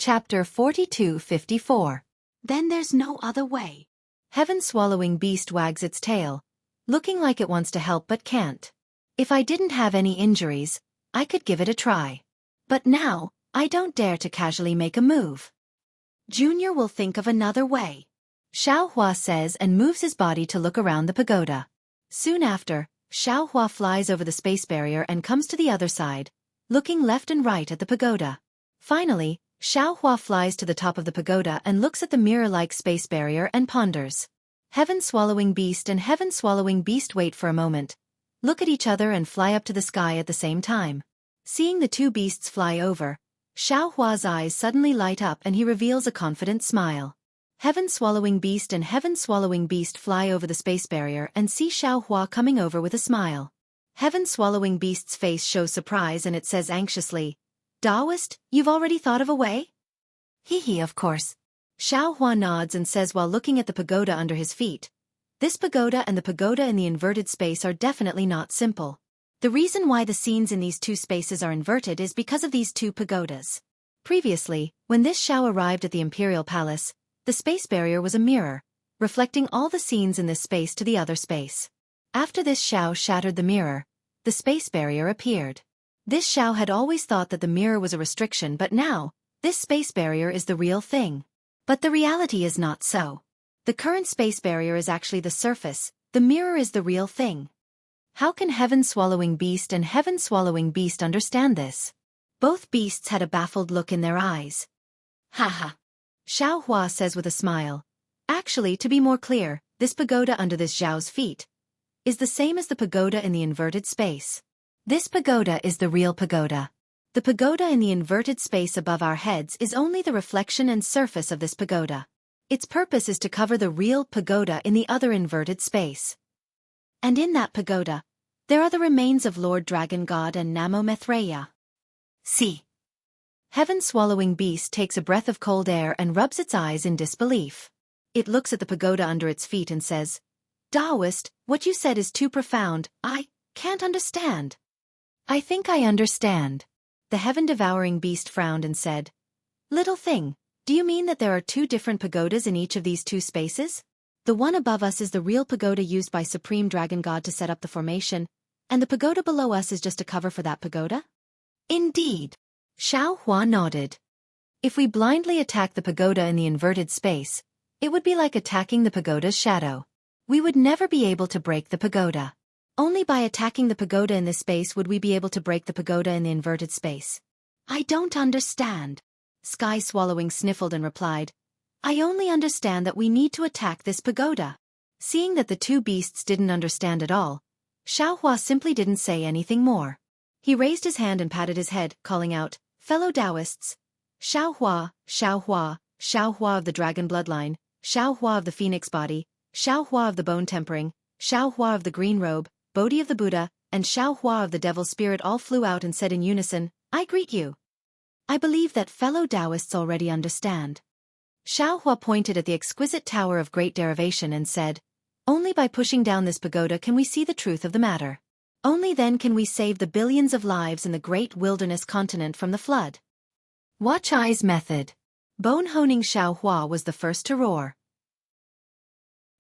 Chapter 42-54. Then there's no other way. Heaven-swallowing beast wags its tail, looking like it wants to help but can't. If I didn't have any injuries, I could give it a try. But now, I don't dare to casually make a move. Junior will think of another way, Xiaohua says and moves his body to look around the pagoda. Soon after, Xiaohua flies over the space barrier and comes to the other side, looking left and right at the pagoda. Finally, Xiaohua flies to the top of the pagoda and looks at the mirror-like space barrier and ponders. Heaven-swallowing beast and heaven-swallowing beast wait for a moment, look at each other and fly up to the sky at the same time. Seeing the two beasts fly over, Xiaohua's eyes suddenly light up and he reveals a confident smile. Heaven-swallowing beast and heaven-swallowing beast fly over the space barrier and see Xiaohua coming over with a smile. Heaven-swallowing beast's face shows surprise and it says anxiously, "Taoist, you've already thought of a way?" Hee, of course. Xiaohua nods and says while looking at the pagoda under his feet, "This pagoda and the pagoda in the inverted space are definitely not simple. The reason why the scenes in these two spaces are inverted is because of these two pagodas. Previously, when this Xiao arrived at the Imperial Palace, the space barrier was a mirror, reflecting all the scenes in this space to the other space. After this Xiao shattered the mirror, the space barrier appeared. This Xiao had always thought that the mirror was a restriction, but now, this space barrier is the real thing. But the reality is not so. The current space barrier is actually the surface, the mirror is the real thing. How can heaven-swallowing beast and heaven-swallowing beast understand this?" Both beasts had a baffled look in their eyes. Ha. Xiaohua says with a smile, "Actually, to be more clear, this pagoda under this Zhao's feet is the same as the pagoda in the inverted space. This pagoda is the real pagoda. The pagoda in the inverted space above our heads is only the reflection and surface of this pagoda. Its purpose is to cover the real pagoda in the other inverted space. And in that pagoda, there are the remains of Lord Dragon God and Namo Mithraea." See. Heaven-swallowing beast takes a breath of cold air and rubs its eyes in disbelief. It looks at the pagoda under its feet and says, "Taoist, what you said is too profound, I can't understand." "I think I understand." The heaven-devouring beast frowned and said, "Little thing, do you mean that there are two different pagodas in each of these two spaces? The one above us is the real pagoda used by Supreme Dragon God to set up the formation, and the pagoda below us is just a cover for that pagoda?" Indeed. Xiaohua nodded. "If we blindly attack the pagoda in the inverted space, it would be like attacking the pagoda's shadow. We would never be able to break the pagoda. Only by attacking the pagoda in this space would we be able to break the pagoda in the inverted space." "I don't understand." Sky-swallowing sniffled and replied, "I only understand that we need to attack this pagoda." Seeing that the two beasts didn't understand at all, Xiaohua simply didn't say anything more. He raised his hand and patted his head, calling out, "Fellow Taoists, Xiaohua, Xiaohua, Xiaohua of the dragon bloodline, Xiaohua of the phoenix body, Xiaohua of the bone tempering, Xiaohua of the green robe, Bodhi of the Buddha, and Xiaohua of the devil spirit all flew out and said in unison, 'I greet you.' I believe that fellow Taoists already understand." Xiaohua pointed at the exquisite tower of great derivation and said, "Only by pushing down this pagoda can we see the truth of the matter. Only then can we save the billions of lives in the great wilderness continent from the flood." Watch Eyes Method. Bone-honing Xiaohua was the first to roar.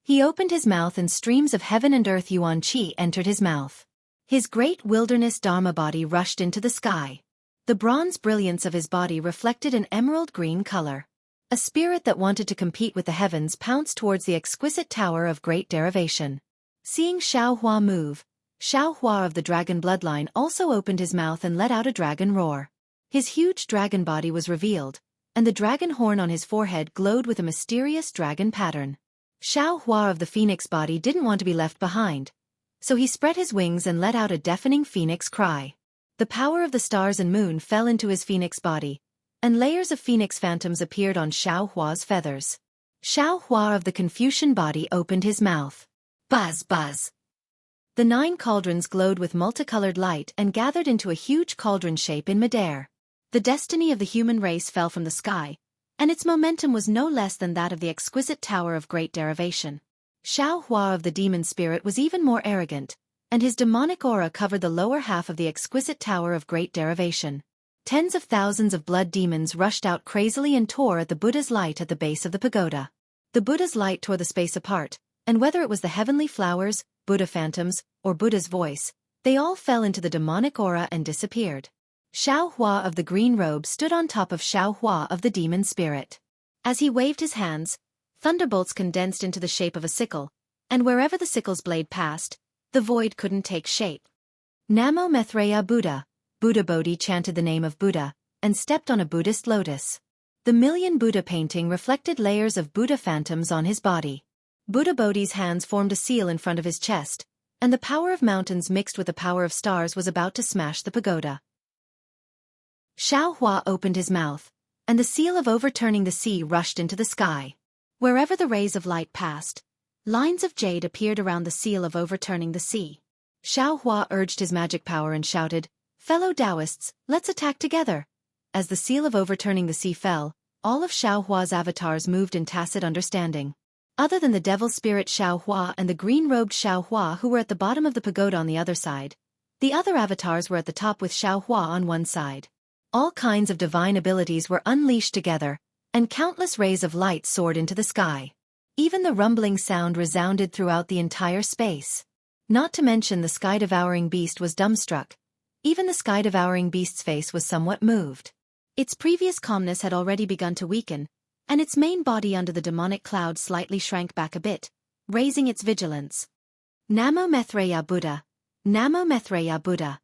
He opened his mouth and streams of heaven and earth yuan qi entered his mouth. His great wilderness dharma body rushed into the sky. The bronze brilliance of his body reflected an emerald green color. A spirit that wanted to compete with the heavens pounced towards the exquisite tower of great derivation. Seeing Xiaohua move, Xiaohua of the dragon bloodline also opened his mouth and let out a dragon roar. His huge dragon body was revealed, and the dragon horn on his forehead glowed with a mysterious dragon pattern. Xiaohua of the phoenix body didn't want to be left behind, so he spread his wings and let out a deafening phoenix cry. The power of the stars and moon fell into his phoenix body, and layers of phoenix phantoms appeared on Xiaohua's feathers. Xiaohua of the Confucian body opened his mouth. Buzz, buzz. The 9 cauldrons glowed with multicolored light and gathered into a huge cauldron shape in midair. The destiny of the human race fell from the sky, and its momentum was no less than that of the exquisite tower of great derivation. Xiaohua of the demon spirit was even more arrogant, and his demonic aura covered the lower half of the exquisite tower of great derivation. Tens of thousands of blood demons rushed out crazily and tore at the Buddha's light at the base of the pagoda. The Buddha's light tore the space apart, and whether it was the heavenly flowers, Buddha phantoms, or Buddha's voice, they all fell into the demonic aura and disappeared. Xiao Hua of the green robe stood on top of Xiao Hua of the demon spirit. As he waved his hands, thunderbolts condensed into the shape of a sickle, and wherever the sickle's blade passed, the void couldn't take shape. Namo Maitreya Buddha, Buddha Bodhi chanted the name of Buddha, and stepped on a Buddhist lotus. The million Buddha painting reflected layers of Buddha phantoms on his body. Buddha Bodhi's hands formed a seal in front of his chest, and the power of mountains mixed with the power of stars was about to smash the pagoda. Xiao Hua opened his mouth, and the seal of overturning the sea rushed into the sky. Wherever the rays of light passed, lines of jade appeared around the seal of overturning the sea. Xiao Hua urged his magic power and shouted, "Fellow Taoists, let's attack together." As the seal of overturning the sea fell, all of Xiao Hua's avatars moved in tacit understanding. Other than the devil spirit Xiao Hua and the green-robed Xiao Hua who were at the bottom of the pagoda on the other side, the other avatars were at the top with Xiao Hua on one side. All kinds of divine abilities were unleashed together, and countless rays of light soared into the sky. Even the rumbling sound resounded throughout the entire space. Not to mention the sky-devouring beast was dumbstruck. Even the sky-devouring beast's face was somewhat moved. Its previous calmness had already begun to weaken, and its main body under the demonic cloud slightly shrank back a bit, raising its vigilance. Namo Maitreya Buddha, Namo Maitreya Buddha.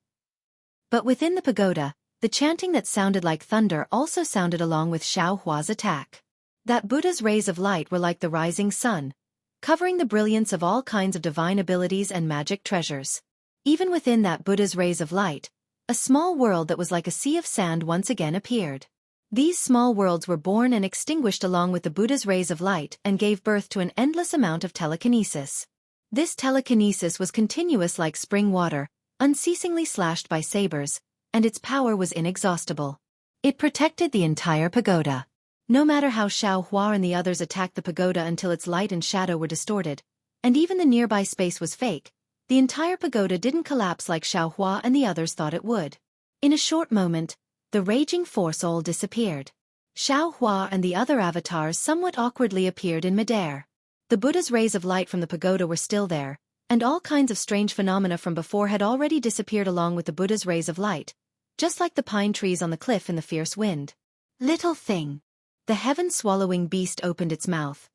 But within the pagoda, the chanting that sounded like thunder also sounded along with Xiao Hua's attack. That Buddha's rays of light were like the rising sun, covering the brilliance of all kinds of divine abilities and magic treasures. Even within that Buddha's rays of light, a small world that was like a sea of sand once again appeared. These small worlds were born and extinguished along with the Buddha's rays of light and gave birth to an endless amount of telekinesis. This telekinesis was continuous like spring water, unceasingly slashed by sabers, and its power was inexhaustible. It protected the entire pagoda. No matter how Xiao Hua and the others attacked the pagoda until its light and shadow were distorted, and even the nearby space was fake, the entire pagoda didn't collapse like Xiao Hua and the others thought it would. In a short moment, the raging force all disappeared. Xiao Hua and the other avatars somewhat awkwardly appeared in midair. The Buddha's rays of light from the pagoda were still there, and all kinds of strange phenomena from before had already disappeared along with the Buddha's rays of light, just like the pine trees on the cliff in the fierce wind. Little thing. The heaven-swallowing beast opened its mouth.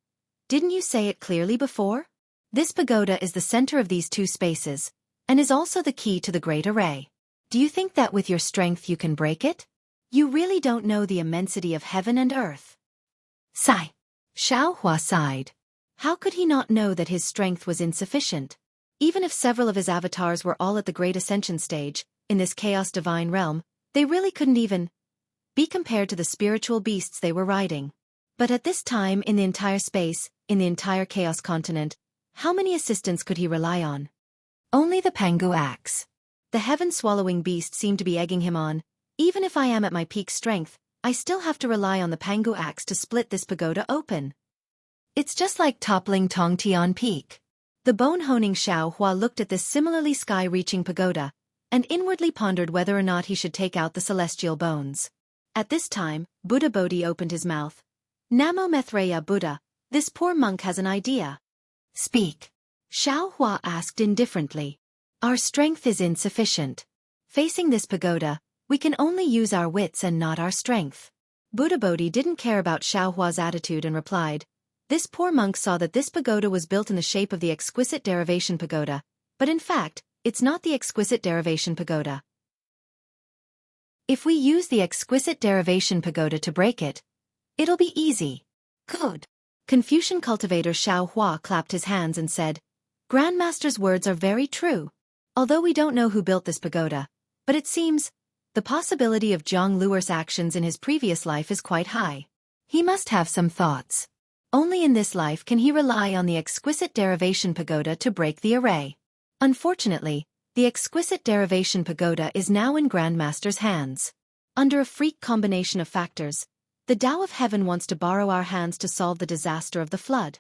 Didn't you say it clearly before? This pagoda is the center of these two spaces, and is also the key to the great array. Do you think that with your strength you can break it? You really don't know the immensity of heaven and earth. Sigh. Xiao Hua sighed. How could he not know that his strength was insufficient? Even if several of his avatars were all at the great ascension stage, in this chaos divine realm, they really couldn't even be compared to the spiritual beasts they were riding. But at this time in the entire space, in the entire chaos continent, how many assistants could he rely on? Only the Pangu axe. The heaven-swallowing beast seemed to be egging him on. Even if I am at my peak strength, I still have to rely on the Pangu axe to split this pagoda open. It's just like toppling Tongtian Peak. The bone-honing Xiao Hua looked at this similarly sky-reaching pagoda, and inwardly pondered whether or not he should take out the celestial bones. At this time, Buddha Bodhi opened his mouth. Namo Maitreya Buddha, this poor monk has an idea. Speak. Xiao Hua asked indifferently. Our strength is insufficient. Facing this pagoda, we can only use our wits and not our strength. Buddha Bodhi didn't care about Xiao Hua's attitude and replied. This poor monk saw that this pagoda was built in the shape of the exquisite derivation pagoda, but in fact, it's not the exquisite derivation pagoda. If we use the exquisite derivation pagoda to break it, it'll be easy. Good. Confucian cultivator Xiao Hua clapped his hands and said, Grandmaster's words are very true. Although we don't know who built this pagoda, but it seems, the possibility of Zhang Luer's actions in his previous life is quite high. He must have some thoughts. Only in this life can he rely on the exquisite derivation pagoda to break the array. Unfortunately, the exquisite derivation pagoda is now in Grandmaster's hands. Under a freak combination of factors, the Tao of Heaven wants to borrow our hands to solve the disaster of the flood.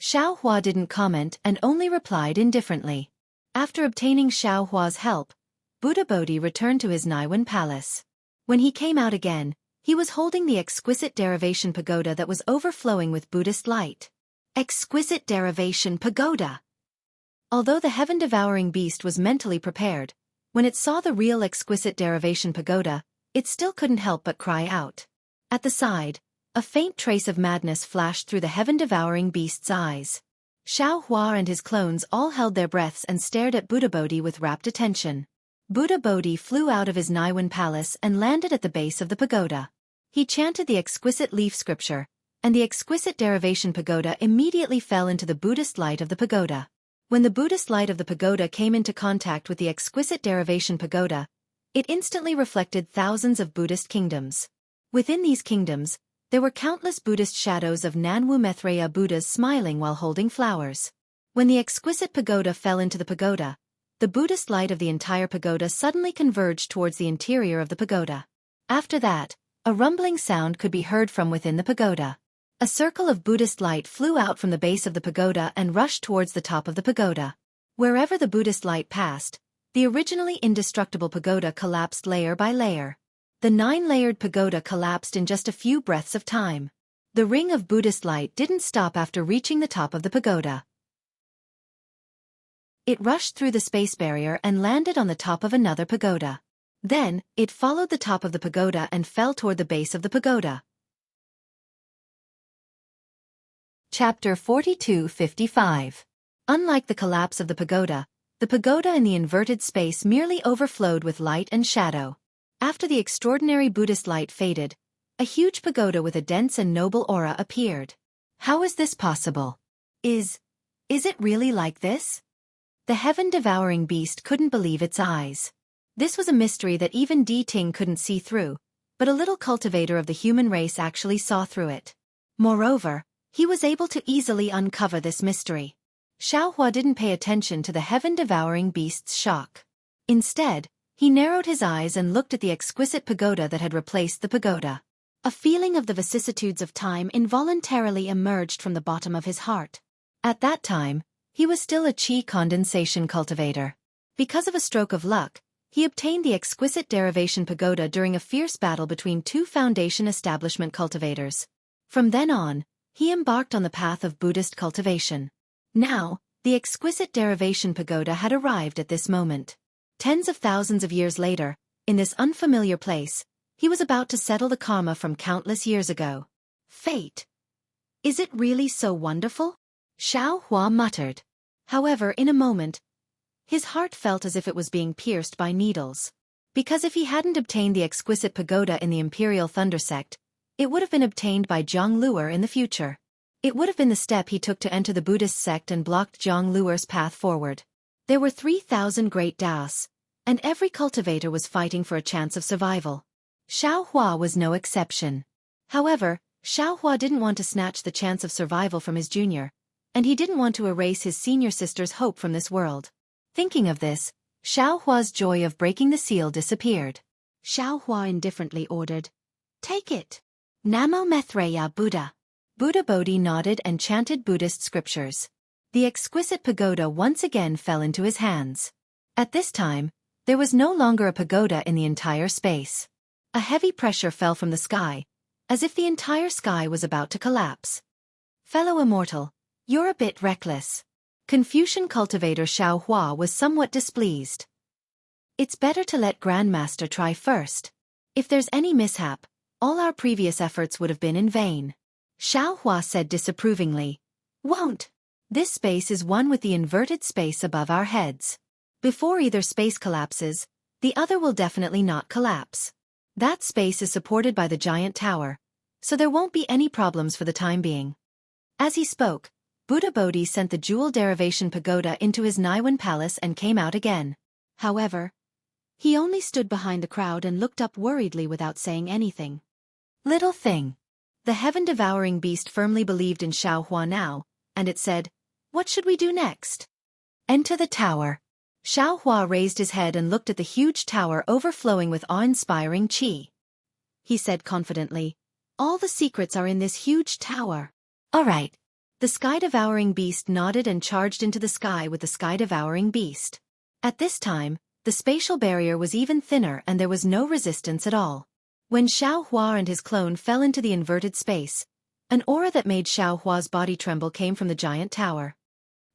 Xiao Hua didn't comment and only replied indifferently. After obtaining Xiao Hua's help, Buddha Bodhi returned to his Naiwan palace. When he came out again, he was holding the exquisite derivation pagoda that was overflowing with Buddhist light. Exquisite derivation pagoda. Although the heaven-devouring beast was mentally prepared, when it saw the real exquisite derivation pagoda, it still couldn't help but cry out. At the side, a faint trace of madness flashed through the heaven-devouring beast's eyes. Xianxia and his clones all held their breaths and stared at Buddha Bodhi with rapt attention. Buddha Bodhi flew out of his Naiwan palace and landed at the base of the pagoda. He chanted the exquisite leaf scripture, and the exquisite derivation pagoda immediately fell into the Buddhist light of the pagoda. When the Buddhist light of the pagoda came into contact with the exquisite derivation pagoda, it instantly reflected thousands of Buddhist kingdoms. Within these kingdoms, there were countless Buddhist shadows of Nanwu Maitreya Buddhas smiling while holding flowers. When the exquisite pagoda fell into the pagoda, the Buddhist light of the entire pagoda suddenly converged towards the interior of the pagoda. After that, a rumbling sound could be heard from within the pagoda. A circle of Buddhist light flew out from the base of the pagoda and rushed towards the top of the pagoda. Wherever the Buddhist light passed, the originally indestructible pagoda collapsed layer by layer. The 9-layered pagoda collapsed in just a few breaths of time. The ring of Buddhist light didn't stop after reaching the top of the pagoda. It rushed through the space barrier and landed on the top of another pagoda. Then, it followed the top of the pagoda and fell toward the base of the pagoda. Chapter 42-55. Unlike the collapse of the pagoda in the inverted space merely overflowed with light and shadow. After the extraordinary Buddhist light faded, a huge pagoda with a dense and noble aura appeared. How is this possible? Is it really like this? The heaven-devouring beast couldn't believe its eyes. This was a mystery that even Di Ting couldn't see through, but a little cultivator of the human race actually saw through it. Moreover, he was able to easily uncover this mystery. Xianxia didn't pay attention to the heaven-devouring beast's shock. Instead, he narrowed his eyes and looked at the exquisite pagoda that had replaced the pagoda. A feeling of the vicissitudes of time involuntarily emerged from the bottom of his heart. At that time, he was still a qi condensation cultivator. Because of a stroke of luck, he obtained the exquisite derivation pagoda during a fierce battle between two foundation establishment cultivators. From then on, he embarked on the path of Buddhist cultivation. Now, the exquisite derivation pagoda had arrived at this moment. Tens of thousands of years later, in this unfamiliar place, he was about to settle the karma from countless years ago. Fate. Is it really so wonderful? Xianxia muttered. However, in a moment, his heart felt as if it was being pierced by needles. Because if he hadn't obtained the exquisite pagoda in the Imperial Thunder Sect, it would have been obtained by Jianghu in the future. It would have been the step he took to enter the Buddhist sect and blocked Jianghu's path forward. There were 3,000 great Daos, and every cultivator was fighting for a chance of survival. Xianxia was no exception. However, Xianxia didn't want to snatch the chance of survival from his junior, and he didn't want to erase his senior sister's hope from this world. Thinking of this, Xianxia's joy of breaking the seal disappeared. Xianxia indifferently ordered, "Take it. Namo Maitreya Buddha." Buddha Bodhi nodded and chanted Buddhist scriptures. The exquisite pagoda once again fell into his hands. At this time, there was no longer a pagoda in the entire space. A heavy pressure fell from the sky, as if the entire sky was about to collapse. "Fellow Immortal, you're a bit reckless." Confucian cultivator Xianxia was somewhat displeased. "It's better to let Grandmaster try first. If there's any mishap, all our previous efforts would have been in vain." Xianxia said disapprovingly. "Won't. This space is one with the inverted space above our heads. Before either space collapses, the other will definitely not collapse. That space is supported by the giant tower, so there won't be any problems for the time being." As he spoke, Buddha Bodhi sent the jewel derivation pagoda into his Naiwan palace and came out again. However, he only stood behind the crowd and looked up worriedly without saying anything. "Little thing." The heaven-devouring beast firmly believed in Xianxia now, and it said, "What should we do next?" "Enter the tower." Xianxia raised his head and looked at the huge tower overflowing with awe-inspiring qi. He said confidently, "All the secrets are in this huge tower." "All right." The sky-devouring beast nodded and charged into the sky with the sky-devouring beast. At this time, the The spatial barrier was even thinner and there was no resistance at all. When Xiaohua and his clone fell into the inverted space, an aura that made Xiaohua's body tremble came from the giant tower.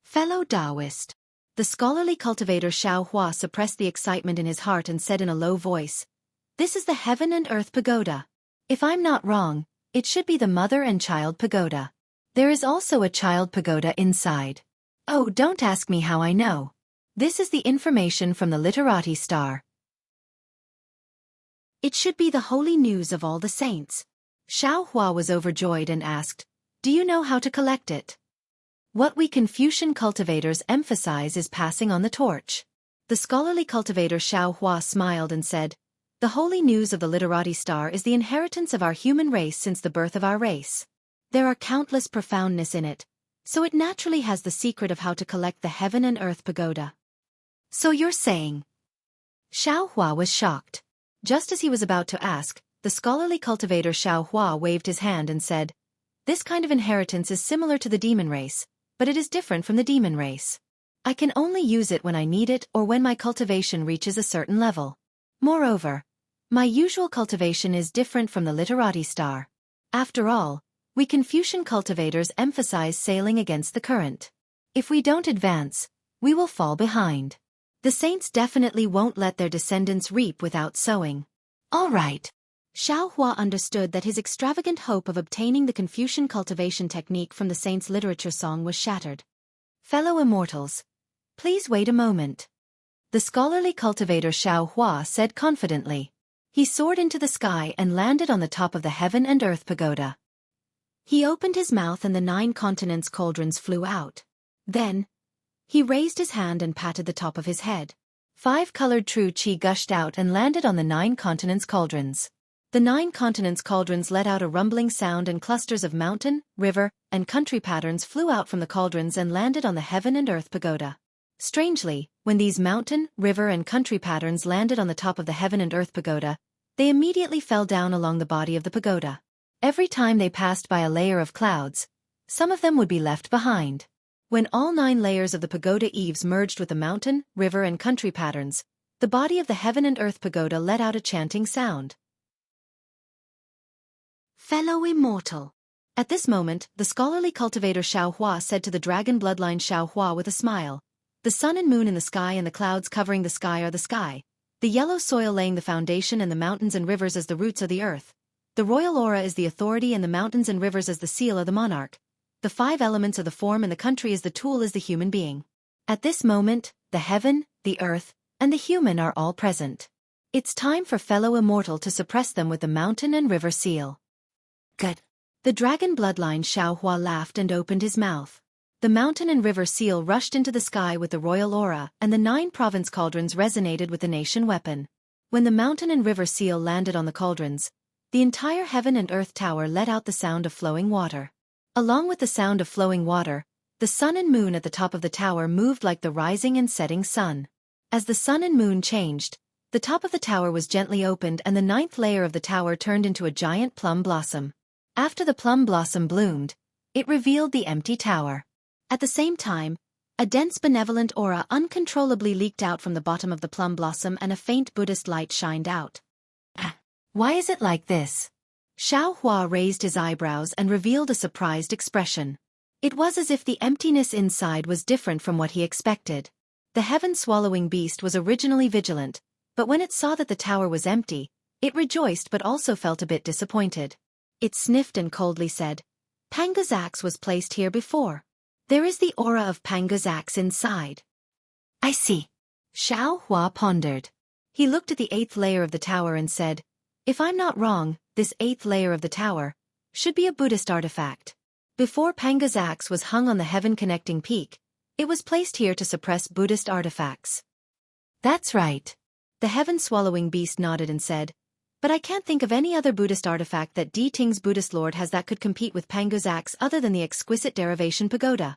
Fellow Taoist. The scholarly cultivator Xiaohua suppressed the excitement in his heart and said in a low voice, "This is the Heaven and Earth Pagoda. If I'm not wrong, it should be the Mother and Child Pagoda. There is also a Child Pagoda inside. Oh, don't ask me how I know. This is the information from the Literati Star. It should be the holy news of all the saints." Xiaohua was overjoyed and asked, "Do you know how to collect it?" What we Confucian cultivators emphasize is passing on the torch. The scholarly cultivator Xiaohua smiled and said, "The holy news of the Literati Star is the inheritance of our human race since the birth of our race. There are countless profoundness in it, so it naturally has the secret of how to collect the Heaven and Earth Pagoda." "So you're saying?" Xiaohua was shocked. Just as he was about to ask, the scholarly cultivator Xiaohua waved his hand and said, "This kind of inheritance is similar to the demon race, but it is different from the demon race. I can only use it when I need it or when my cultivation reaches a certain level. Moreover, my usual cultivation is different from the Literati Star. After all, we Confucian cultivators emphasize sailing against the current. If we don't advance, we will fall behind. The saints definitely won't let their descendants reap without sowing." "All right." Xiaohua understood that his extravagant hope of obtaining the Confucian cultivation technique from the saints' literature song was shattered. "Fellow immortals, please wait a moment." The scholarly cultivator Xiaohua said confidently. He soared into the sky and landed on the top of the Heaven and Earth Pagoda. He opened his mouth and the 9 continents cauldrons flew out. Then, he raised his hand and patted the top of his head. 5 colored true qi gushed out and landed on the 9 continents cauldrons. The 9 continents cauldrons let out a rumbling sound and clusters of mountain, river, and country patterns flew out from the cauldrons and landed on the Heaven and Earth Pagoda. Strangely, when these mountain, river and country patterns landed on the top of the Heaven and Earth Pagoda, they immediately fell down along the body of the pagoda. Every time they passed by a layer of clouds, some of them would be left behind. When all 9 layers of the pagoda eaves merged with the mountain, river and country patterns, the body of the Heaven and Earth Pagoda let out a chanting sound. "Fellow Immortal." At this moment, the scholarly cultivator Xiaohua said to the dragon bloodline Xiaohua with a smile, "The sun and moon in the sky and the clouds covering the sky are the sky. The yellow soil laying the foundation and the mountains and rivers as the roots are the earth. The royal aura is the authority and the mountains and rivers as the seal are the monarch. The 5 elements are the form and the country as the tool is the human being. At this moment, the heaven, the earth, and the human are all present. It's time for fellow immortal to suppress them with the mountain and river seal." "Good." The dragon bloodline Xiaohua laughed and opened his mouth. The mountain and river seal rushed into the sky with the royal aura and the 9 province cauldrons resonated with the nation weapon. When the mountain and river seal landed on the cauldrons, the entire Heaven and Earth Tower let out the sound of flowing water. Along with the sound of flowing water, the sun and moon at the top of the tower moved like the rising and setting sun. As the sun and moon changed, the top of the tower was gently opened and the 9th layer of the tower turned into a giant plum blossom. After the plum blossom bloomed, it revealed the empty tower. At the same time, a dense benevolent aura uncontrollably leaked out from the bottom of the plum blossom and a faint Buddhist light shined out. "Why is it like this?" Xiaohua raised his eyebrows and revealed a surprised expression. It was as if the emptiness inside was different from what he expected. The heaven-swallowing beast was originally vigilant, but when it saw that the tower was empty, it rejoiced but also felt a bit disappointed. It sniffed and coldly said, "Panga's axe was placed here before. There is the aura of Panga's axe inside." "I see." Xiaohua pondered. He looked at the 8th layer of the tower and said, "If I'm not wrong, this 8th layer of the tower should be a Buddhist artifact. Before Panga's axe was hung on the heaven-connecting peak, it was placed here to suppress Buddhist artifacts." "That's right." The heaven-swallowing beast nodded and said, "But I can't think of any other Buddhist artifact that Di Ting's Buddhist lord has that could compete with Panga's axe other than the exquisite derivation pagoda."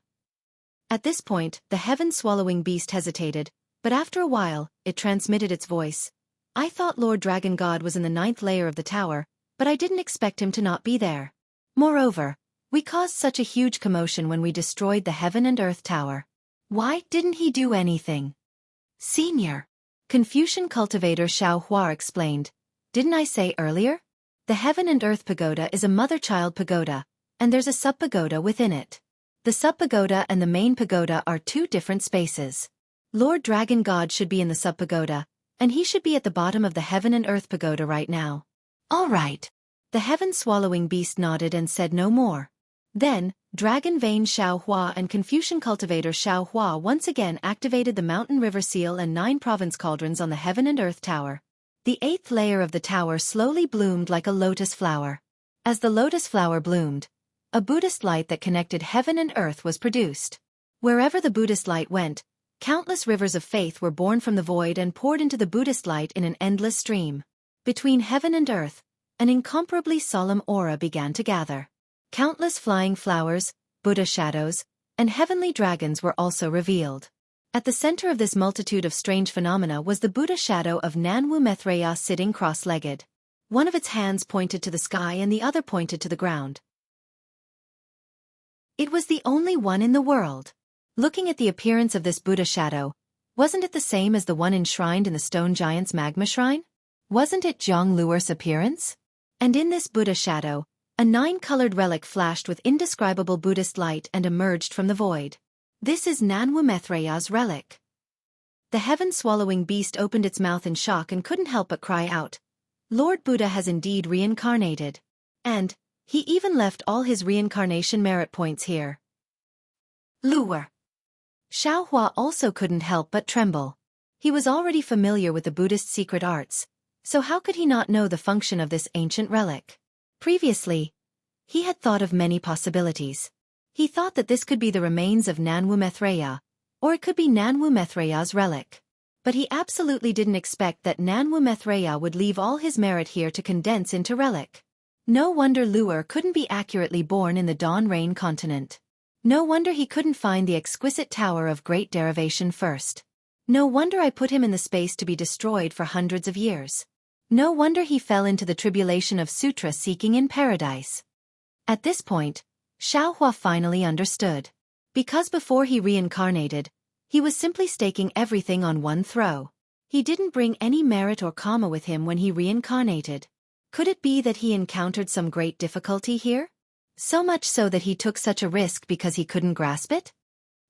At this point, the heaven-swallowing beast hesitated, but after a while, it transmitted its voice. "I thought Lord Dragon God was in the 9th layer of the tower, but I didn't expect him to not be there. Moreover, we caused such a huge commotion when we destroyed the Heaven and Earth Tower. Why didn't he do anything?" "Senior." Confucian cultivator Xianxia explained. Didn't I say earlier? The Heaven and Earth Pagoda is a mother-child pagoda, and there's a sub-pagoda within it. The sub-pagoda and the main pagoda are two different spaces. Lord Dragon God should be in the sub-pagoda, and he should be at the bottom of the Heaven and Earth Pagoda right now. All right. The heaven-swallowing beast nodded and said no more. Then, Dragon Vein Xianxia and Confucian cultivator Xianxia once again activated the mountain river seal and 9 province cauldrons on the Heaven and Earth Tower. The 8th layer of the tower slowly bloomed like a lotus flower. As the lotus flower bloomed, a Buddhist light that connected heaven and earth was produced. Wherever the Buddhist light went, countless rivers of faith were born from the void and poured into the Buddhist light in an endless stream. Between heaven and earth, an incomparably solemn aura began to gather. Countless flying flowers, Buddha shadows, and heavenly dragons were also revealed. At the center of this multitude of strange phenomena was the Buddha shadow of Nanwu Maitreya sitting cross-legged. One of its hands pointed to the sky and the other pointed to the ground. It was the only one in the world. Looking at the appearance of this Buddha shadow, wasn't it the same as the one enshrined in the stone giant's magma shrine? Wasn't it Jianghu's appearance? And in this Buddha shadow, a 9-colored relic flashed with indescribable Buddhist light and emerged from the void. This is Nanwu Maitreya's relic. The heaven-swallowing beast opened its mouth in shock and couldn't help but cry out. Lord Buddha has indeed reincarnated. And he even left all his reincarnation merit points here. Lure. Xianxia also couldn't help but tremble. He was already familiar with the Buddhist secret arts, so how could he not know the function of this ancient relic? Previously, he had thought of many possibilities. He thought that this could be the remains of Nanwu Maitreya, or it could be Nanwu Maitreya's relic. But he absolutely didn't expect that Nanwu Maitreya would leave all his merit here to condense into relic. No wonder Lure couldn't be accurately born in the Dawn Rain continent. No wonder he couldn't find the exquisite tower of great derivation first. No wonder I put him in the space to be destroyed for hundreds of years. No wonder he fell into the tribulation of sutra seeking in paradise. At this point, Xianxia finally understood. Because before he reincarnated, he was simply staking everything on one throw. He didn't bring any merit or karma with him when he reincarnated. Could it be that he encountered some great difficulty here? So much so that he took such a risk because he couldn't grasp it?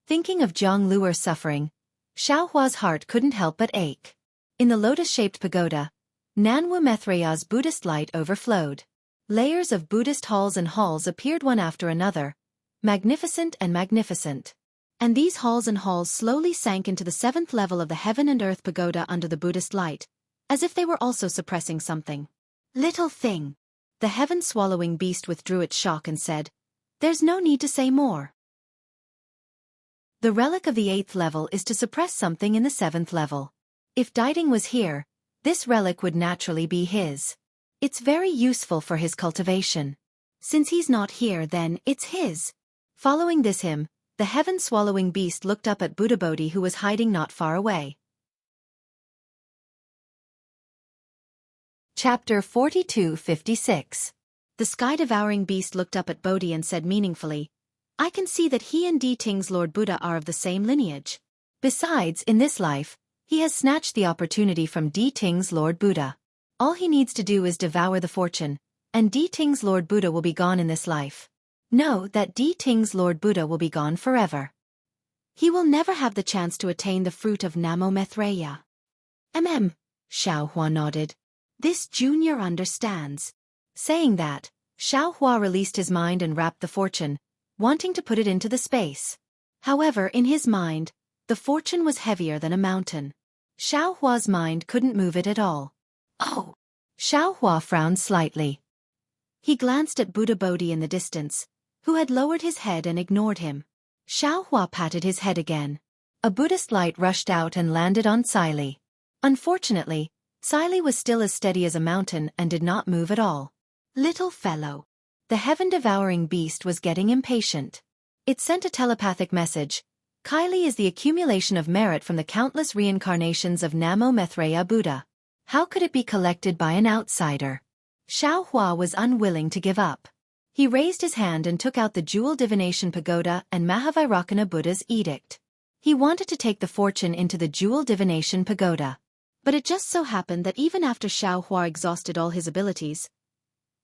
Thinking of Jianghu's suffering, Xiaohua's heart couldn't help but ache. In the lotus-shaped pagoda, Nanwu Maitreya's Buddhist light overflowed. Layers of Buddhist halls and halls appeared one after another, magnificent and magnificent. And these halls and halls slowly sank into the 7th level of the Heaven and Earth Pagoda under the Buddhist light, as if they were also suppressing something. Little thing. The heaven-swallowing beast withdrew its shock and said, "There's no need to say more. The relic of the 8th level is to suppress something in the 7th level. If Diding was here, this relic would naturally be his. It's very useful for his cultivation. Since he's not here, then it's his." Following this hymn, the heaven-swallowing beast looked up at Buddha Bodhi, who was hiding not far away. Chapter 42-56. The sky-devouring beast looked up at Bodhi and said meaningfully, "I can see that he and Ting's Lord Buddha are of the same lineage. Besides, in this life, he has snatched the opportunity from Ting's Lord Buddha. All he needs to do is devour the fortune, and Ting's Lord Buddha will be gone in this life. Know that Ting's Lord Buddha will be gone forever. He will never have the chance to attain the fruit of Namo Maitreya." Xiaohua nodded. "This junior understands." Saying that, Xiaohua released his mind and wrapped the fortune, wanting to put it into the space. However, in his mind, the fortune was heavier than a mountain. Xiaohua's mind couldn't move it at all. "Oh!" Xiaohua frowned slightly. He glanced at Buddha Bodhi in the distance, who had lowered his head and ignored him. Xiaohua patted his head again. A Buddhist light rushed out and landed on Sili. Unfortunately, Sili was still as steady as a mountain and did not move at all. "Little fellow." The heaven-devouring beast was getting impatient. It sent a telepathic message. "Kylie is the accumulation of merit from the countless reincarnations of Namo Maitreya Buddha. How could it be collected by an outsider?" Xiaohua was unwilling to give up. He raised his hand and took out the Jewel Divination Pagoda and Mahavairakana Buddha's edict. He wanted to take the fortune into the Jewel Divination Pagoda. But it just so happened that even after Xianxia exhausted all his abilities,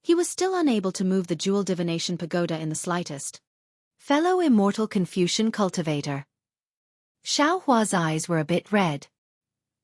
he was still unable to move the jewel divination pagoda in the slightest. Fellow immortal Confucian cultivator. Xiaohua's eyes were a bit red.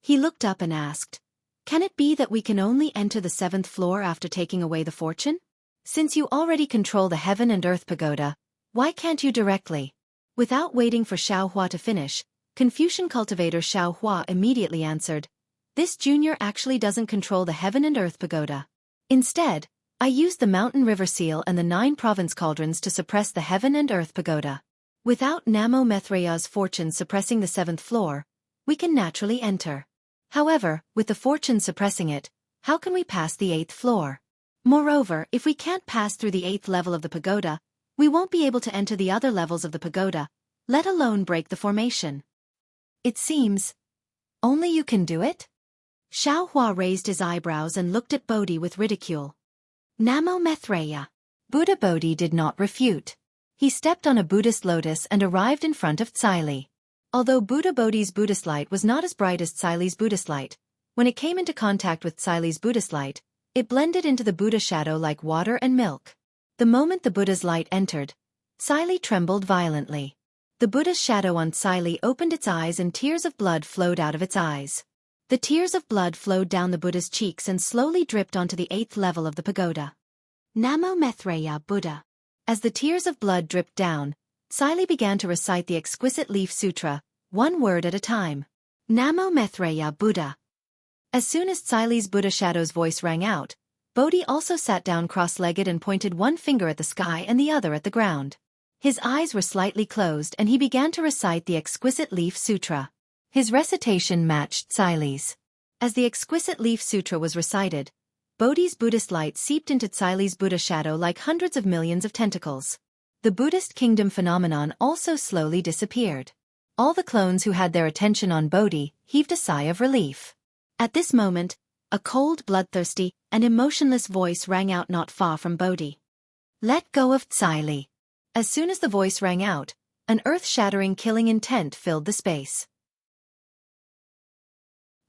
He looked up and asked, "Can it be that we can only enter the 7th floor after taking away the fortune? Since you already control the heaven and earth pagoda, why can't you directly?" Without waiting for Xiaohua to finish, Confucian cultivator Xiaohua immediately answered, "This junior actually doesn't control the heaven and earth pagoda. Instead, I used the mountain river seal and the 9 province cauldrons to suppress the heaven and earth pagoda. Without Namo Methraya's fortune suppressing the 7th floor, we can naturally enter. However, with the fortune suppressing it, how can we pass the 8th floor? Moreover, if we can't pass through the 8th level of the pagoda, we won't be able to enter the other levels of the pagoda, let alone break the formation." "It seems only you can do it?" Xiaohua raised his eyebrows and looked at Bodhi with ridicule. "Namo Methraya." Buddha Bodhi did not refute. He stepped on a Buddhist lotus and arrived in front of Tsai. Although Buddha Bodhi's Buddhist light was not as bright as Tsai's Buddhist light, when it came into contact with Tsai's Buddhist light, it blended into the Buddha shadow like water and milk. The moment the Buddha's light entered, Tsai trembled violently. The Buddha's shadow on Tsai opened its eyes and tears of blood flowed out of its eyes. The tears of blood flowed down the Buddha's cheeks and slowly dripped onto the 8th level of the pagoda. Namo Methraya Buddha. As the tears of blood dripped down, Tsai began to recite the exquisite leaf sutra, one word at a time. Namo Methraya Buddha. As soon as Tsai's Buddha shadow's voice rang out, Bodhi also sat down cross-legged and pointed one finger at the sky and the other at the ground. His eyes were slightly closed and he began to recite the exquisite leaf sutra. His recitation matched Tsai's. As the exquisite leaf sutra was recited, Bodhi's Buddhist light seeped into Tsai's Buddha shadow like hundreds of millions of tentacles. The Buddhist kingdom phenomenon also slowly disappeared. All the clones who had their attention on Bodhi heaved a sigh of relief. At this moment, a cold, bloodthirsty, and emotionless voice rang out not far from Bodhi. "Let go of Tsai." As soon as the voice rang out, an earth-shattering killing intent filled the space.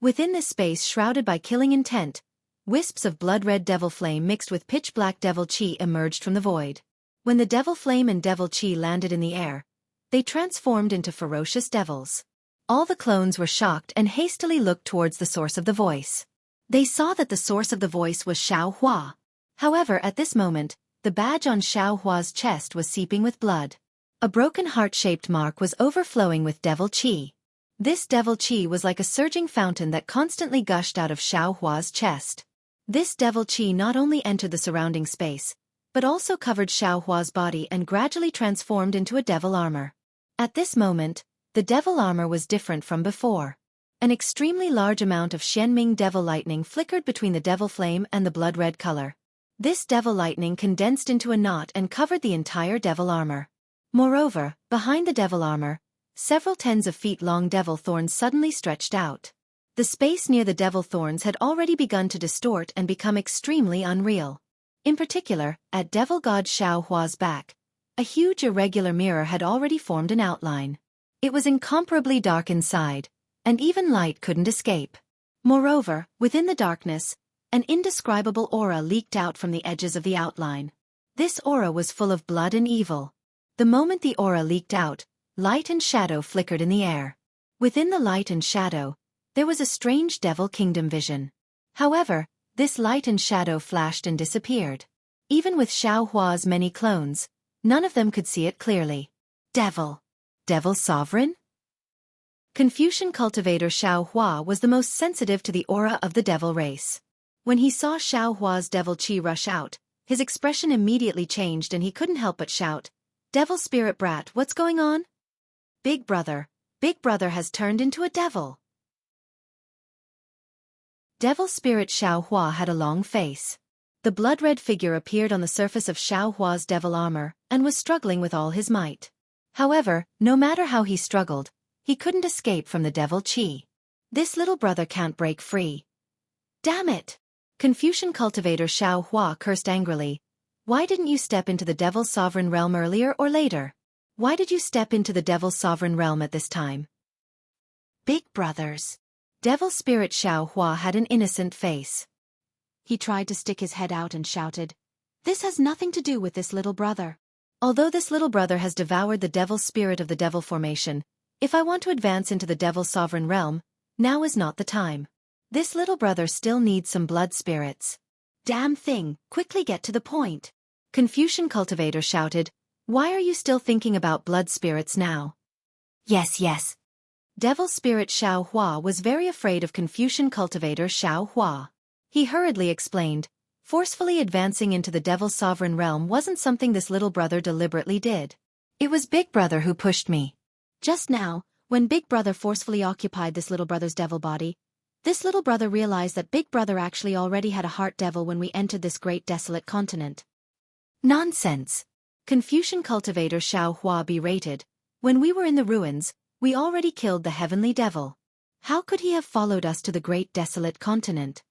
Within this space shrouded by killing intent, wisps of blood-red devil flame mixed with pitch-black devil chi emerged from the void. When the devil flame and devil chi landed in the air, they transformed into ferocious devils. All the clones were shocked and hastily looked towards the source of the voice. They saw that the source of the voice was Xiaohua. However, at this moment, the badge on Xiaohua's chest was seeping with blood. A broken heart-shaped mark was overflowing with devil chi. This devil chi was like a surging fountain that constantly gushed out of Xiaohua's chest. This devil chi not only entered the surrounding space, but also covered Xiaohua's body and gradually transformed into a devil armor. At this moment, the devil armor was different from before. An extremely large amount of Xianming devil lightning flickered between the devil flame and the blood-red color. This devil lightning condensed into a knot and covered the entire devil armor. Moreover, behind the devil armor, several tens of feet long devil thorns suddenly stretched out. The space near the devil thorns had already begun to distort and become extremely unreal. In particular, at devil god Xiaohua's back, a huge irregular mirror had already formed an outline. It was incomparably dark inside, and even light couldn't escape. Moreover, within the darkness, an indescribable aura leaked out from the edges of the outline. This aura was full of blood and evil. The moment the aura leaked out, light and shadow flickered in the air. Within the light and shadow, there was a strange devil kingdom vision. However, this light and shadow flashed and disappeared. Even with Xiaohua's many clones, none of them could see it clearly. Devil. Devil sovereign? Confucian cultivator Xiaohua was the most sensitive to the aura of the devil race. When he saw Xiaohua's devil chi rush out, his expression immediately changed and he couldn't help but shout, "Devil spirit brat, what's going on? Big brother has turned into a devil." Devil spirit Xiaohua had a long face. The blood-red figure appeared on the surface of Xiaohua's devil armor and was struggling with all his might. However, no matter how he struggled, he couldn't escape from the devil chi. This little brother can't break free. Damn it! Confucian cultivator Xiaohua cursed angrily. Why didn't you step into the devil's sovereign realm earlier or later? Why did you step into the devil's sovereign realm at this time? Big brothers. Devil spirit Xianxia had an innocent face. He tried to stick his head out and shouted, "This has nothing to do with this little brother. Although this little brother has devoured the devil spirit of the devil formation, if I want to advance into the devil's sovereign realm, now is not the time. This little brother still needs some blood spirits." "Damn thing, quickly get to the point." Confucian cultivator shouted, "Why are you still thinking about blood spirits now?" Yes. Devil spirit Xianxia was very afraid of Confucian cultivator Xianxia. He hurriedly explained, forcefully advancing into the devil's sovereign realm wasn't something this little brother deliberately did. It was Big Brother who pushed me. Just now, when Big Brother forcefully occupied this little brother's devil body, this little brother realized that Big Brother actually already had a heart devil when we entered this great desolate continent. Nonsense. Confucian cultivator Xianxia berated. When we were in the ruins, we already killed the heavenly devil. How could he have followed us to the great desolate continent?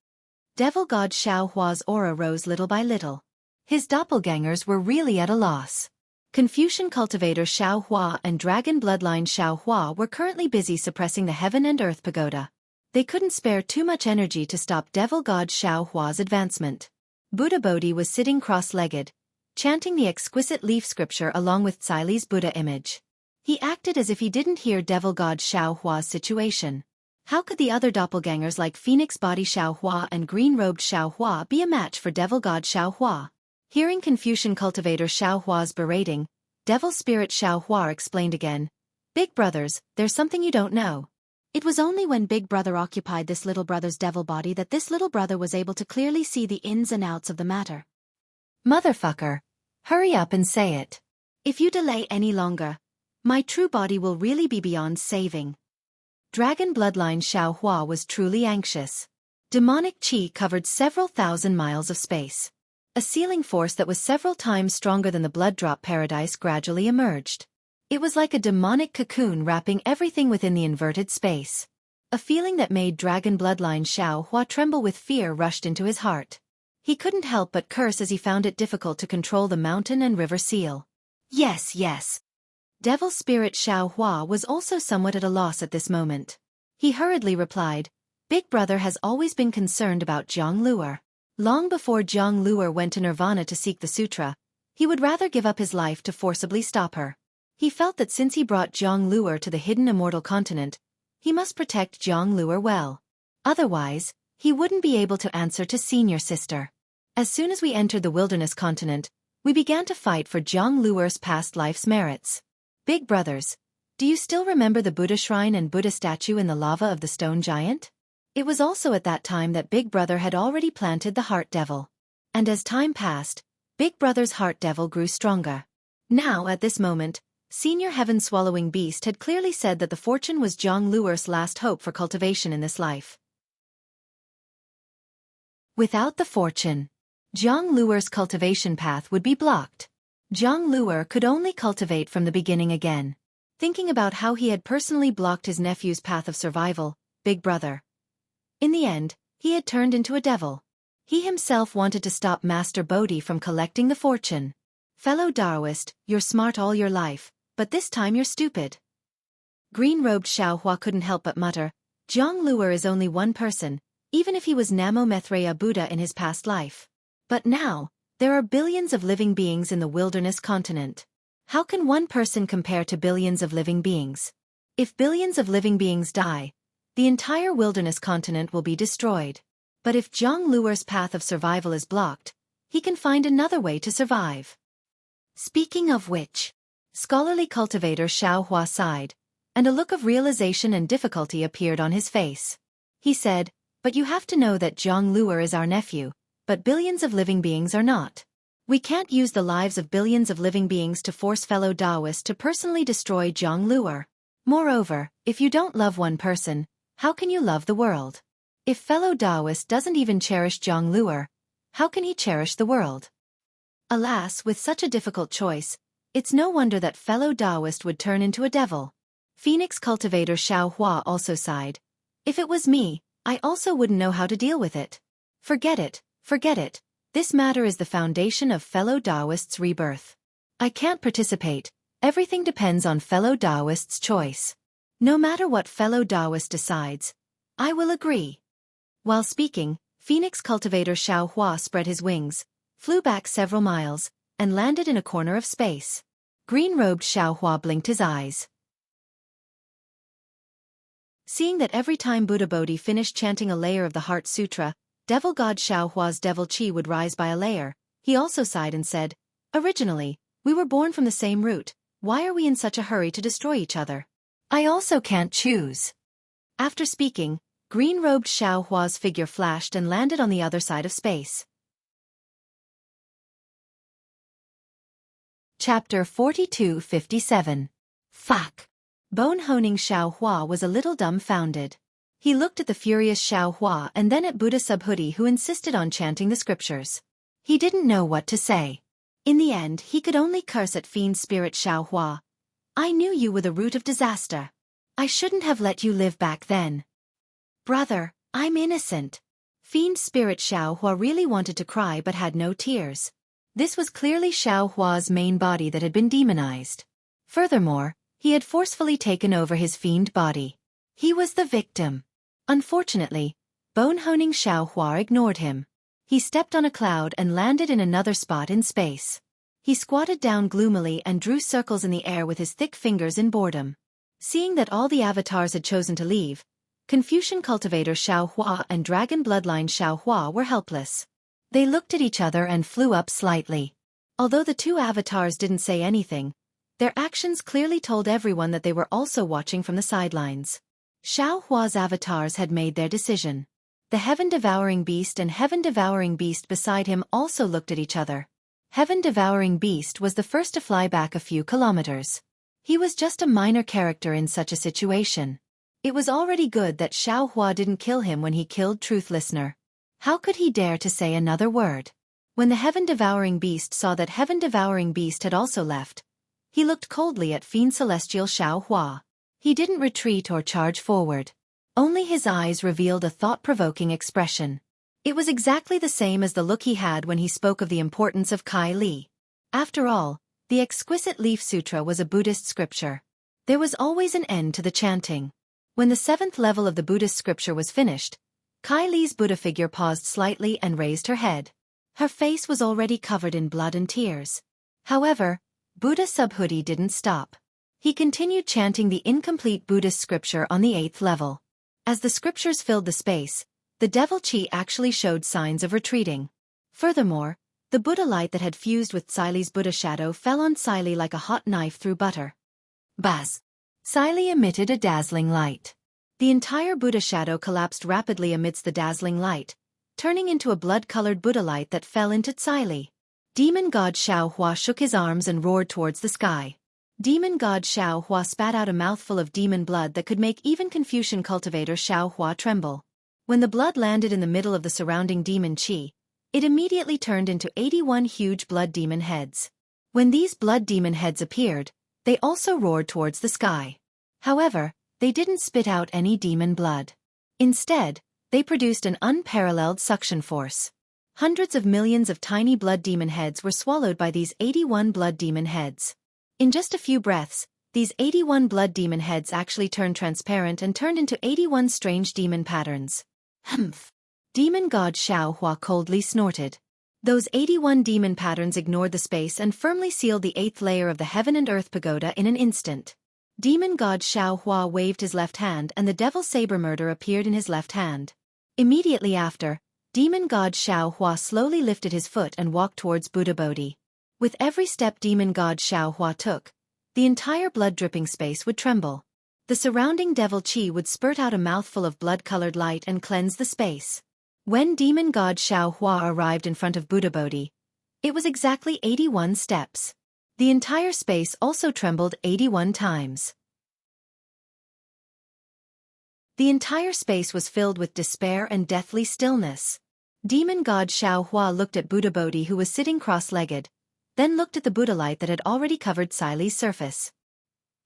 Devil god Xianxia's aura rose little by little. His doppelgangers were really at a loss. Confucian cultivator Xianxia and dragon bloodline Xianxia were currently busy suppressing the heaven and earth pagoda. They couldn't spare too much energy to stop devil god Xianxia's advancement. Buddha Bodhi was sitting cross-legged, chanting the exquisite leaf scripture along with Tsili's Buddha image. He acted as if he didn't hear devil god Xianxia's situation. How could the other doppelgangers like Phoenix Body Xianxia and Green-Robed Xianxia be a match for devil god Xianxia? Hearing Confucian cultivator Xianxia's berating, devil spirit Xianxia explained again, "Big brothers, there's something you don't know. It was only when Big Brother occupied this little brother's devil body that this little brother was able to clearly see the ins and outs of the matter." Motherfucker. Hurry up and say it. If you delay any longer, my true body will really be beyond saving. Dragon bloodline Xianxia was truly anxious. Demonic qi covered several thousand miles of space. A sealing force that was several times stronger than the blood drop paradise gradually emerged. It was like a demonic cocoon wrapping everything within the inverted space. A feeling that made dragon bloodline Xianxia tremble with fear rushed into his heart. He couldn't help but curse as he found it difficult to control the mountain and river seal. Yes. Devil spirit Xianxia was also somewhat at a loss at this moment. He hurriedly replied, "Big Brother has always been concerned about Jianghu. Long before Jianghu went to Nirvana to seek the sutra, he would rather give up his life to forcibly stop her. He felt that since he brought Jianghu to the hidden immortal continent, he must protect Jianghu well. Otherwise, he wouldn't be able to answer to senior sister. As soon as we entered the wilderness continent, we began to fight for Jianghu's past life's merits. Big brothers, do you still remember the Buddha shrine and Buddha statue in the lava of the stone giant? It was also at that time that Big Brother had already planted the heart devil. And as time passed, Big Brother's heart devil grew stronger. Now, at this moment, Senior Heaven-Swallowing Beast had clearly said that the fortune was Jianghu's last hope for cultivation in this life. Without the fortune, Jianghu's cultivation path would be blocked. Jianghu could only cultivate from the beginning again. Thinking about how he had personally blocked his nephew's path of survival, Big Brother. In the end, he had turned into a devil. He himself wanted to stop Master Bodhi from collecting the fortune. Fellow Taoist, you're smart all your life, but this time you're stupid. Green-robed Xianxia couldn't help but mutter, Jianghu is only one person, even if he was Namo Maitreya Buddha in his past life. But now, there are billions of living beings in the wilderness continent. How can one person compare to billions of living beings? If billions of living beings die, the entire wilderness continent will be destroyed. But if Jianghu's path of survival is blocked, he can find another way to survive. Speaking of which, scholarly cultivator Xianxia sighed, and a look of realization and difficulty appeared on his face. He said, "But you have to know that Jianghu is our nephew, but billions of living beings are not. We can't use the lives of billions of living beings to force fellow Taoists to personally destroy Jianghu. Moreover, if you don't love one person, how can you love the world? If fellow Taoist doesn't even cherish Jianghu, how can he cherish the world?" Alas, with such a difficult choice, it's no wonder that fellow Taoist would turn into a devil. Phoenix cultivator Xianxia also sighed. "If it was me, I also wouldn't know how to deal with it. Forget it. This matter is the foundation of fellow Taoist's rebirth. I can't participate, everything depends on fellow Taoist's choice. No matter what fellow Taoist decides, I will agree. While speaking, Phoenix cultivator Xianxia spread his wings, flew back several miles, and landed in a corner of space. Green-robed Xianxia blinked his eyes. Seeing that every time Buddha Bodhi finished chanting a layer of the Heart Sutra, Devil God Xiaohua's devil chi would rise by a layer, he also sighed and said, "Originally, we were born from the same root, why are we in such a hurry to destroy each other? I also can't choose." After speaking, green-robed Xiaohua's figure flashed and landed on the other side of space. Chapter 42-57. Fuck. Bone-honing Xiaohua was a little dumbfounded. He looked at the furious Xiaohua and then at Buddha Subhuti, who insisted on chanting the scriptures. He didn't know what to say. In the end, he could only curse at fiend spirit Xiaohua. "I knew you were the root of disaster. I shouldn't have let you live back then. Brother, I'm innocent." Fiend spirit Xiaohua really wanted to cry but had no tears. This was clearly Xiaohua's main body that had been demonized. Furthermore, he had forcefully taken over his fiend body. He was the victim. Unfortunately, bone-honing Xiaohua ignored him. He stepped on a cloud and landed in another spot in space. He squatted down gloomily and drew circles in the air with his thick fingers in boredom. Seeing that all the avatars had chosen to leave, Confucian cultivator Xiaohua and dragon bloodline Xiaohua were helpless. They looked at each other and flew up slightly. Although the two avatars didn't say anything, their actions clearly told everyone that they were also watching from the sidelines. Xiaohua's avatars had made their decision. The Heaven-Devouring Beast and Heaven-Devouring Beast beside him also looked at each other. Heaven-Devouring Beast was the first to fly back a few kilometers. He was just a minor character in such a situation. It was already good that Xiaohua didn't kill him when he killed Truth Listener. How could he dare to say another word? When the Heaven-Devouring Beast saw that Heaven-Devouring Beast had also left, he looked coldly at Fiend Celestial Xiaohua. He didn't retreat or charge forward. Only his eyes revealed a thought-provoking expression. It was exactly the same as the look he had when he spoke of the importance of Kai Li. After all, the Exquisite Leaf Sutra was a Buddhist scripture. There was always an end to the chanting. When the 7th level of the Buddhist scripture was finished, Kai Li's Buddha figure paused slightly and raised her head. Her face was already covered in blood and tears. However, Buddha Subhuti didn't stop. He continued chanting the incomplete Buddhist scripture on the 8th level. As the scriptures filled the space, the devil chi actually showed signs of retreating. Furthermore, the Buddha light that had fused with Xili's Buddha shadow fell on Xili like a hot knife through butter. Buzz! Xili emitted a dazzling light. The entire Buddha shadow collapsed rapidly amidst the dazzling light, turning into a blood-colored Buddha light that fell into Xili. Demon God Xiaohua shook his arms and roared towards the sky. Demon God Xiaohua spat out a mouthful of demon blood that could make even Confucian cultivator Xiaohua tremble. When the blood landed in the middle of the surrounding demon chi, it immediately turned into 81 huge blood demon heads. When these blood demon heads appeared, they also roared towards the sky. However, they didn't spit out any demon blood. Instead, they produced an unparalleled suction force. Hundreds of millions of tiny blood demon heads were swallowed by these 81 blood demon heads. In just a few breaths, these 81 blood demon heads actually turned transparent and turned into 81 strange demon patterns. Humph! Demon God Xiaohua coldly snorted. Those 81 demon patterns ignored the space and firmly sealed the 8th layer of the Heaven and Earth Pagoda in an instant. Demon God Xiaohua waved his left hand and the Devil Saber Murder appeared in his left hand. Immediately after, Demon God Xiaohua slowly lifted his foot and walked towards Buddha Bodhi. With every step Demon God Xiaohua took, the entire blood-dripping space would tremble. The surrounding devil chi would spurt out a mouthful of blood-colored light and cleanse the space. When Demon God Xiaohua arrived in front of Buddha Bodhi, it was exactly 81 steps. The entire space also trembled 81 times. The entire space was filled with despair and deathly stillness. Demon God Xiaohua looked at Buddha Bodhi, who was sitting cross-legged, then looked at the Buddha light that had already covered Xili's surface.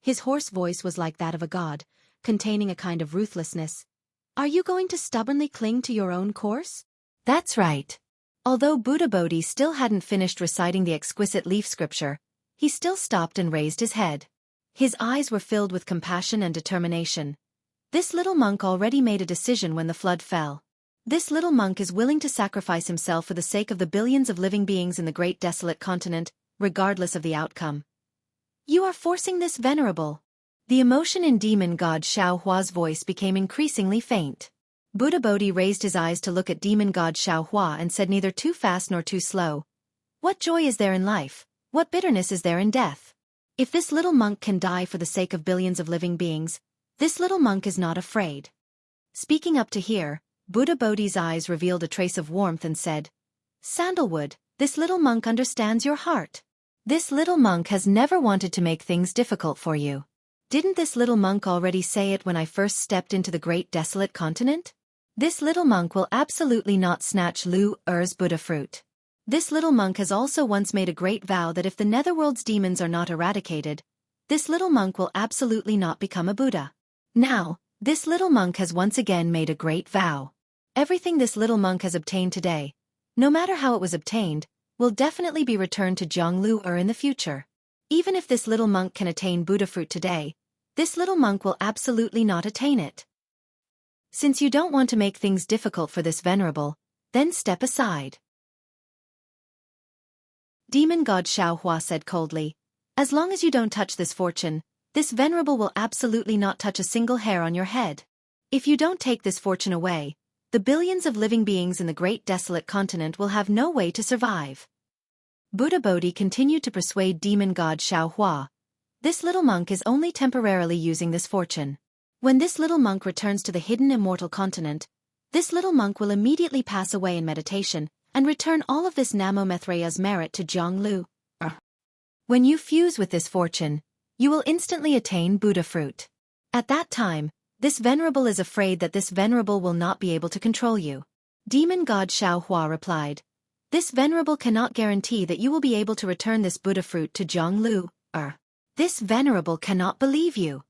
His hoarse voice was like that of a god, containing a kind of ruthlessness. "Are you going to stubbornly cling to your own course?" That's right. Although Buddha Bodhi still hadn't finished reciting the exquisite leaf scripture, he still stopped and raised his head. His eyes were filled with compassion and determination. This little monk already made a decision when the flood fell. This little monk is willing to sacrifice himself for the sake of the billions of living beings in the great desolate continent, regardless of the outcome. You are forcing this, Venerable. The emotion in demon god Xiaohua's voice became increasingly faint. Buddha Bodhi raised his eyes to look at demon god Xiaohua and said, neither too fast nor too slow. What joy is there in life? What bitterness is there in death? If this little monk can die for the sake of billions of living beings, this little monk is not afraid. Speaking up to here, Buddha Bodhi's eyes revealed a trace of warmth and said, Sandalwood, this little monk understands your heart. This little monk has never wanted to make things difficult for you. Didn't this little monk already say it when I first stepped into the great desolate continent? This little monk will absolutely not snatch Lu Er's Buddha fruit. This little monk has also once made a great vow that if the netherworld's demons are not eradicated, this little monk will absolutely not become a Buddha. Now, this little monk has once again made a great vow. Everything this little monk has obtained today, no matter how it was obtained, will definitely be returned to Jianghu in the future. Even if this little monk can attain Buddha fruit today, this little monk will absolutely not attain it. Since you don't want to make things difficult for this venerable, then step aside. Demon god Xiaohua said coldly, as long as you don't touch this fortune, this venerable will absolutely not touch a single hair on your head. If you don't take this fortune away, the billions of living beings in the great desolate continent will have no way to survive. Buddha Bodhi continued to persuade demon god Xiaohua. This little monk is only temporarily using this fortune. When this little monk returns to the hidden immortal continent, this little monk will immediately pass away in meditation and return all of this Namo Maitreya's merit to Jianghu. When you fuse with this fortune, you will instantly attain Buddha fruit. At that time, this venerable is afraid that this venerable will not be able to control you. Demon god Xiaohua replied, this venerable cannot guarantee that you will be able to return this Buddha fruit to Jianghu. This venerable cannot believe you.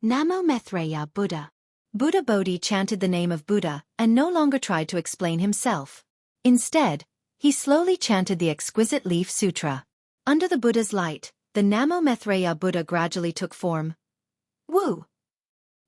Namo Maitreya Buddha. Buddha Bodhi chanted the name of Buddha and no longer tried to explain himself. Instead, he slowly chanted the exquisite leaf sutra. Under the Buddha's light, the Namo Maitreya Buddha gradually took form. Woo!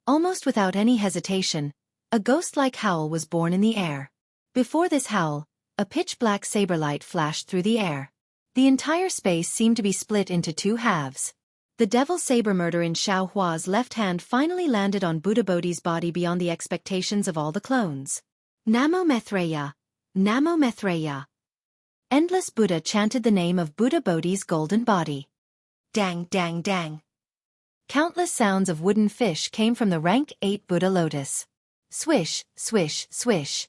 Almost without any hesitation, a ghost-like howl was born in the air. Before this howl, a pitch-black saber light flashed through the air. The entire space seemed to be split into two halves. The devil's saber murder in Xiaohua's left hand finally landed on Buddha Bodhi's body beyond the expectations of all the clones. Namo Maitreya, Namo Maitreya. Endless Buddha chanted the name of Buddha Bodhi's golden body. Dang, dang, dang. Countless sounds of wooden fish came from the rank 8 Buddha lotus. Swish, swish, swish.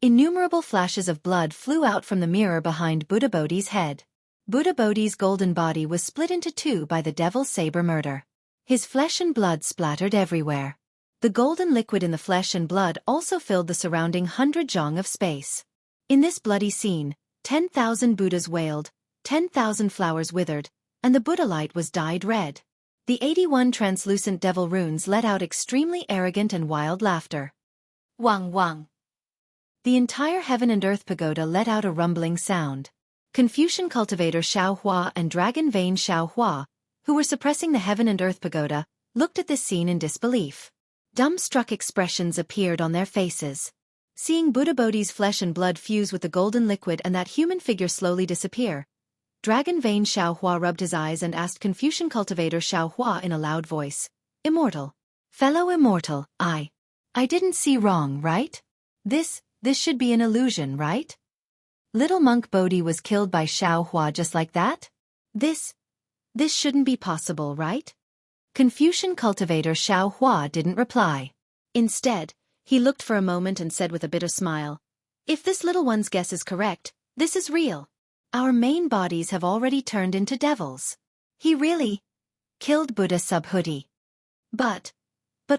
Innumerable flashes of blood flew out from the mirror behind Buddha Bodhi's head. Buddha Bodhi's golden body was split into two by the devil's saber murder. His flesh and blood splattered everywhere. The golden liquid in the flesh and blood also filled the surrounding 100 zhang of space. In this bloody scene, 10,000 Buddhas wailed, 10,000 flowers withered, and the Buddha light was dyed red. The 81 translucent devil runes let out extremely arrogant and wild laughter. Wang wang. The entire heaven and earth pagoda let out a rumbling sound. Confucian cultivator Xiaohua and dragon vein Xiaohua, who were suppressing the heaven and earth pagoda, looked at this scene in disbelief. Dumbstruck expressions appeared on their faces. Seeing Buddha Bodhi's flesh and blood fuse with the golden liquid and that human figure slowly disappear, dragon vein Xiaohua rubbed his eyes and asked Confucian cultivator Xiaohua in a loud voice, Immortal. Fellow Immortal, I didn't see wrong, right? This should be an illusion, right? Little monk Bodhi was killed by Xiaohua just like that? This shouldn't be possible, right? Confucian cultivator Xiaohua didn't reply. Instead, he looked for a moment and said with a bitter smile, if this little one's guess is correct, this is real. Our main bodies have already turned into devils. He really killed Buddha Subhuti. But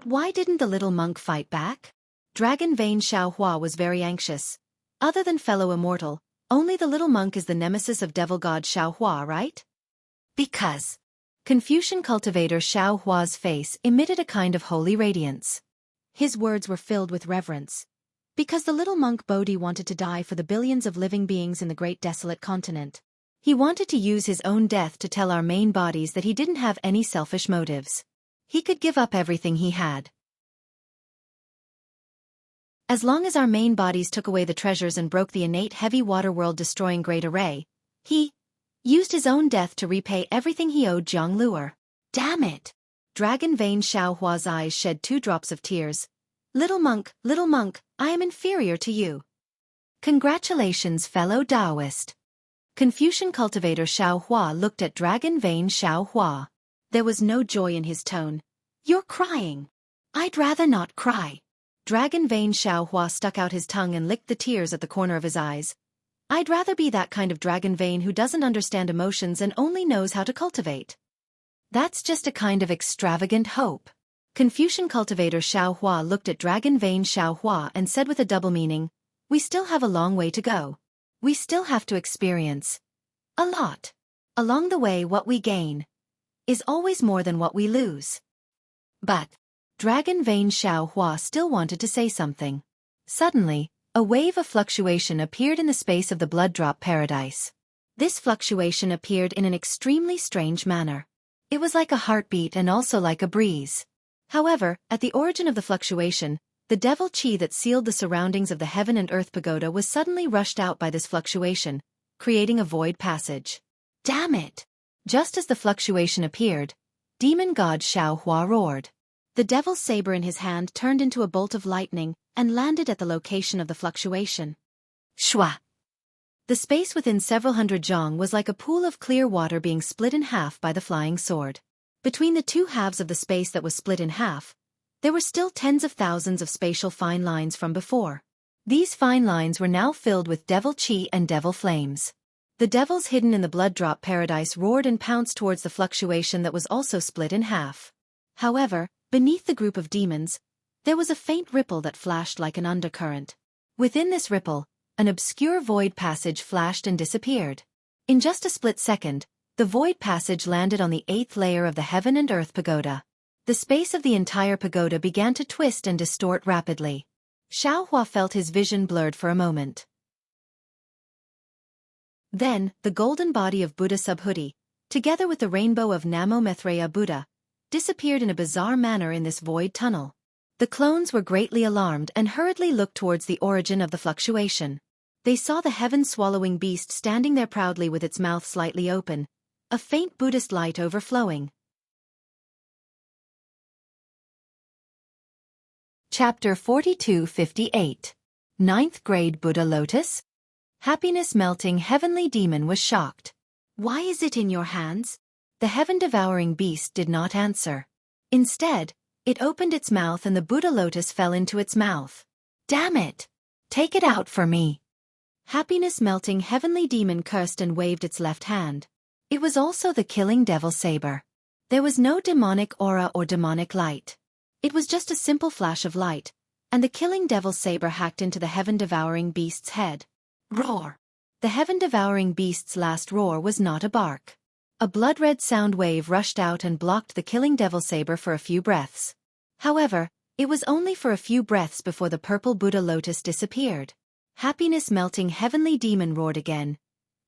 why didn't the little monk fight back? Dragon vein Xiaohua was very anxious. Other than fellow Immortal, only the little monk is the nemesis of devil god Xiaohua, right? Because Confucian cultivator Xiaohua's face emitted a kind of holy radiance. His words were filled with reverence. Because the little monk Bodhi wanted to die for the billions of living beings in the great desolate continent. He wanted to use his own death to tell our main bodies that he didn't have any selfish motives. he could give up everything he had. As long as our main bodies took away the treasures and broke the innate heavy water world-destroying great array, he used his own death to repay everything he owed Jianghu. Damn it! Dragon Vein Xiaohua's eyes shed 2 drops of tears. Little monk, I am inferior to you. Congratulations, fellow Taoist. Confucian cultivator Xiaohua looked at Dragon Vein Xiaohua. There was no joy in his tone. You're crying. I'd rather not cry. Dragon Vein Xiaohua stuck out his tongue and licked the tears at the corner of his eyes. I'd rather be that kind of Dragon Vein who doesn't understand emotions and only knows how to cultivate. That's just a kind of extravagant hope. Confucian cultivator Xiaohua looked at Dragon Vein Xiaohua and said with a double meaning, we still have a long way to go. We still have to experience a lot. Along the way, what we gain is always more than what we lose. But Dragon Vein Xiaohua still wanted to say something. Suddenly, a wave of fluctuation appeared in the space of the blood drop paradise. This fluctuation appeared in an extremely strange manner. It was like a heartbeat and also like a breeze. However, at the origin of the fluctuation, the devil chi that sealed the surroundings of the heaven and earth pagoda was suddenly rushed out by this fluctuation, creating a void passage. Damn it! Just as the fluctuation appeared, demon god Xiaohua roared. The devil's saber in his hand turned into a bolt of lightning and landed at the location of the fluctuation. Shwa! The space within several hundred zhang was like a pool of clear water being split in half by the flying sword. Between the 2 halves of the space that was split in half, there were still tens of thousands of spatial fine lines from before. These fine lines were now filled with devil chi and devil flames. The devils hidden in the blood drop paradise roared and pounced towards the fluctuation that was also split in half. However, beneath the group of demons, there was a faint ripple that flashed like an undercurrent. Within this ripple, an obscure void passage flashed and disappeared. In just a split second, the void passage landed on the 8th layer of the heaven and earth pagoda. The space of the entire pagoda began to twist and distort rapidly. Xiaohua felt his vision blurred for a moment. Then, the golden body of Buddha Subhuti, together with the rainbow of Namo Maitreya Buddha, disappeared in a bizarre manner in this void tunnel. The clones were greatly alarmed and hurriedly looked towards the origin of the fluctuation. They saw the heaven-swallowing beast standing there proudly with its mouth slightly open, a faint Buddhist light overflowing. Chapter 4258. 9th Grade Buddha Lotus? Happiness-melting heavenly demon was shocked. Why is it in your hands? The heaven-devouring beast did not answer. Instead, it opened its mouth and the Buddha lotus fell into its mouth. Damn it! Take it out for me! Happiness-melting heavenly demon cursed and waved its left hand. It was also the killing devil saber. There was no demonic aura or demonic light. It was just a simple flash of light, and the killing devil saber hacked into the heaven-devouring beast's head. Roar! The heaven-devouring beast's last roar was not a bark. A blood-red sound wave rushed out and blocked the killing devil saber for a few breaths. However, it was only for a few breaths before the purple Buddha lotus disappeared. Happiness-melting heavenly demon roared again.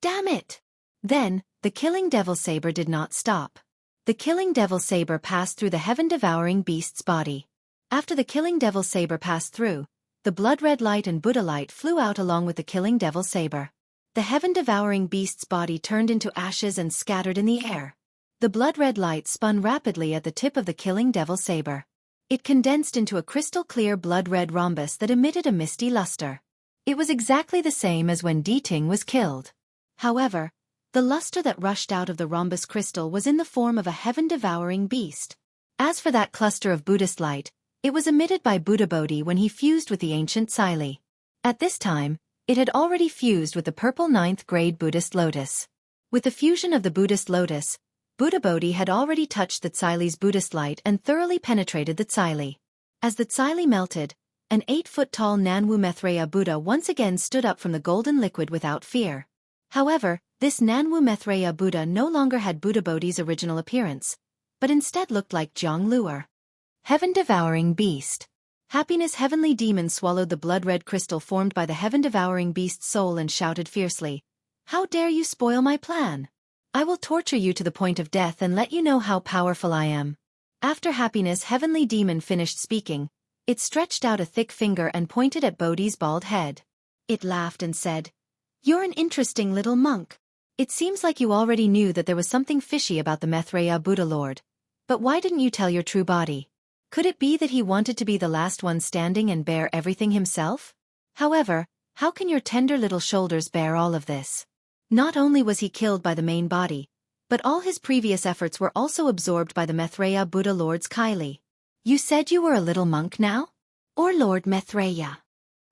Damn it! Then, the killing devil saber did not stop. The killing devil saber passed through the heaven-devouring beast's body. After the killing devil saber passed through, the blood-red light and Buddha light flew out along with the killing devil saber. The heaven-devouring beast's body turned into ashes and scattered in the air. The blood-red light spun rapidly at the tip of the killing devil saber. It condensed into a crystal-clear blood-red rhombus that emitted a misty luster. It was exactly the same as when Ting was killed. However, the luster that rushed out of the rhombus crystal was in the form of a heaven-devouring beast. As for that cluster of Buddhist light, it was emitted by Buddha Bodhi when he fused with the ancient Sili. At this time, it had already fused with the purple 9th grade Buddhist lotus. With the fusion of the Buddhist lotus, Buddha Bodhi had already touched the Tsili's Buddhist light and thoroughly penetrated the Tsili. As the Tsili melted, an 8-foot-tall Nanwu Maitreya Buddha once again stood up from the golden liquid without fear. However, this Nanwu Maitreya Buddha no longer had Buddha Bodhi's original appearance, but instead looked like Jianghu. Heaven-devouring beast. Happiness heavenly demon swallowed the blood-red crystal formed by the heaven-devouring beast's soul and shouted fiercely, "How dare you spoil my plan? I will torture you to the point of death and let you know how powerful I am." After Happiness' heavenly demon finished speaking, it stretched out a thick finger and pointed at Bodhi's bald head. It laughed and said, "You're an interesting little monk. It seems like you already knew that there was something fishy about the Maitreya Buddha Lord. But why didn't you tell your true body? Could it be that he wanted to be the last one standing and bear everything himself? However, how can your tender little shoulders bear all of this?" Not only was he killed by the main body, but all his previous efforts were also absorbed by the Maitreya Buddha Lord's Kylie. "You said you were a little monk now? Or Lord Maitreya?"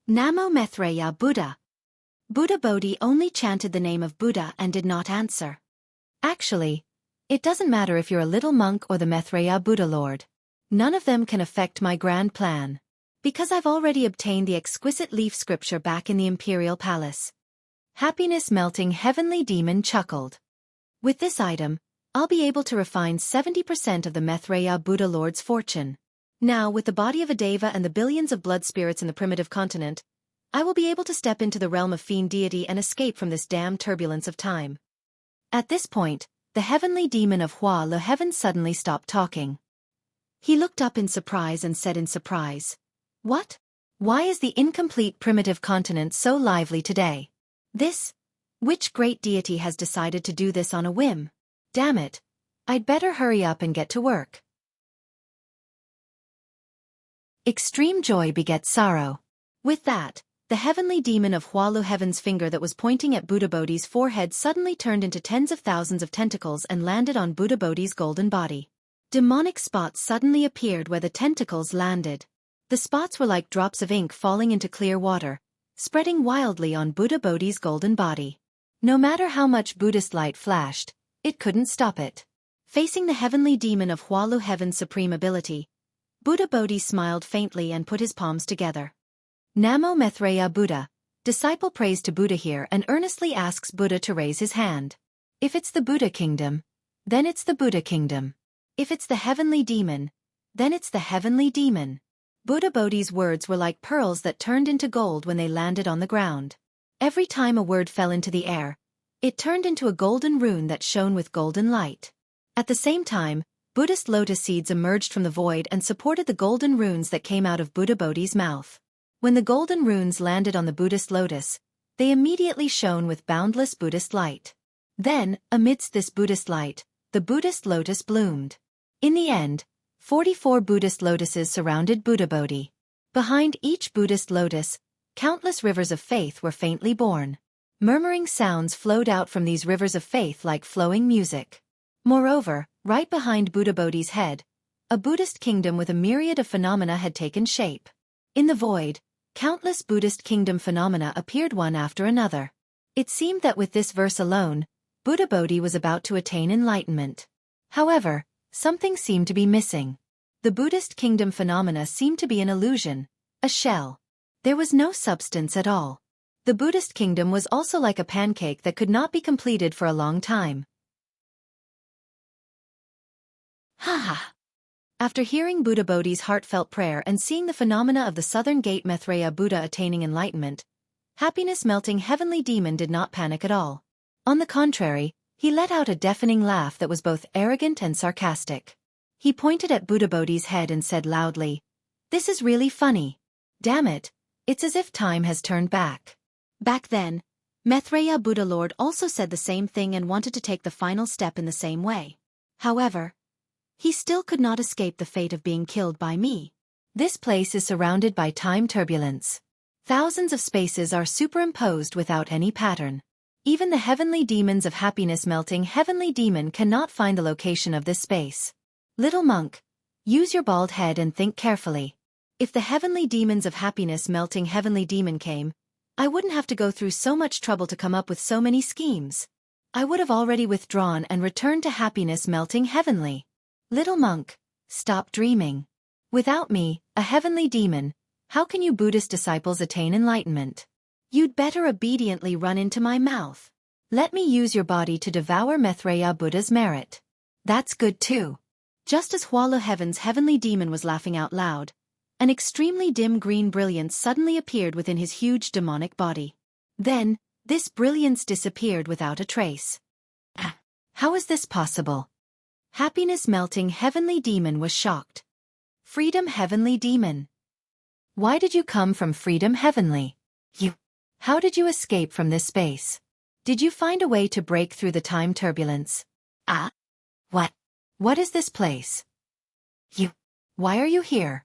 "Namo Maitreya Buddha." Buddha Bodhi only chanted the name of Buddha and did not answer. "Actually, it doesn't matter if you're a little monk or the Maitreya Buddha Lord. None of them can affect my grand plan. Because I've already obtained the exquisite leaf scripture back in the Imperial Palace." Happiness-melting heavenly demon chuckled. "With this item, I'll be able to refine 70% of the Maitreya Buddha Lord's fortune. Now, with the body of a deva and the billions of blood spirits in the primitive continent, I will be able to step into the realm of fiend deity and escape from this damned turbulence of time." At this point, the heavenly demon of Hua Le Heaven suddenly stopped talking. He looked up in surprise and said in surprise, "What? Why is the incomplete primitive continent so lively today? Which great deity has decided to do this on a whim? Damn it. I'd better hurry up and get to work." Extreme joy begets sorrow. With that, the heavenly demon of Hua Le Heaven's finger that was pointing at Buddha Bodhi's forehead suddenly turned into tens of thousands of tentacles and landed on Buddha Bodhi's golden body. Demonic spots suddenly appeared where the tentacles landed. The spots were like drops of ink falling into clear water, spreading wildly on Buddha Bodhi's golden body. No matter how much Buddhist light flashed, it couldn't stop it. Facing the heavenly demon of Hua Le Heaven's supreme ability, Buddha Bodhi smiled faintly and put his palms together. "Namo Maitreya Buddha." Disciple prays to Buddha here and earnestly asks Buddha to raise his hand. If it's the Buddha kingdom, then it's the Buddha kingdom. If it's the heavenly demon, then it's the heavenly demon. Buddha Bodhi's words were like pearls that turned into gold when they landed on the ground. Every time a word fell into the air, it turned into a golden rune that shone with golden light. At the same time, Buddhist lotus seeds emerged from the void and supported the golden runes that came out of Buddha Bodhi's mouth. When the golden runes landed on the Buddhist lotus, they immediately shone with boundless Buddhist light. Then, amidst this Buddhist light, the Buddhist lotus bloomed. In the end, 44 Buddhist lotuses surrounded Buddha Bodhi. Behind each Buddhist lotus, countless rivers of faith were faintly born. Murmuring sounds flowed out from these rivers of faith like flowing music. Moreover, right behind Buddha Bodhi's head, a Buddhist kingdom with a myriad of phenomena had taken shape. In the void, countless Buddhist kingdom phenomena appeared one after another. It seemed that with this verse alone, Buddha Bodhi was about to attain enlightenment. However, something seemed to be missing. The Buddhist kingdom phenomena seemed to be an illusion, a shell. There was no substance at all. The Buddhist kingdom was also like a pancake that could not be completed for a long time. After hearing Buddha Bodhi's heartfelt prayer and seeing the phenomena of the Southern Gate Maitreya Buddha attaining enlightenment, happiness-melting heavenly demon did not panic at all. On the contrary, he let out a deafening laugh that was both arrogant and sarcastic. He pointed at Buddha Bodhi's head and said loudly, "This is really funny. Damn it, it's as if time has turned back." Back then, Maitreya Buddha Lord also said the same thing and wanted to take the final step in the same way. However, he still could not escape the fate of being killed by me. This place is surrounded by time turbulence. Thousands of spaces are superimposed without any pattern. Even the heavenly demons of happiness-melting heavenly demon cannot find the location of this space. Little monk, use your bald head and think carefully. If the heavenly demons of happiness-melting heavenly demon came, I wouldn't have to go through so much trouble to come up with so many schemes. I would have already withdrawn and returned to happiness-melting heavenly. Little monk, stop dreaming. Without me, a heavenly demon, how can you Buddhist disciples attain enlightenment? You'd better obediently run into my mouth. Let me use your body to devour Maitreya Buddha's merit. That's good too. Just as Hua Le Heaven's heavenly demon was laughing out loud, an extremely dim green brilliance suddenly appeared within his huge demonic body. Then, this brilliance disappeared without a trace. How is this possible? Happiness-melting heavenly demon was shocked. Freedom heavenly demon. Why did you come from Freedom Heavenly? How did you escape from this space? Did you find a way to break through the time turbulence? What? What is this place? Why are you here?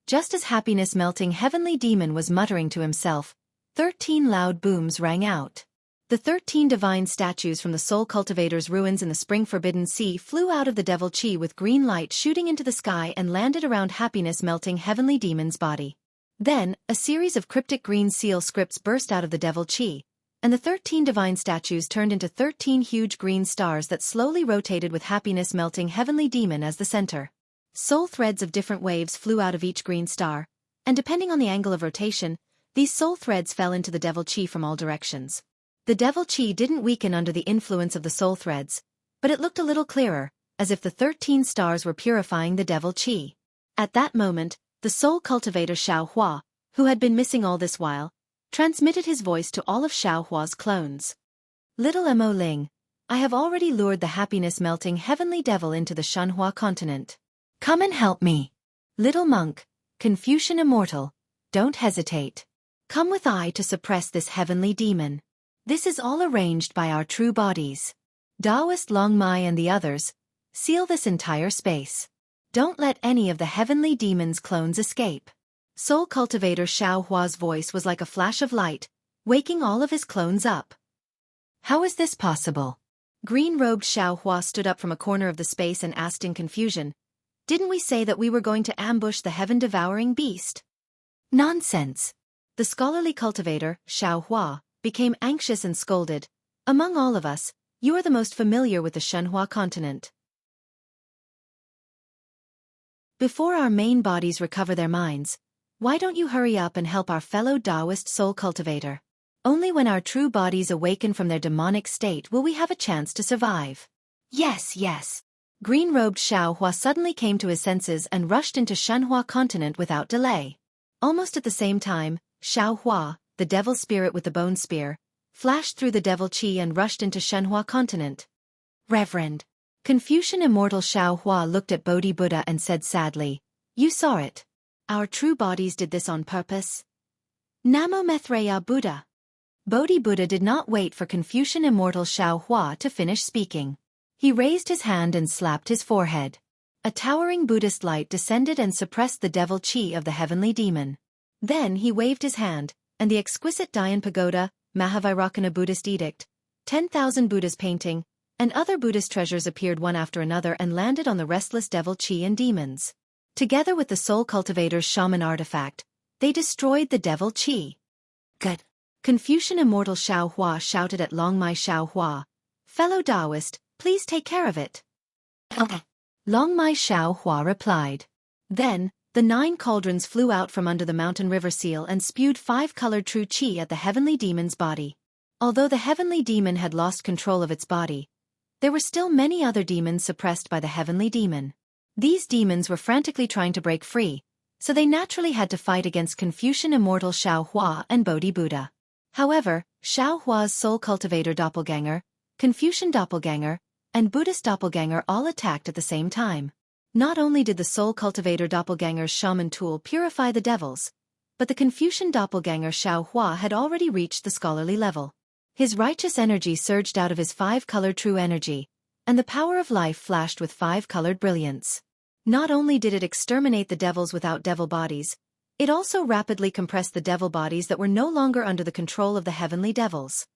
Just as happiness-melting heavenly demon was muttering to himself, 13 loud booms rang out. The 13 divine statues from the Soul Cultivator's ruins in the Spring-Forbidden Sea flew out of the Devil Chi with green light shooting into the sky and landed around happiness-melting heavenly demon's body. Then, a series of cryptic green seal scripts burst out of the Devil Chi, and the 13 divine statues turned into 13 huge green stars that slowly rotated with happiness-melting heavenly demon as the center. Soul threads of different waves flew out of each green star, and depending on the angle of rotation, these soul threads fell into the Devil Chi from all directions. The Devil Chi didn't weaken under the influence of the soul threads, but it looked a little clearer, as if the 13 stars were purifying the Devil Chi. At that moment, the Soul Cultivator Xianxia, who had been missing all this while, transmitted his voice to all of Xiaohua's clones. Little Mo Ling, I have already lured the happiness-melting heavenly devil into the Shanhua continent. Come and help me. Little monk, Confucian Immortal, don't hesitate. Come with I to suppress this heavenly demon. This is all arranged by our true bodies. Taoist Long Mai and the others, seal this entire space. Don't let any of the heavenly demon's clones escape. Soul Cultivator Xiaohua's voice was like a flash of light, waking all of his clones up. How is this possible? Green-robed Xiaohua stood up from a corner of the space and asked in confusion, Didn't we say that we were going to ambush the heaven-devouring beast? Nonsense. The scholarly cultivator, Xiaohua, became anxious and scolded. Among all of us, you are the most familiar with the Shanhua continent. Before our main bodies recover their minds, why don't you hurry up and help our fellow Taoist soul cultivator? Only when our true bodies awaken from their demonic state will we have a chance to survive. Yes. Green-robed Xiaohua suddenly came to his senses and rushed into Shanhua continent without delay. Almost at the same time, Xiaohua, the devil spirit with the bone spear, flashed through the Devil Chi and rushed into Shanhua continent. Reverend. Confucian Immortal Xiaohua looked at Bodhi Buddha and said sadly, You saw it. Our true bodies did this on purpose. Namo Maitreya Buddha. Bodhi Buddha did not wait for Confucian Immortal Xiaohua to finish speaking. He raised his hand and slapped his forehead. A towering Buddhist light descended and suppressed the Devil Chi of the heavenly demon. Then he waved his hand, and the exquisite Dayan Pagoda, Mahavairakana Buddhist Edict, 10,000 Buddhas painting, and other Buddhist treasures appeared one after another and landed on the restless Devil Chi and demons. Together with the Soul Cultivator's shaman artifact, they destroyed the Devil Chi. Good. Confucian Immortal Xiaohua shouted at Long Mai Xiaohua, Fellow Taoist, please take care of it. Okay. Long Mai Xiaohua replied. Then, the 9 cauldrons flew out from under the mountain river seal and spewed 5-colored true chi at the heavenly demon's body. Although the heavenly demon had lost control of its body, there were still many other demons suppressed by the heavenly demon. These demons were frantically trying to break free, so they naturally had to fight against Confucian Immortal Xiaohua and Bodhi Buddha. However, Xiaohua's soul cultivator doppelganger, Confucian doppelganger, and Buddhist doppelganger all attacked at the same time. Not only did the soul cultivator doppelganger's shaman tool purify the devils, but the Confucian doppelganger Xiaohua had already reached the scholarly level. His righteous energy surged out of his 5-colored true energy, and the power of life flashed with 5-colored brilliance. Not only did it exterminate the devils without devil bodies, it also rapidly compressed the devil bodies that were no longer under the control of the heavenly devils.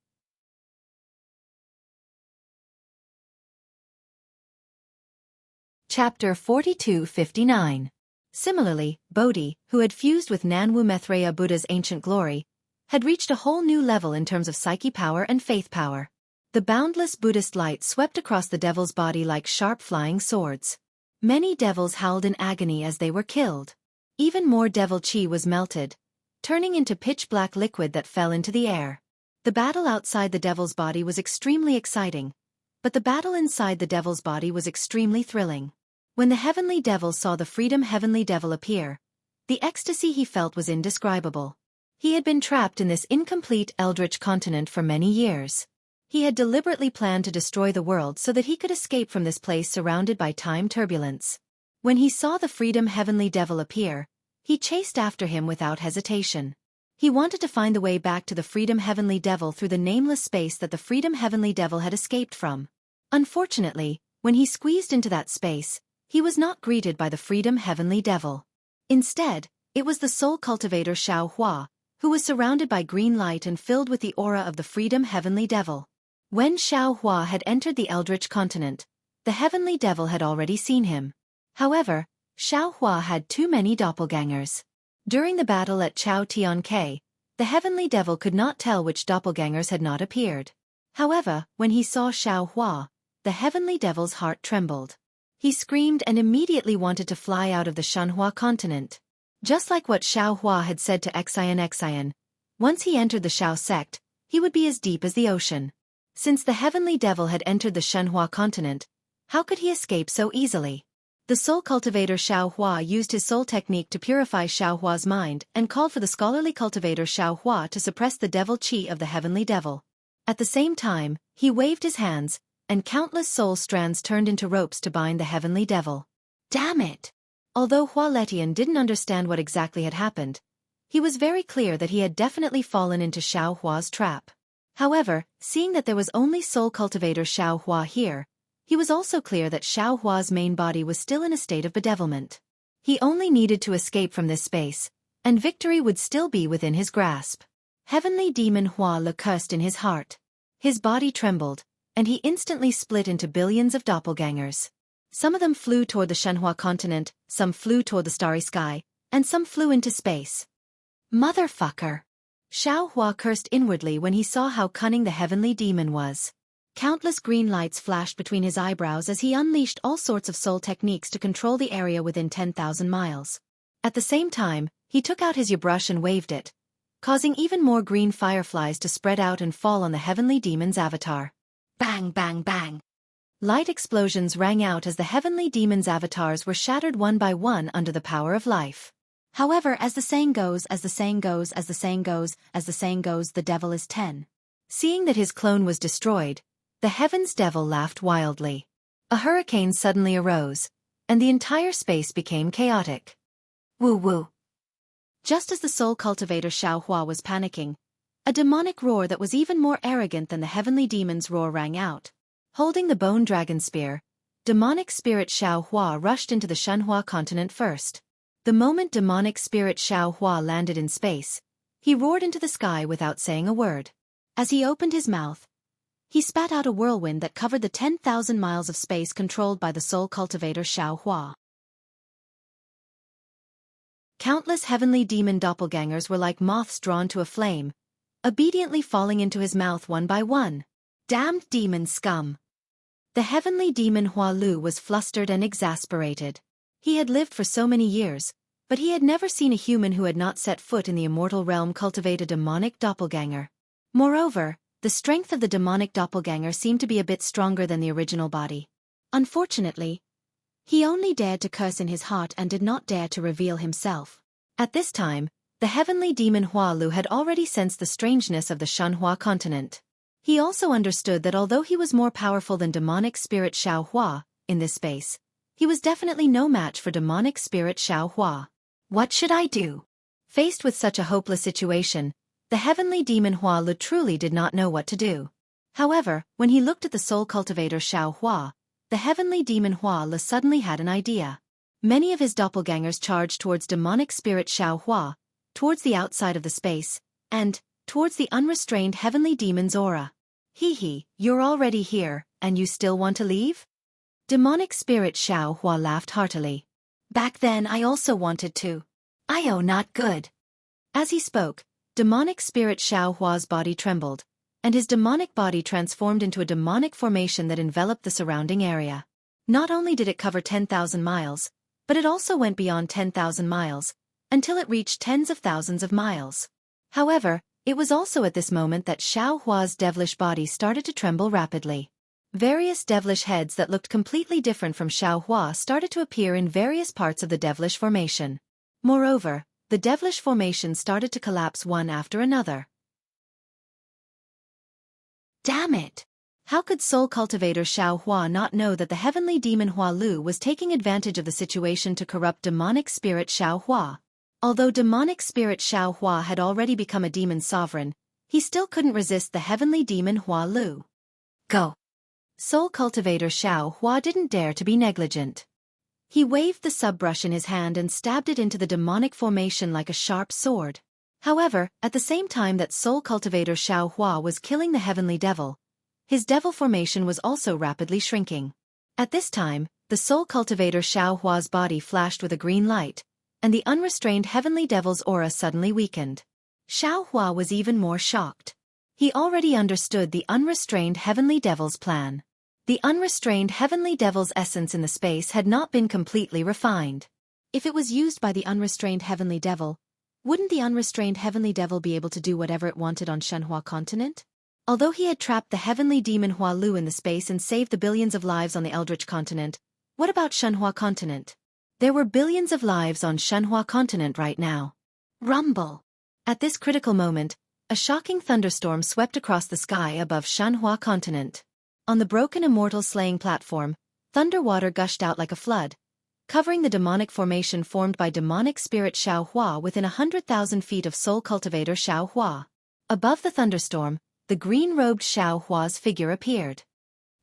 Chapter 42-59. Similarly, Bodhi, who had fused with Nanwu Maitreya Buddha's ancient glory, had reached a whole new level in terms of psyche power and faith power. The boundless Buddhist light swept across the devil's body like sharp flying swords. Many devils howled in agony as they were killed. Even more devil chi was melted, turning into pitch-black liquid that fell into the air. The battle outside the devil's body was extremely exciting, but the battle inside the devil's body was extremely thrilling. When the heavenly devil saw the freedom heavenly devil appear, the ecstasy he felt was indescribable. He had been trapped in this incomplete eldritch continent for many years. He had deliberately planned to destroy the world so that he could escape from this place surrounded by time turbulence. When he saw the Freedom Heavenly Devil appear, he chased after him without hesitation. He wanted to find the way back to the Freedom Heavenly Devil through the nameless space that the Freedom Heavenly Devil had escaped from. Unfortunately, when he squeezed into that space, he was not greeted by the Freedom Heavenly Devil. Instead, it was the soul cultivator Xianxia, who was surrounded by green light and filled with the aura of the Freedom Heavenly Devil. When Xianxia had entered the Eldritch continent, the Heavenly Devil had already seen him. However, Xianxia had too many doppelgangers. During the battle at Tianke, the Heavenly Devil could not tell which doppelgangers had not appeared. However, when he saw Xianxia, the Heavenly Devil's heart trembled. He screamed and immediately wanted to fly out of the Shanhua continent. Just like what Xianxia had said to Xian, once he entered the Xiao sect, he would be as deep as the ocean. Since the Heavenly Devil had entered the Shanhua continent, how could he escape so easily? The soul cultivator Xianxia used his soul technique to purify Xiaohua's mind and called for the scholarly cultivator Xianxia to suppress the devil qi of the Heavenly Devil. At the same time, he waved his hands, and countless soul strands turned into ropes to bind the Heavenly Devil. Damn it! Although Hua Letian didn't understand what exactly had happened, he was very clear that he had definitely fallen into Xiaohua's trap. However, seeing that there was only soul cultivator Xianxia here, he was also clear that Xiaohua's main body was still in a state of bedevilment. He only needed to escape from this space, and victory would still be within his grasp. Heavenly Demon Hua Le cursed in his heart. His body trembled, and he instantly split into billions of doppelgangers. Some of them flew toward the Shanhua continent, some flew toward the starry sky, and some flew into space. Motherfucker! Xianxia cursed inwardly when he saw how cunning the Heavenly Demon was. Countless green lights flashed between his eyebrows as he unleashed all sorts of soul techniques to control the area within 10,000 miles. At the same time, he took out his brush and waved it, causing even more green fireflies to spread out and fall on the Heavenly Demon's avatar. Bang, bang, bang! Light explosions rang out as the Heavenly Demon's avatars were shattered one by one under the power of life. However, as the saying goes, the devil is 10. Seeing that his clone was destroyed, the Heaven's Devil laughed wildly. A hurricane suddenly arose, and the entire space became chaotic. Woo-woo. Just as the soul cultivator Xianxia was panicking, a demonic roar that was even more arrogant than the Heavenly Demon's roar rang out. Holding the bone dragon spear, demonic spirit Xianxia rushed into the Shanhua continent first. The moment demonic spirit Xianxia landed in space, he roared into the sky without saying a word. As he opened his mouth, he spat out a whirlwind that covered the 10,000 miles of space controlled by the soul cultivator Xianxia. Countless Heavenly Demon doppelgangers were like moths drawn to a flame, obediently falling into his mouth one by one. Damned demon scum! The Heavenly Demon Hua Lu was flustered and exasperated. He had lived for so many years, but he had never seen a human who had not set foot in the immortal realm cultivate a demonic doppelganger. Moreover, the strength of the demonic doppelganger seemed to be a bit stronger than the original body. Unfortunately, he only dared to curse in his heart and did not dare to reveal himself. At this time, the Heavenly Demon Hua Lu had already sensed the strangeness of the Shanhua continent. He also understood that although he was more powerful than demonic spirit Xianxia in this space, he was definitely no match for demonic spirit Xianxia. What should I do? Faced with such a hopeless situation, the Heavenly Demon Hua Lu truly did not know what to do. However, when he looked at the soul cultivator Xianxia, the Heavenly Demon Hua Lu suddenly had an idea. Many of his doppelgangers charged towards demonic spirit Xianxia, towards the outside of the space, and towards the unrestrained Heavenly Demon's aura. Hee, you're already here, and you still want to leave? Demonic spirit Xianxia laughed heartily. Back then I also wanted to. Not good. As he spoke, demonic spirit Xiaohua's body trembled, and his demonic body transformed into a demonic formation that enveloped the surrounding area. Not only did it cover 10,000 miles, but it also went beyond 10,000 miles, until it reached tens of thousands of miles. However, it was also at this moment that Xiaohua's devilish body started to tremble rapidly. Various devilish heads that looked completely different from Xianxia started to appear in various parts of the devilish formation. Moreover, the devilish formation started to collapse one after another. Damn it! How could Soul Cultivator Xiao Hua not know that the heavenly demon Hua Lu was taking advantage of the situation to corrupt demonic spirit Xiao Hua? Although demonic spirit Xiao Hua had already become a demon sovereign, he still couldn't resist the heavenly demon Hua Lu. Go! Soul Cultivator Xiao Hua didn't dare to be negligent. He waved the subbrush in his hand and stabbed it into the demonic formation like a sharp sword. However, at the same time that Soul Cultivator Xiao Hua was killing the heavenly devil, his devil formation was also rapidly shrinking. At this time, the Soul Cultivator Xiao Hua's body flashed with a green light, and the unrestrained heavenly devil's aura suddenly weakened. Xiao Hua was even more shocked. He already understood the unrestrained heavenly devil's plan. The unrestrained heavenly devil's essence in the space had not been completely refined. If it was used by the unrestrained heavenly devil, wouldn't the unrestrained heavenly devil be able to do whatever it wanted on Shenhua continent? Although he had trapped the heavenly demon Hua Lu in the space and saved the billions of lives on the Eldritch continent, what about Shenhua continent? There were billions of lives on Shenhua continent right now. Rumble! At this critical moment, a shocking thunderstorm swept across the sky above Shenhua continent. On the broken Immortal slaying platform, thunder water gushed out like a flood, covering the demonic formation formed by demonic spirit Xiao Hua within 100,000 feet of Soul Cultivator Xiao Hua. Above the thunderstorm, the green-robed Xiao Hua's figure appeared.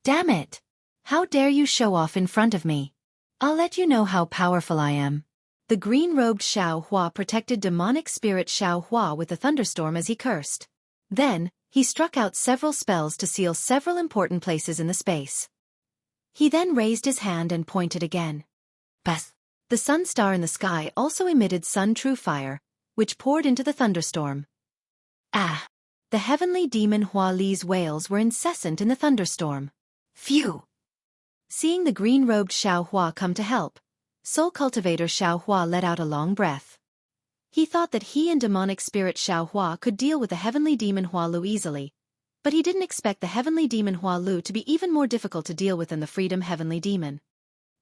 Damn it! How dare you show off in front of me? I'll let you know how powerful I am. The green-robed Xiao Hua protected demonic spirit Xiao Hua with the thunderstorm as he cursed. Then, he struck out several spells to seal several important places in the space. He then raised his hand and pointed again. Bas! The sun star in the sky also emitted sun true fire, which poured into the thunderstorm. Ah! The heavenly demon Hua Li's wails were incessant in the thunderstorm. Phew! Seeing the green-robed Xiao Hua come to help, Soul Cultivator Xiao Hua let out a long breath. He thought that he and demonic spirit Xiao Hua could deal with the heavenly demon Hua Lu easily, but he didn't expect the heavenly demon Hua Lu to be even more difficult to deal with than the freedom heavenly demon.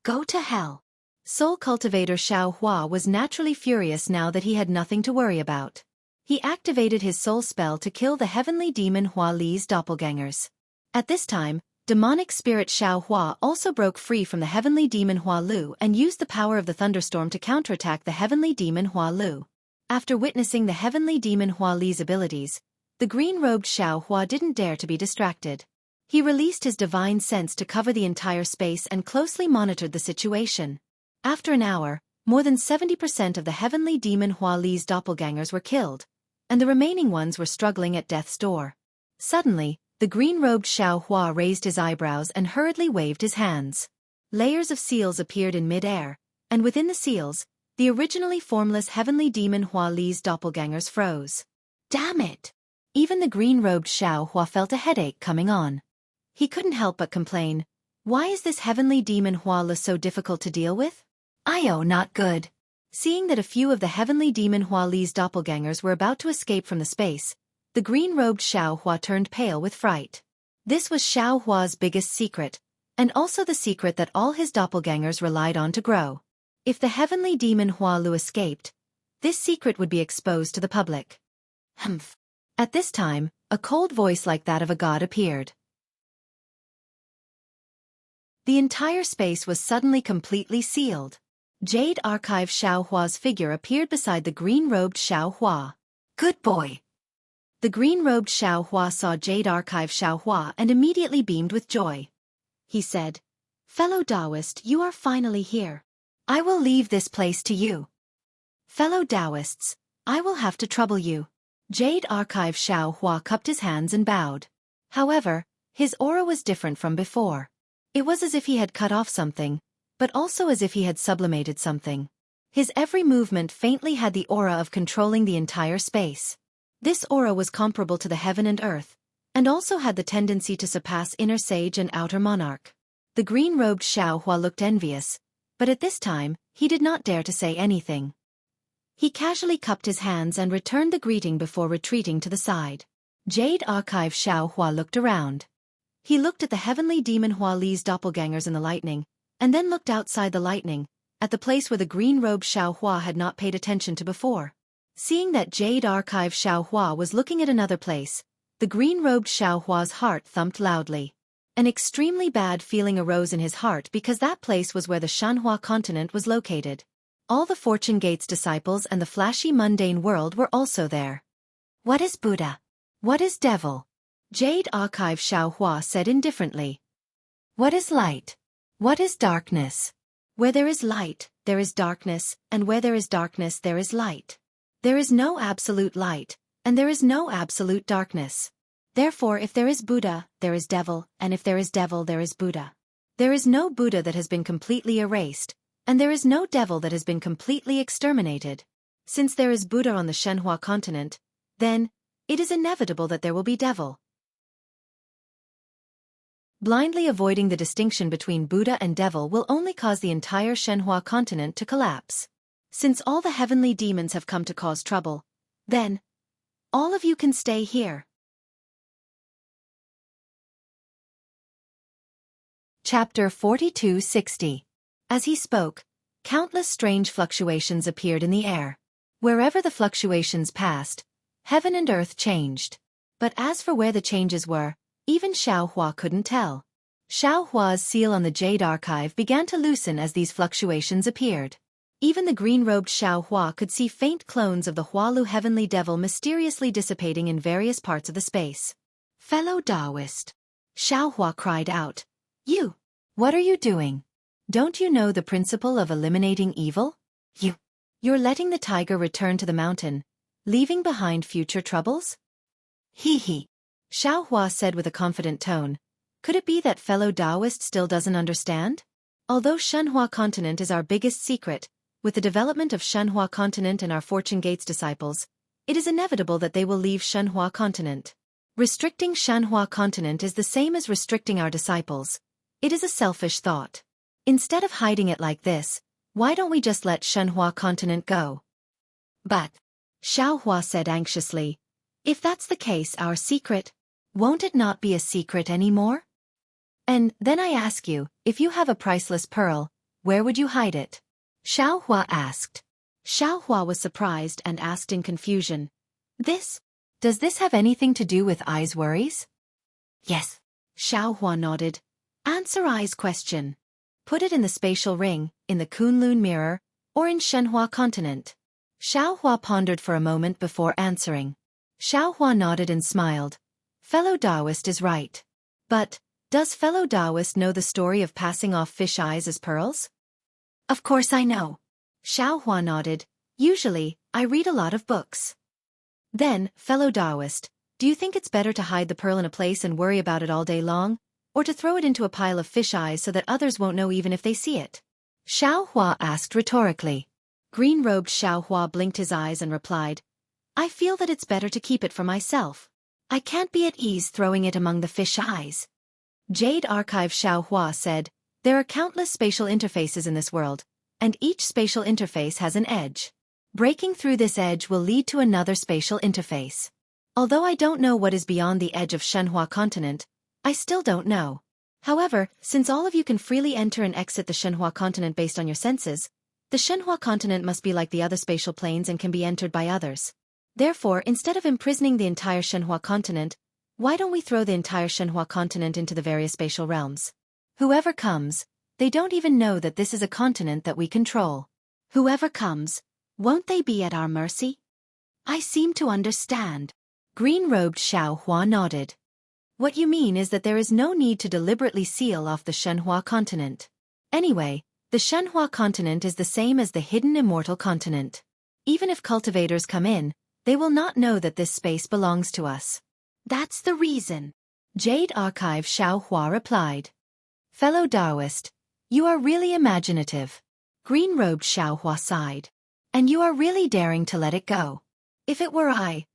Go to hell! Soul Cultivator Xiao Hua was naturally furious now that he had nothing to worry about. He activated his soul spell to kill the heavenly demon Hua Li's doppelgangers. At this time, demonic spirit Xiao Hua also broke free from the heavenly demon Hua Lu and used the power of the thunderstorm to counterattack the heavenly demon Hua Lu. After witnessing the heavenly demon Hua Li's abilities, the green-robed Xiao Hua didn't dare to be distracted. He released his divine sense to cover the entire space and closely monitored the situation. After an hour, more than 70% of the heavenly demon Hua Li's doppelgangers were killed, and the remaining ones were struggling at death's door. Suddenly, the green-robed Xiao Hua raised his eyebrows and hurriedly waved his hands. Layers of seals appeared in mid-air, and within the seals, the originally formless heavenly demon Hua Li's doppelgangers froze. Damn it! Even the green-robed Xiao Hua felt a headache coming on. He couldn't help but complain, why is this heavenly demon Hua Li so difficult to deal with? Not good. Seeing that a few of the heavenly demon Hua Li's doppelgangers were about to escape from the space, the green-robed Xiao Hua turned pale with fright. This was Xiao Hua's biggest secret, and also the secret that all his doppelgangers relied on to grow. If the heavenly demon Hua Lu escaped, this secret would be exposed to the public. Humph. At this time, a cold voice like that of a god appeared. The entire space was suddenly completely sealed. Jade Archive Xiao Hua's figure appeared beside the green-robed Xiao Hua. Good boy! The green-robed Xiao Hua saw Jade Archive Xiao Hua and immediately beamed with joy. He said, Fellow Taoist, you are finally here. I will leave this place to you. Fellow Taoists, I will have to trouble you. Jade Archive Xiao Hua cupped his hands and bowed. However, his aura was different from before. It was as if he had cut off something, but also as if he had sublimated something. His every movement faintly had the aura of controlling the entire space. This aura was comparable to the heaven and earth, and also had the tendency to surpass inner sage and outer monarch. The green-robed Xiao Hua looked envious, but at this time, he did not dare to say anything. He casually cupped his hands and returned the greeting before retreating to the side. Jade Archive Xiao Hua looked around. He looked at the heavenly demon Hua Li's doppelgangers in the lightning, and then looked outside the lightning, at the place where the green-robed Xiao Hua had not paid attention to before. Seeing that Jade Archive Xiao Hua was looking at another place, The green-robed Xiaohua's heart thumped loudly. An extremely bad feeling arose in his heart because that place was where the Shanhua continent was located. All the Fortune Gates disciples and the flashy mundane world were also there. What is Buddha? What is devil? Jade Archive Xiaohua said indifferently. What is light? What is darkness? Where there is light, there is darkness, and where there is darkness there is light. There is no absolute light, and there is no absolute darkness. Therefore, if there is Buddha, there is devil, and if there is devil, there is Buddha. There is no Buddha that has been completely erased, and there is no devil that has been completely exterminated. Since there is Buddha on the Shenhua continent, then, it is inevitable that there will be devil. Blindly avoiding the distinction between Buddha and devil will only cause the entire Shenhua continent to collapse. Since all the heavenly demons have come to cause trouble, then, all of you can stay here. Chapter 4260. As he spoke, countless strange fluctuations appeared in the air. Wherever the fluctuations passed, heaven and earth changed. But as for where the changes were, even Xiaohua couldn't tell. Xiaohua's seal on the Jade Archive began to loosen as these fluctuations appeared. Even the green-robed Xiaohua could see faint clones of the Hualu heavenly devil mysteriously dissipating in various parts of the space. Fellow Taoist, Xiaohua cried out. You! What are you doing? Don't you know the principle of eliminating evil? You're letting the tiger return to the mountain, leaving behind future troubles? He. Xiaohua said with a confident tone. Could it be that fellow Taoist still doesn't understand? Although Shenhua continent is our biggest secret, with the development of Shenhua continent and our Fortune Gates disciples, it is inevitable that they will leave Shenhua continent. Restricting Shenhua continent is the same as restricting our disciples. It is a selfish thought. Instead of hiding it like this, why don't we just let Shenhua continent go? But, Xiaohua said anxiously, if that's the case, our secret, won't it not be a secret anymore? And then I ask you, if you have a priceless pearl, where would you hide it? Xiaohua asked. Xiaohua was surprised and asked in confusion. Does this have anything to do with Ai's worries? Yes. Xiaohua nodded. Answer Ai's question. Put it in the spatial ring, in the Kunlun mirror, or in Shenhua continent. Xiaohua pondered for a moment before answering. Xiaohua nodded and smiled. Fellow Taoist is right. But, does fellow Taoist know the story of passing off fish eyes as pearls? Of course I know. Xiaohua nodded. Usually, I read a lot of books. Then, fellow Taoist, do you think it's better to hide the pearl in a place and worry about it all day long, or to throw it into a pile of fish eyes so that others won't know even if they see it? Xiaohua asked rhetorically. Green-robed Xiaohua blinked his eyes and replied, I feel that it's better to keep it for myself. I can't be at ease throwing it among the fish eyes. Jade Archive Xiaohua said, there are countless spatial interfaces in this world, and each spatial interface has an edge. Breaking through this edge will lead to another spatial interface. Although I don't know what is beyond the edge of Shenhua continent, I still don't know. However, since all of you can freely enter and exit the Shenhua continent based on your senses, the Shenhua continent must be like the other spatial planes and can be entered by others. Therefore, instead of imprisoning the entire Shenhua continent, why don't we throw the entire Shenhua continent into the various spatial realms? Whoever comes, they don't even know that this is a continent that we control. Whoever comes, won't they be at our mercy? I seem to understand. Green-robed Xiaohua nodded. What you mean is that there is no need to deliberately seal off the Shenhua continent. Anyway, the Shenhua continent is the same as the hidden Immortal continent. Even if cultivators come in, they will not know that this space belongs to us. That's the reason. Jade Archive Xiaohua replied. Fellow Taoist, you are really imaginative. Green-robed Xiaohua sighed. And you are really daring to let it go. If it were I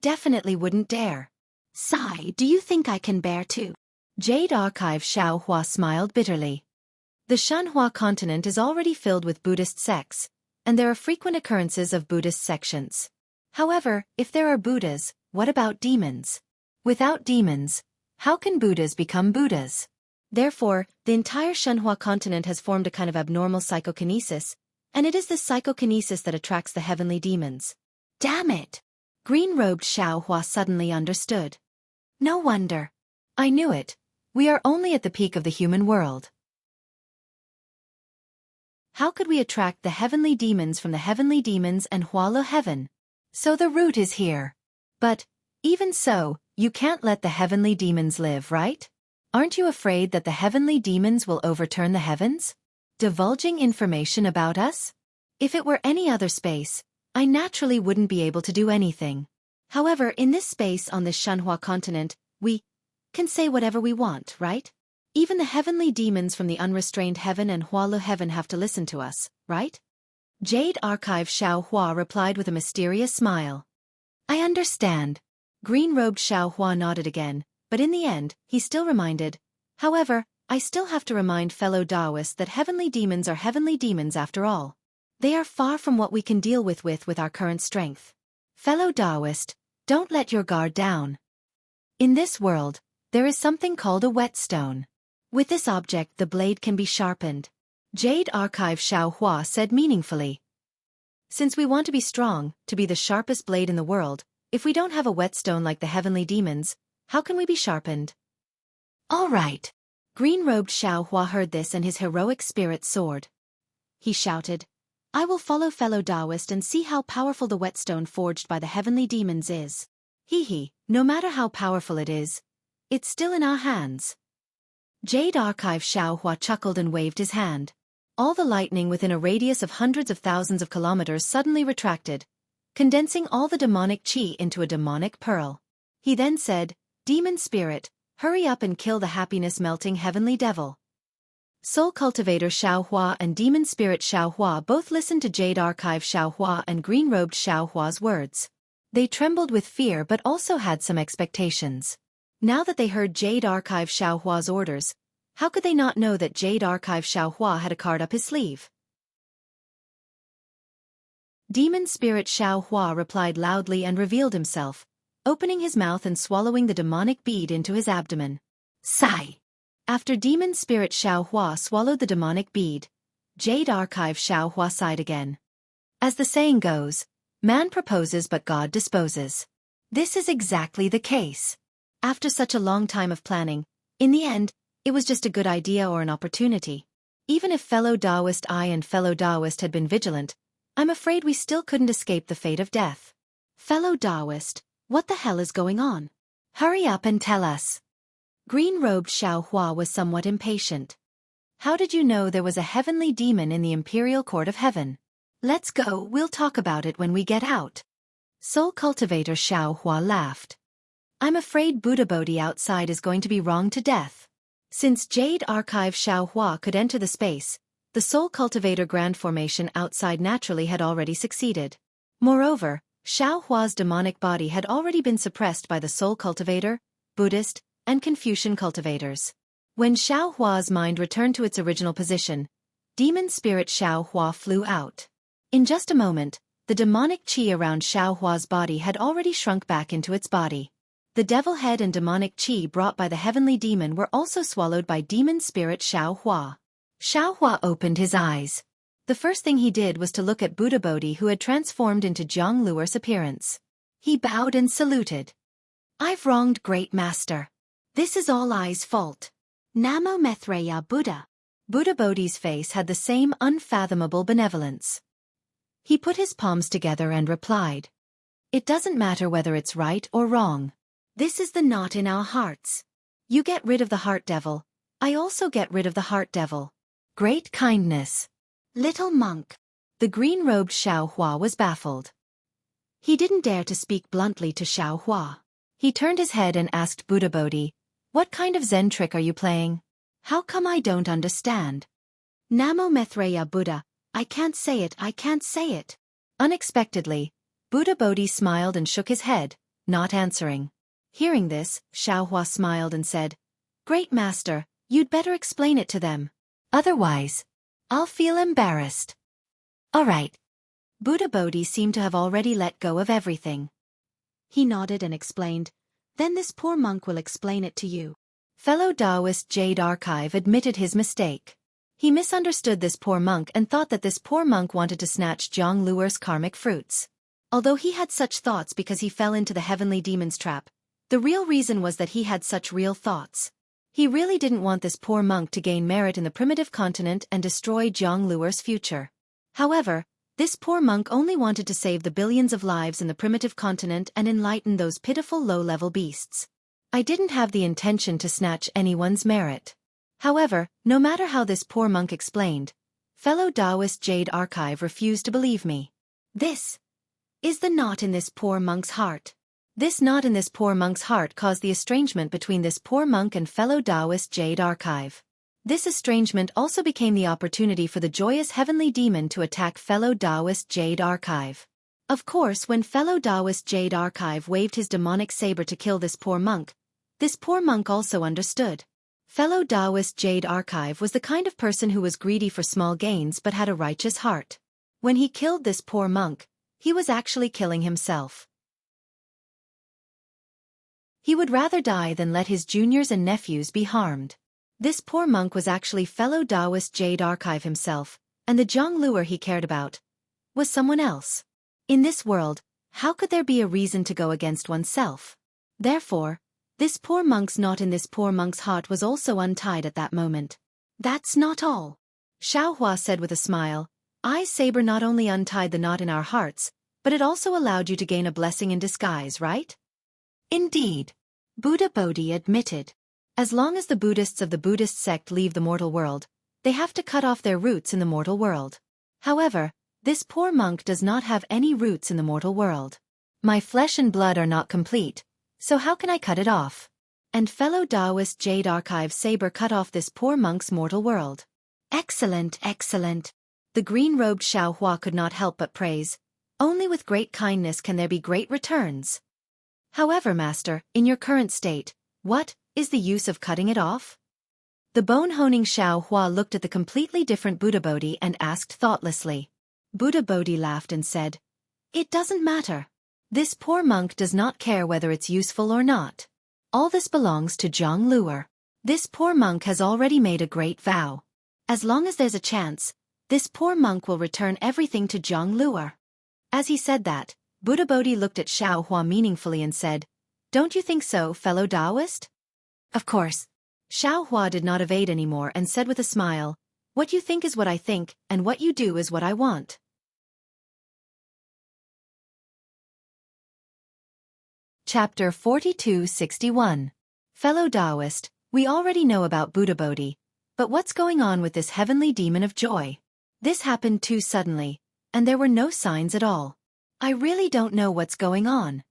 definitely wouldn't dare. Sigh, do you think I can bear to? Jade Archive Xiaohua smiled bitterly. The Shenhua continent is already filled with Buddhist sects, and there are frequent occurrences of Buddhist sections. However, if there are Buddhas, what about demons? Without demons, how can Buddhas become Buddhas? Therefore, the entire Shenhua continent has formed a kind of abnormal psychokinesis, and it is this psychokinesis that attracts the heavenly demons. Damn it! Green-robed Xiaohua suddenly understood. No wonder. I knew it. We are only at the peak of the human world. How could we attract the heavenly demons from the heavenly demons and Hualo heaven? So the root is here. But, even so, you can't let the heavenly demons live, right? Aren't you afraid that the heavenly demons will overturn the heavens, divulging information about us? If it were any other space, I naturally wouldn't be able to do anything. However, in this space on this Xianxia continent, we can say whatever we want, right? Even the heavenly demons from the unrestrained heaven and Hualu heaven have to listen to us, right? Jade Archive Xiaohua replied with a mysterious smile. I understand. Green-robed Xiaohua nodded again, but in the end, he still reminded. However, I still have to remind fellow Taoists that heavenly demons are heavenly demons after all. They are far from what we can deal with our current strength. Fellow Taoist, don't let your guard down. In this world, there is something called a whetstone. With this object the blade can be sharpened. Jade Archive Xiaohua said meaningfully. Since we want to be strong, to be the sharpest blade in the world, if we don't have a whetstone like the heavenly demons, how can we be sharpened? All right. Green-robed Xiaohua heard this and his heroic spirit soared. He shouted, I will follow fellow Taoist and see how powerful the whetstone forged by the heavenly demons is. No matter how powerful it is, it's still in our hands. Jade Archive Xiaohua chuckled and waved his hand. All the lightning within a radius of hundreds of thousands of kilometers suddenly retracted, condensing all the demonic chi into a demonic pearl. He then said, Demon spirit, hurry up and kill the happiness-melting heavenly devil. Soul Cultivator Xiaohua and Demon Spirit Xiaohua both listened to Jade Archive Xiaohua and Green-robed Xiaohua's words. They trembled with fear but also had some expectations. Now that they heard Jade Archive Xiaohua's orders, how could they not know that Jade Archive Xiaohua had a card up his sleeve? Demon Spirit Xiaohua replied loudly and revealed himself, opening his mouth and swallowing the demonic bead into his abdomen. Sigh! After Demon Spirit Xiaohua swallowed the demonic bead, Jade Archive Xiaohua sighed again. As the saying goes, man proposes but God disposes. This is exactly the case. After such a long time of planning, in the end, it was just a good idea or an opportunity. Even if fellow Taoist I and fellow Taoist had been vigilant, I'm afraid we still couldn't escape the fate of death. Fellow Taoist, what the hell is going on? Hurry up and tell us. Green-robed Xiaohua was somewhat impatient. How did you know there was a heavenly demon in the Imperial Court of Heaven? Let's go, we'll talk about it when we get out. Soul Cultivator Xiaohua laughed. I'm afraid Buddha Bodhi outside is going to be wronged to death. Since Jade Archive Xiaohua could enter the space, the Soul Cultivator Grand Formation outside naturally had already succeeded. Moreover, Xiaohua's demonic body had already been suppressed by the Soul Cultivator, Buddhist, and Confucian cultivators. When Xiaohua's mind returned to its original position, Demon Spirit Xiaohua flew out. In just a moment, the demonic qi around Xiaohua's body had already shrunk back into its body. The devil head and demonic qi brought by the heavenly demon were also swallowed by Demon Spirit Xiaohua. Xiaohua opened his eyes. The first thing he did was to look at Buddha Bodhi who had transformed into Jianghu's appearance. He bowed and saluted. I've wronged Great Master. This is all I's fault. Namo Maitreya Buddha. Buddha Bodhi's face had the same unfathomable benevolence. He put his palms together and replied. It doesn't matter whether it's right or wrong. This is the knot in our hearts. You get rid of the heart devil. I also get rid of the heart devil. Great kindness. Little monk. The green-robed Xiaohua was baffled. He didn't dare to speak bluntly to Xiaohua. He turned his head and asked Buddha Bodhi, what kind of Zen trick are you playing? How come I don't understand? Namo Maitreya Buddha, I can't say it. Unexpectedly, Buddha Bodhi smiled and shook his head, not answering. Hearing this, Xiaohua smiled and said, Great Master, you'd better explain it to them. Otherwise, I'll feel embarrassed. All right. Buddha Bodhi seemed to have already let go of everything. He nodded and explained, Then this poor monk will explain it to you. Fellow Taoist Jade Archive admitted his mistake. He misunderstood this poor monk and thought that this poor monk wanted to snatch Jianghu's karmic fruits. Although he had such thoughts because he fell into the heavenly demon's trap, The real reason was that he had such real thoughts. He really didn't want this poor monk to gain merit in the primitive continent and destroy Jianghu's future. However, this poor monk only wanted to save the billions of lives in the primitive continent and enlighten those pitiful low-level beasts. I didn't have the intention to snatch anyone's merit. However, no matter how this poor monk explained, fellow Taoist Jade Archive refused to believe me. This is the knot in this poor monk's heart. This knot in this poor monk's heart caused the estrangement between this poor monk and fellow Taoist Jade Archive. This estrangement also became the opportunity for the joyous heavenly demon to attack fellow Taoist Jade Archive. Of course, when fellow Taoist Jade Archive waved his demonic saber to kill this poor monk also understood. Fellow Taoist Jade Archive was the kind of person who was greedy for small gains but had a righteous heart. When he killed this poor monk, he was actually killing himself. He would rather die than let his juniors and nephews be harmed. This poor monk was actually fellow Taoist Jade Archive himself, and the Jianghu he cared about was someone else. In this world, how could there be a reason to go against oneself? Therefore, this poor monk's knot in this poor monk's heart was also untied at that moment. That's not all. Xianxia said with a smile, I's saber not only untied the knot in our hearts, but it also allowed you to gain a blessing in disguise, right? Indeed. Buddha Bodhi admitted. As long as the Buddhists of the Buddhist sect leave the mortal world, they have to cut off their roots in the mortal world. However, this poor monk does not have any roots in the mortal world. My flesh and blood are not complete, so how can I cut it off? And fellow Taoist Jade Archive saber cut off this poor monk's mortal world. Excellent, excellent. The green-robed Xianxia could not help but praise. Only with great kindness can there be great returns. However, master, in your current state, what is the use of cutting it off? The bone-honing Xianxia looked at the completely different Buddha Bodhi and asked thoughtlessly. Buddha Bodhi laughed and said, It doesn't matter. This poor monk does not care whether it's useful or not. All this belongs to Jianghu. This poor monk has already made a great vow. As long as there's a chance, this poor monk will return everything to Jianghu. As he said that, Buddha Bodhi looked at Xianxia meaningfully and said, Don't you think so, fellow Taoist? Of course. Xianxia did not evade anymore and said with a smile, What you think is what I think, and what you do is what I want. Chapter 4261. Fellow Taoist, we already know about Buddha Bodhi, but what's going on with this heavenly demon of joy? This happened too suddenly, and there were no signs at all. I really don't know what's going on.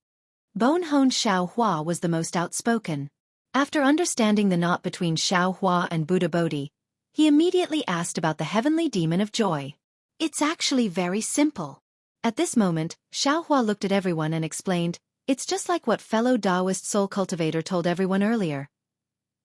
Bone-honed Xianxia was the most outspoken. After understanding the knot between Xianxia and Buddha Bodhi, he immediately asked about the heavenly demon of joy. It's actually very simple. At this moment, Xianxia looked at everyone and explained, It's just like what fellow Taoist soul cultivator told everyone earlier.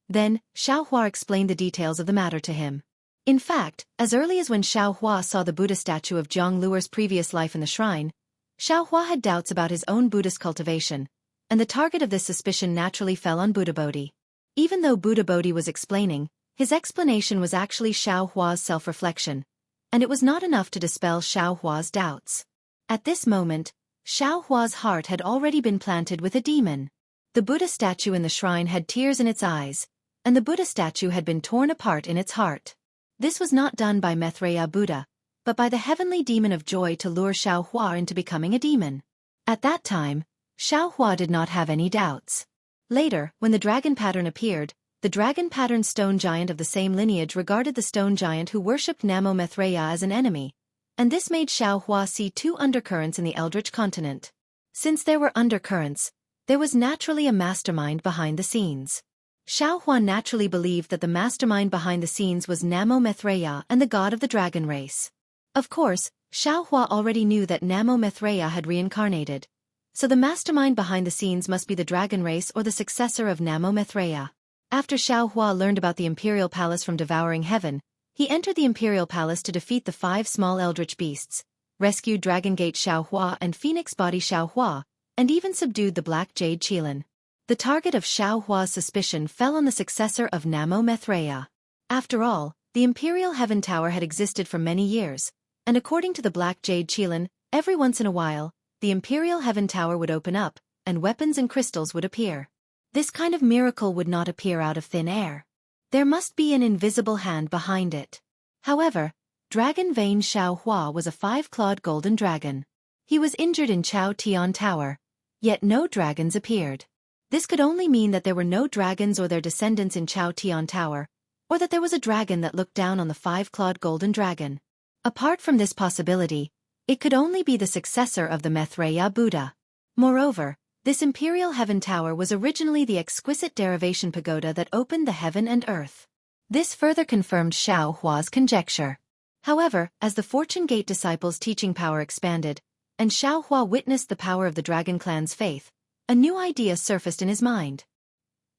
Then, Xianxia explained the details of the matter to him. In fact, as early as when Xianxia saw the Buddha statue of Jianghu's previous life in the shrine, Xianxia had doubts about his own Buddhist cultivation, and the target of this suspicion naturally fell on Buddha Bodhi. Even though Buddha Bodhi was explaining, his explanation was actually Xianxia's self-reflection, and it was not enough to dispel Xianxia's doubts. At this moment, Xianxia's heart had already been planted with a demon. The Buddha statue in the shrine had tears in its eyes, and the Buddha statue had been torn apart in its heart. This was not done by Maitreya Buddha, but by the heavenly demon of joy to lure Xianxia into becoming a demon. At that time, Xianxia did not have any doubts. Later, when the dragon pattern appeared, the dragon pattern stone giant of the same lineage regarded the stone giant who worshipped Namo Maitreya as an enemy, and this made Xianxia see two undercurrents in the Eldritch continent. Since there were undercurrents, there was naturally a mastermind behind the scenes. Xianxia naturally believed that the mastermind behind the scenes was Namo Maitreya and the god of the dragon race. Of course, Xianxia already knew that Namo Maitreya had reincarnated, so the mastermind behind the scenes must be the dragon race or the successor of Namo Maitreya. After Xianxia learned about the Imperial Palace from Devouring Heaven, he entered the Imperial Palace to defeat the 5 small eldritch beasts, rescued Dragon Gate Xianxia and Phoenix Body Xianxia, and even subdued the Black Jade Qilin. The target of Xianxia's suspicion fell on the successor of Namo Maitreya. After all, the Imperial Heaven Tower had existed for many years, and according to the Black Jade Qilin, every once in a while, the Imperial Heaven Tower would open up, and weapons and crystals would appear. This kind of miracle would not appear out of thin air. There must be an invisible hand behind it. However, Dragon Vein Xiaohua was a 5-clawed golden dragon. He was injured in Chao Tian Tower, yet no dragons appeared. This could only mean that there were no dragons or their descendants in Chao Tian Tower, or that there was a dragon that looked down on the 5-clawed golden dragon. Apart from this possibility, it could only be the successor of the Maitreya Buddha. Moreover, this Imperial Heaven Tower was originally the exquisite derivation pagoda that opened the heaven and earth. This further confirmed Xiao Hua's conjecture. However, as the Fortune Gate disciples' teaching power expanded, and Xiao Hua witnessed the power of the Dragon Clan's faith, a new idea surfaced in his mind.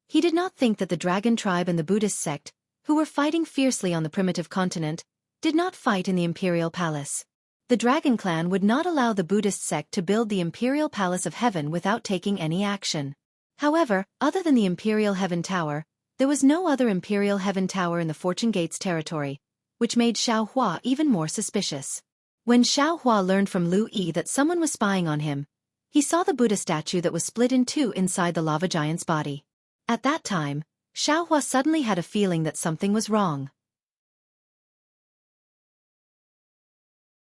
He did not think that the Dragon Tribe and the Buddhist sect, who were fighting fiercely on the primitive continent, did not fight in the Imperial Palace. The Dragon Clan would not allow the Buddhist sect to build the Imperial Palace of Heaven without taking any action. However, other than the Imperial Heaven Tower, there was no other Imperial Heaven Tower in the Fortune Gate's territory, which made Xiao Hua even more suspicious. When Xiao Hua learned from Lu Yi that someone was spying on him, he saw the Buddha statue that was split in two inside the lava giant's body. At that time, Xiao Hua suddenly had a feeling that something was wrong.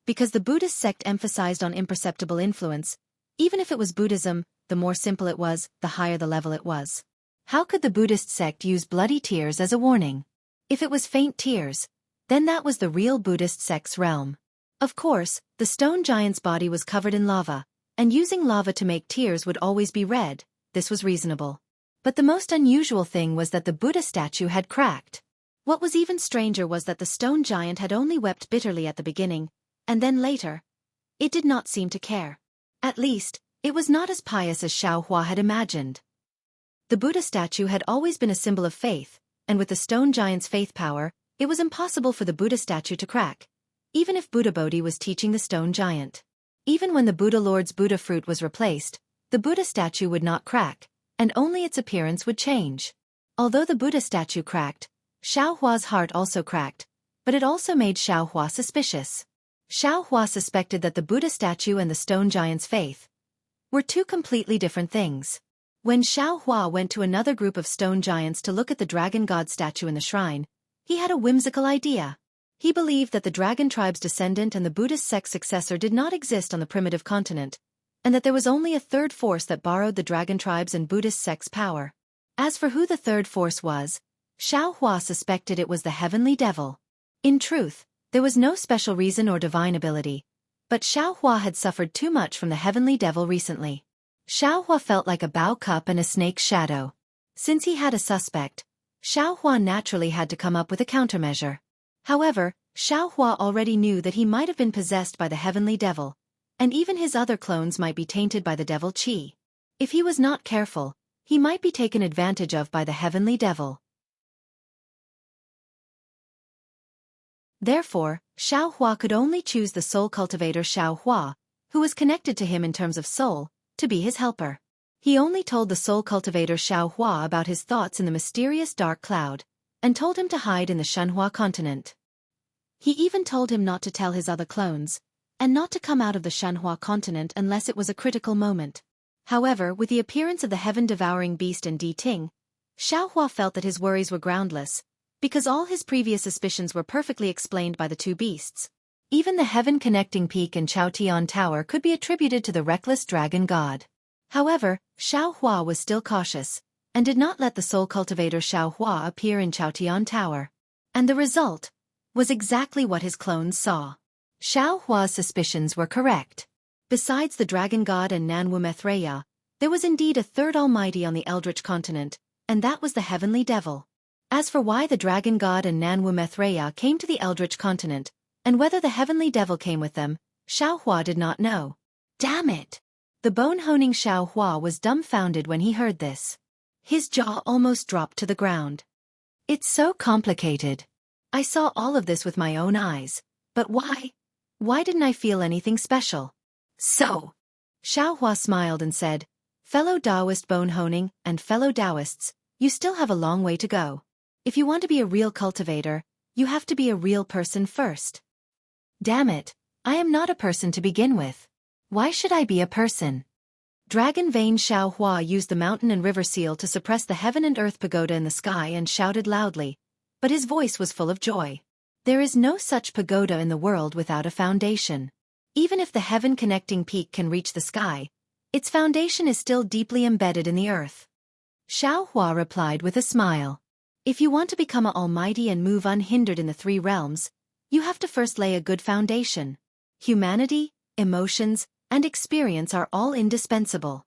Because the Buddhist sect emphasized on imperceptible influence, even if it was Buddhism, the more simple it was, the higher the level it was. How could the Buddhist sect use bloody tears as a warning? If it was faint tears, then that was the real Buddhist sect's realm. Of course, the stone giant's body was covered in lava, and using lava to make tears would always be red. This was reasonable. But the most unusual thing was that the Buddha statue had cracked. What was even stranger was that the stone giant had only wept bitterly at the beginning, and then later, it did not seem to care. At least, it was not as pious as Xiao Hua had imagined. The Buddha statue had always been a symbol of faith, and with the stone giant's faith power, it was impossible for the Buddha statue to crack, even if Buddha Bodhi was teaching the stone giant. Even when the Buddha Lord's Buddha fruit was replaced, the Buddha statue would not crack, and only its appearance would change. Although the Buddha statue cracked, Xiao Hua's heart also cracked, but it also made Xiao Hua suspicious. Xiao Hua suspected that the Buddha statue and the stone giant's faith were two completely different things. When Xiao Hua went to another group of stone giants to look at the dragon god statue in the shrine, he had a whimsical idea. He believed that the dragon tribe's descendant and the Buddhist sect's successor did not exist on the primitive continent, and that there was only a third force that borrowed the dragon tribe's and Buddhist sect's power. As for who the third force was, Xiao Hua suspected it was the heavenly devil. In truth, there was no special reason or divine ability, but Xiao Hua had suffered too much from the heavenly devil recently. Xiao Hua felt like a bow cup and a snake's shadow. Since he had a suspect, Xiao Hua naturally had to come up with a countermeasure. However, Xiao Hua already knew that he might have been possessed by the heavenly devil, and even his other clones might be tainted by the devil Qi. If he was not careful, he might be taken advantage of by the heavenly devil. Therefore, Xiao Hua could only choose the soul cultivator Xiao Hua, who was connected to him in terms of soul, to be his helper. He only told the soul cultivator Xiao Hua about his thoughts in the mysterious dark cloud, and told him to hide in the Shenhua continent. He even told him not to tell his other clones, and not to come out of the Shenhua continent unless it was a critical moment. However, with the appearance of the heaven-devouring beast and Di Ting, Xiao Hua felt that his worries were groundless, because all his previous suspicions were perfectly explained by the two beasts. Even the heaven-connecting peak in Chaotian Tower could be attributed to the reckless dragon god. However, Xiao Hua was still cautious, and did not let the soul cultivator Xiao Hua appear in Chaotian Tower. And the result was exactly what his clones saw. Xiao Hua's suspicions were correct. Besides the dragon god and Nanwu Maitreya, there was indeed a third almighty on the Eldritch continent, and that was the heavenly devil. As for why the dragon god and Nanwu Maitreya came to the Eldritch continent, and whether the heavenly devil came with them, Xiao Hua did not know. Damn it! The bone-honing Xiao Hua was dumbfounded when he heard this. His jaw almost dropped to the ground. It's so complicated. I saw all of this with my own eyes, but why? Why didn't I feel anything special? So, Xiao Hua smiled and said, fellow Taoist bone-honing and fellow Taoists, you still have a long way to go. If you want to be a real cultivator, you have to be a real person first. Damn it, I am not a person to begin with. Why should I be a person? Dragon Vein Xiaohua used the mountain and river seal to suppress the heaven and earth pagoda in the sky and shouted loudly, but his voice was full of joy. There is no such pagoda in the world without a foundation. Even if the heaven-connecting peak can reach the sky, its foundation is still deeply embedded in the earth. Xiaohua replied with a smile. If you want to become almighty and move unhindered in the three realms, you have to first lay a good foundation. Humanity, emotions, and experience are all indispensable.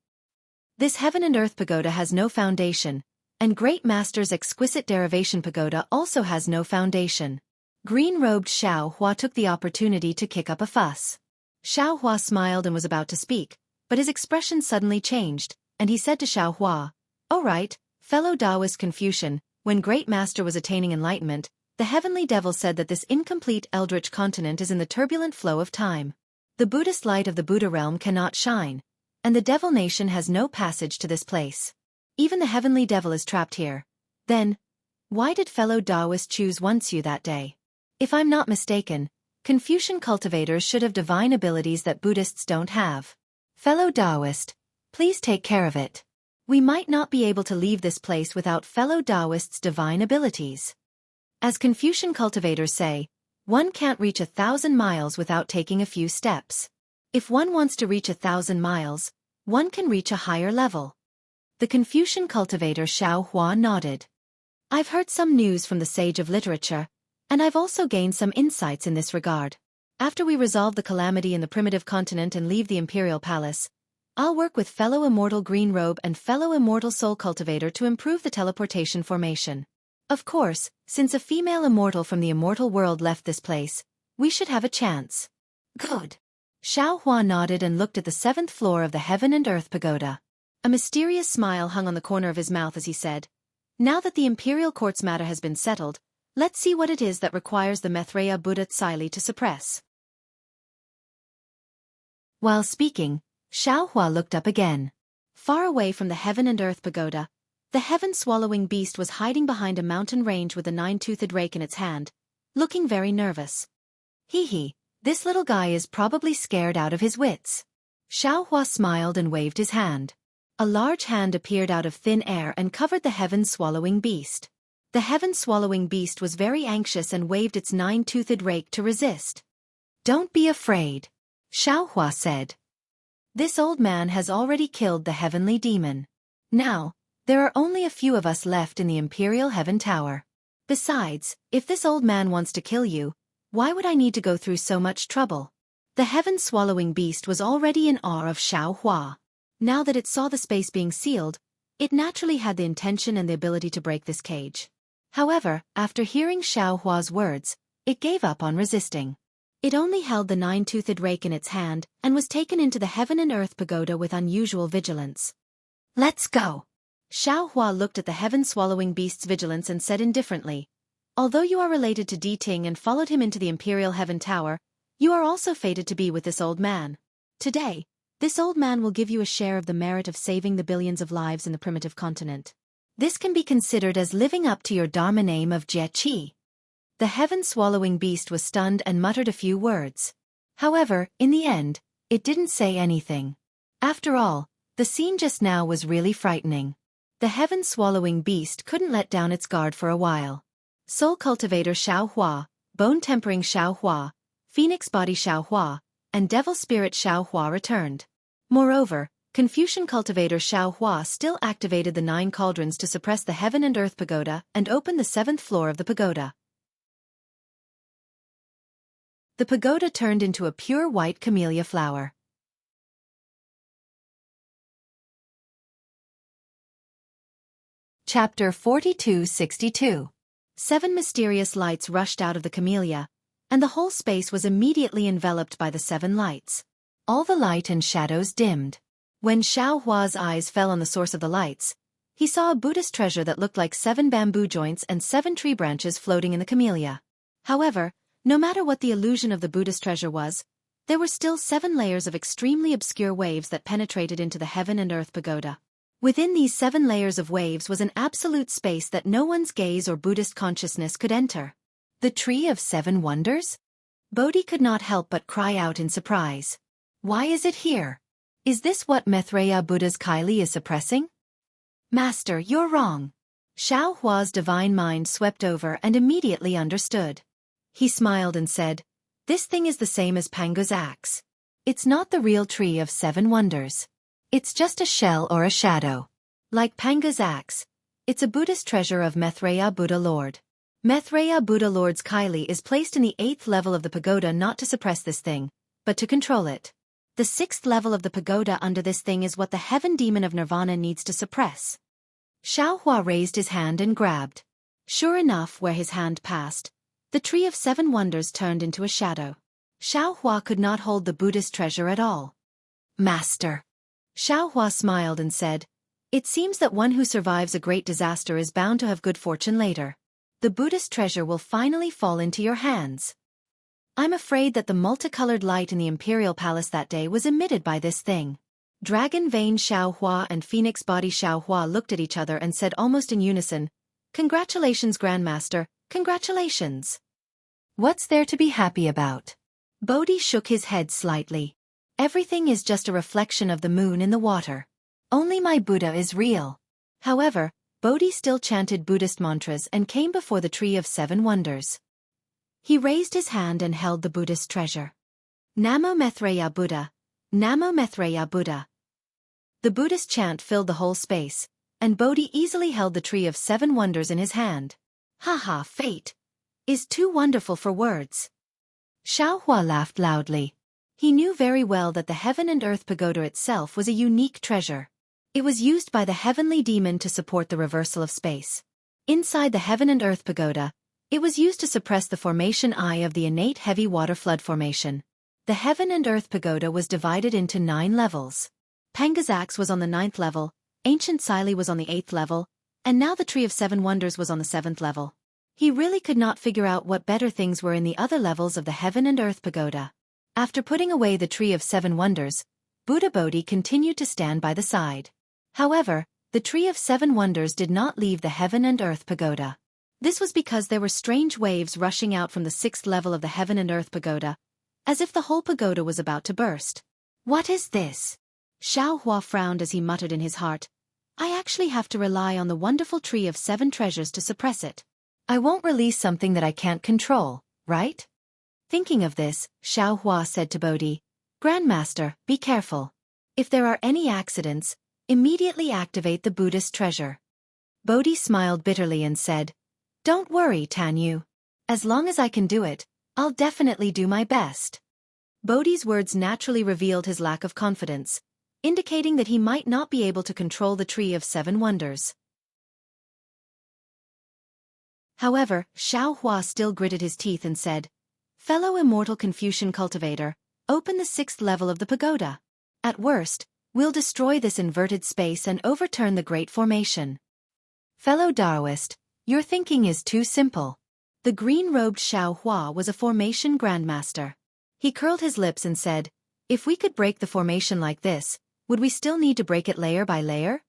This heaven and earth pagoda has no foundation, and Great Master's exquisite derivation pagoda also has no foundation. Green-robed Xiaohua took the opportunity to kick up a fuss. Xiaohua smiled and was about to speak, but his expression suddenly changed, and he said to Xiaohua, "Oh right, fellow Taoist Confucian, when Great Master was attaining enlightenment, the heavenly devil said that this incomplete eldritch continent is in the turbulent flow of time. The Buddhist light of the Buddha realm cannot shine, and the devil nation has no passage to this place. Even the heavenly devil is trapped here. Then, why did fellow Taoist choose Wuxia that day? If I'm not mistaken, Confucian cultivators should have divine abilities that Buddhists don't have. Fellow Taoist, please take care of it. We might not be able to leave this place without fellow Taoists' divine abilities. As Confucian cultivators say, one can't reach 1,000 miles without taking a few steps. If one wants to reach 1,000 miles, one can reach a higher level." The Confucian cultivator Xiaohua nodded. "I've heard some news from the sage of literature, and I've also gained some insights in this regard. After we resolve the calamity in the primitive continent and leave the imperial palace, I'll work with fellow Immortal Green Robe and fellow Immortal Soul Cultivator to improve the teleportation formation. Of course, since a female immortal from the immortal world left this place, we should have a chance." "Good." Xiaohua nodded and looked at the 7th floor of the heaven and earth pagoda. A mysterious smile hung on the corner of his mouth as he said, "Now that the imperial court's matter has been settled, let's see what it is that requires the Maitreya Buddha Tsaili to suppress." While speaking, Xiaohua looked up again. Far away from the heaven and earth pagoda, the heaven-swallowing beast was hiding behind a mountain range with a 9-toothed rake in its hand, looking very nervous. "Hee, this little guy is probably scared out of his wits." Xiaohua smiled and waved his hand. A large hand appeared out of thin air and covered the heaven-swallowing beast. The heaven-swallowing beast was very anxious and waved its 9-toothed rake to resist. "Don't be afraid," Xiaohua said. "This old man has already killed the heavenly demon. Now, there are only a few of us left in the Imperial Heaven Tower. Besides, if this old man wants to kill you, why would I need to go through so much trouble?" The heaven-swallowing beast was already in awe of Xiaohua. Now that it saw the space being sealed, it naturally had the intention and the ability to break this cage. However, after hearing Xiaohua's words, it gave up on resisting. It only held the 9-toothed rake in its hand and was taken into the heaven and earth pagoda with unusual vigilance. "Let's go." Xiaohua looked at the heaven-swallowing beast's vigilance and said indifferently, "Although you are related to Di Ting and followed him into the Imperial Heaven Tower, you are also fated to be with this old man. Today, this old man will give you a share of the merit of saving the billions of lives in the primitive continent. This can be considered as living up to your Dharma name of Jie." The heaven-swallowing beast was stunned and muttered a few words. However, in the end, it didn't say anything. After all, the scene just now was really frightening. The heaven-swallowing beast couldn't let down its guard for a while. Soul Cultivator Xiaohua, Bone-Tempering Xiaohua, Phoenix Body Xiaohua, and Devil Spirit Xiaohua returned. Moreover, Confucian Cultivator Xiaohua still activated the 9 cauldrons to suppress the heaven and earth pagoda and open the 7th floor of the pagoda. The pagoda turned into a pure white camellia flower. Chapter 4262. 7 mysterious lights rushed out of the camellia, and the whole space was immediately enveloped by the 7 lights. All the light and shadows dimmed. When Xiaohua's eyes fell on the source of the lights, he saw a Buddhist treasure that looked like 7 bamboo joints and 7 tree branches floating in the camellia. However, no matter what the illusion of the Buddhist treasure was, there were still 7 layers of extremely obscure waves that penetrated into the heaven and earth pagoda. Within these 7 layers of waves was an absolute space that no one's gaze or Buddhist consciousness could enter. The Tree of 7 Wonders? Bodhi could not help but cry out in surprise. "Why is it here?" Is this what Maitreya Buddha's Kylie is suppressing? Master, you're wrong. Xiao Hua's divine mind swept over and immediately understood. He smiled and said, "This thing is the same as Pangu's axe. It's not the real tree of 7 wonders. It's just a shell or a shadow. Like Pangu's axe, it's a Buddhist treasure of Maitreya Buddha Lord. Maitreya Buddha Lord's Kylie is placed in the 8th level of the pagoda not to suppress this thing, but to control it. The 6th level of the pagoda under this thing is what the heaven demon of nirvana needs to suppress." Xiao Hua raised his hand and grabbed. Sure enough, where his hand passed, the tree of 7 wonders turned into a shadow. Xiao Hua could not hold the Buddhist treasure at all. "Master." Xiao Hua smiled and said, "It seems that one who survives a great disaster is bound to have good fortune later. The Buddhist treasure will finally fall into your hands." I'm afraid that the multicolored light in the imperial palace that day was emitted by this thing. Dragon Vein Xiao Hua and Phoenix Body Xiao Hua looked at each other and said almost in unison, "Congratulations, Grandmaster, congratulations." "What's there to be happy about?" Bodhi shook his head slightly. "Everything is just a reflection of the moon in the water. Only my Buddha is real." However, Bodhi still chanted Buddhist mantras and came before the tree of 7 wonders. He raised his hand and held the Buddhist treasure. "Namo Maitreya Buddha, Namo Maitreya Buddha." The Buddhist chant filled the whole space, and Bodhi easily held the tree of 7 wonders in his hand. "Haha, fate is too wonderful for words." Xiao Hua laughed loudly. He knew very well that the Heaven and Earth Pagoda itself was a unique treasure. It was used by the heavenly demon to support the reversal of space. Inside the Heaven and Earth Pagoda, it was used to suppress the formation I of the innate heavy water flood formation. The Heaven and Earth Pagoda was divided into 9 levels. Panga's axe was on the 9th level, Ancient Sili was on the 8th level, and now the Tree of 7 Wonders was on the 7th level. He really could not figure out what better things were in the other levels of the Heaven and Earth Pagoda. After putting away the Tree of 7 Wonders, Buddha Bodhi continued to stand by the side. However, the Tree of 7 Wonders did not leave the Heaven and Earth Pagoda. This was because there were strange waves rushing out from the 6th level of the Heaven and Earth Pagoda, as if the whole pagoda was about to burst. "What is this?" Xiao Hua frowned as he muttered in his heart, "I actually have to rely on the wonderful Tree of 7 Treasures to suppress it. I won't release something that I can't control, right?" Thinking of this, Xiao Hua said to Bodhi, "Grandmaster, be careful. If there are any accidents, immediately activate the Buddhist treasure." Bodhi smiled bitterly and said, "Don't worry, Tanyu. As long as I can do it, I'll definitely do my best." Bodhi's words naturally revealed his lack of confidence, indicating that he might not be able to control the Tree of 7 Wonders. However, Xiao Hua still gritted his teeth and said, "Fellow Immortal Confucian cultivator, open the 6th level of the pagoda. At worst, we'll destroy this inverted space and overturn the Great Formation." "Fellow Taoist, your thinking is too simple." The green-robed Xiao Hua was a formation grandmaster. He curled his lips and said, "If we could break the formation like this, would we still need to break it layer by layer?"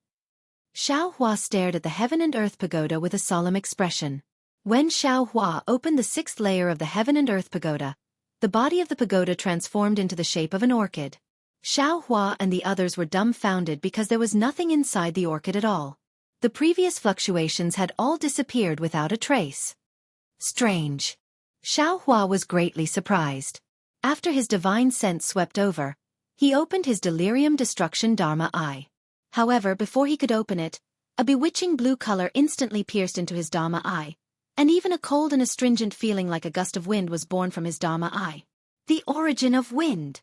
Xiao Hua stared at the Heaven and Earth Pagoda with a solemn expression. When Xiao Hua opened the 6th layer of the Heaven and Earth Pagoda, the body of the pagoda transformed into the shape of an orchid. Xiao Hua and the others were dumbfounded because there was nothing inside the orchid at all. The previous fluctuations had all disappeared without a trace. Strange. Xiao Hua was greatly surprised. After his divine sense swept over, he opened his Delirium Destruction Dharma eye. However, before he could open it, a bewitching blue color instantly pierced into his Dharma eye, and even a cold and astringent feeling like a gust of wind was born from his Dharma eye. The origin of wind!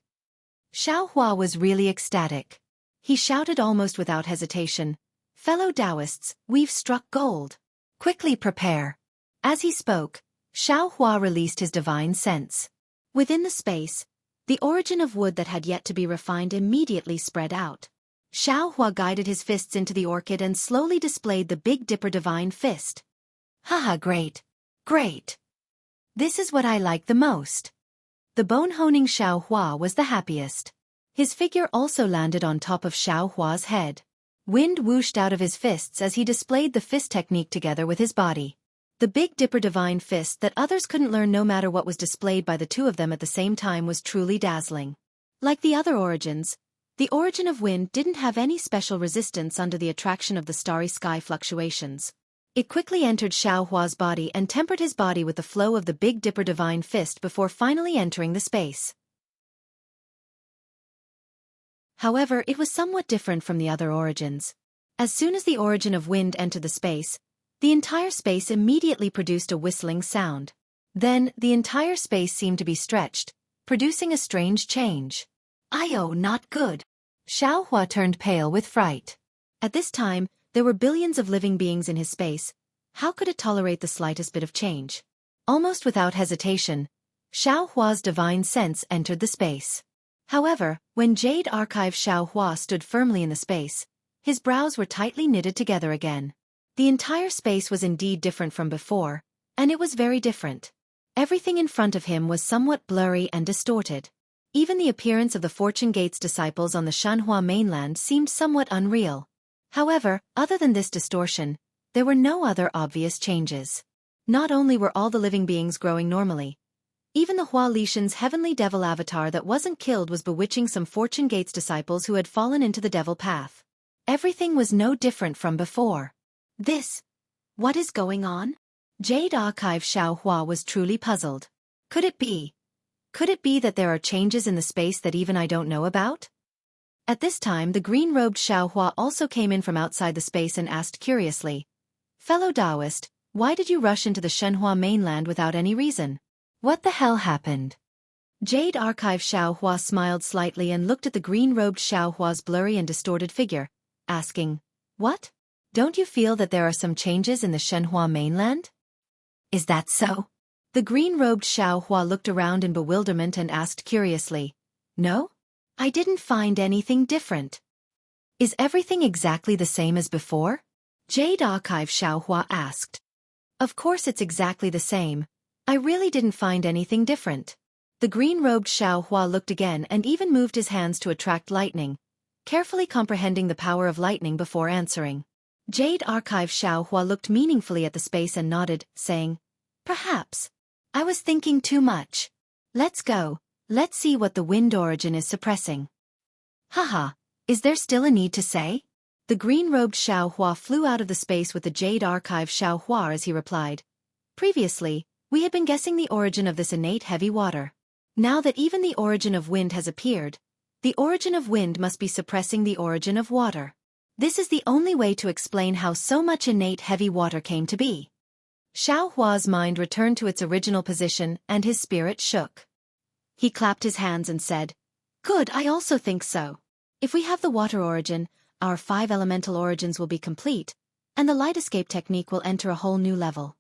Xiao Hua was really ecstatic. He shouted almost without hesitation, "Fellow Taoists, we've struck gold. Quickly prepare." As he spoke, Xiao Hua released his divine sense. Within the space, the origin of wood that had yet to be refined immediately spread out. Xiao Hua guided his fists into the orchid and slowly displayed the Big Dipper Divine Fist. "Haha, great! Great! This is what I like the most." The bone-honing Xiao Hua was the happiest. His figure also landed on top of Xiao Hua's head. Wind whooshed out of his fists as he displayed the fist technique together with his body. The Big Dipper Divine Fist that others couldn't learn no matter what was displayed by the two of them at the same time was truly dazzling. Like the other origins, The origin of wind didn't have any special resistance under the attraction of the starry sky fluctuations. It quickly entered Xiaohua's body and tempered his body with the flow of the Big Dipper divine fist before finally entering the space. However, it was somewhat different from the other origins. As soon as the origin of wind entered the space, the entire space immediately produced a whistling sound. Then, the entire space seemed to be stretched, producing a strange change. "Oh, not good." Xiaohua turned pale with fright. At this time, there were billions of living beings in his space. How could it tolerate the slightest bit of change? Almost without hesitation, Xiaohua's divine sense entered the space. However, when Jade Archive Xiaohua stood firmly in the space, his brows were tightly knitted together again. The entire space was indeed different from before, and it was very different. Everything in front of him was somewhat blurry and distorted. Even the appearance of the Fortune Gate's disciples on the Shanhua mainland seemed somewhat unreal. However, other than this distortion, there were no other obvious changes. Not only were all the living beings growing normally, even the Hua Lishan's heavenly devil avatar that wasn't killed was bewitching some Fortune Gate's disciples who had fallen into the devil path. Everything was no different from before. What is going on? Jade Archive Xiaohua was truly puzzled. Could it be that there are changes in the space that even I don't know about? At this time the green-robed Xiaohua also came in from outside the space and asked curiously, "Fellow Taoist, why did you rush into the Shenhua mainland without any reason? What the hell happened?" Jade Archive Xiaohua smiled slightly and looked at the green-robed Xiaohua's blurry and distorted figure, asking, "What? Don't you feel that there are some changes in the Shenhua mainland?" "Is that so?" The green-robed Xiaohua looked around in bewilderment and asked curiously, "No? I didn't find anything different. Is everything exactly the same as before?" Jade Archive Xiaohua asked. "Of course it's exactly the same. I really didn't find anything different." The green-robed Xiaohua looked again and even moved his hands to attract lightning, carefully comprehending the power of lightning before answering. Jade Archive Xiaohua looked meaningfully at the space and nodded, saying, "Perhaps. I was thinking too much. Let's go. Let's see what the wind origin is suppressing." "Haha, is there still a need to say?" The green-robed Xiaohua flew out of the space with the Jade Archive Xiaohua as he replied, "Previously, we had been guessing the origin of this innate heavy water. Now that even the origin of wind has appeared, the origin of wind must be suppressing the origin of water. This is the only way to explain how so much innate heavy water came to be." Xiaohua's mind returned to its original position and his spirit shook. He clapped his hands and said, "Good, I also think so. If we have the water origin, our 5 elemental origins will be complete, and the light escape technique will enter a whole new level."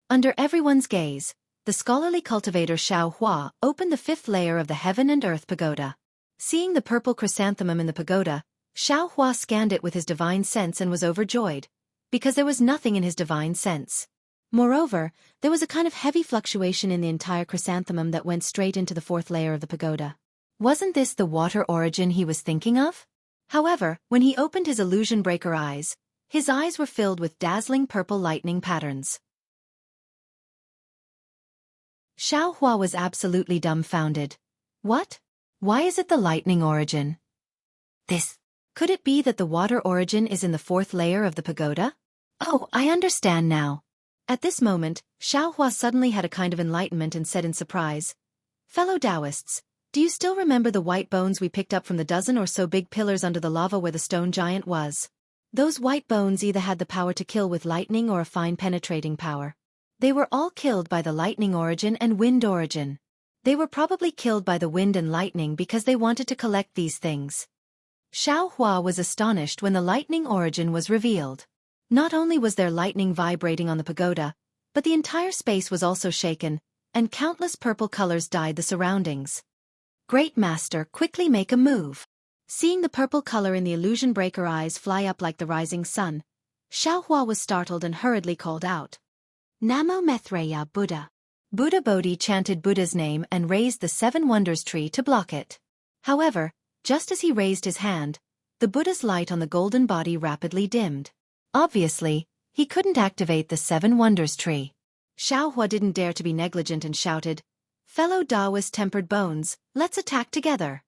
Under everyone's gaze, the scholarly cultivator Xiaohua opened the 5th layer of the Heaven and Earth Pagoda. Seeing the purple chrysanthemum in the pagoda, Xiaohua scanned it with his divine sense and was overjoyed, because there was nothing in his divine sense. Moreover, there was a kind of heavy fluctuation in the entire chrysanthemum that went straight into the 4th layer of the pagoda. Wasn't this the water origin he was thinking of? However, when he opened his illusion breaker eyes, his eyes were filled with dazzling purple lightning patterns. Xiaohua was absolutely dumbfounded. What? Why is it the lightning origin? Could it be that the water origin is in the 4th layer of the pagoda? Oh, I understand now. At this moment, Xiaohua suddenly had a kind of enlightenment and said in surprise, "Fellow Taoists, do you still remember the white bones we picked up from the dozen or so big pillars under the lava where the stone giant was? Those white bones either had the power to kill with lightning or a fine penetrating power. They were all killed by the lightning origin and wind origin. They were probably killed by the wind and lightning because they wanted to collect these things." Xiaohua was astonished when the lightning origin was revealed. Not only was there lightning vibrating on the pagoda, but the entire space was also shaken, and countless purple colors dyed the surroundings. "Great Master, quickly make a move." Seeing the purple color in the illusion breaker eyes fly up like the rising sun, Xiaohua was startled and hurriedly called out, "Namo Maitreya Buddha." Buddha Bodhi chanted Buddha's name and raised the 7 wonders tree to block it. However, just as he raised his hand, the Buddha's light on the golden body rapidly dimmed. Obviously, he couldn't activate the 7 wonders tree. Xiaohua didn't dare to be negligent and shouted, "Fellow Taoist tempered bones, let's attack together."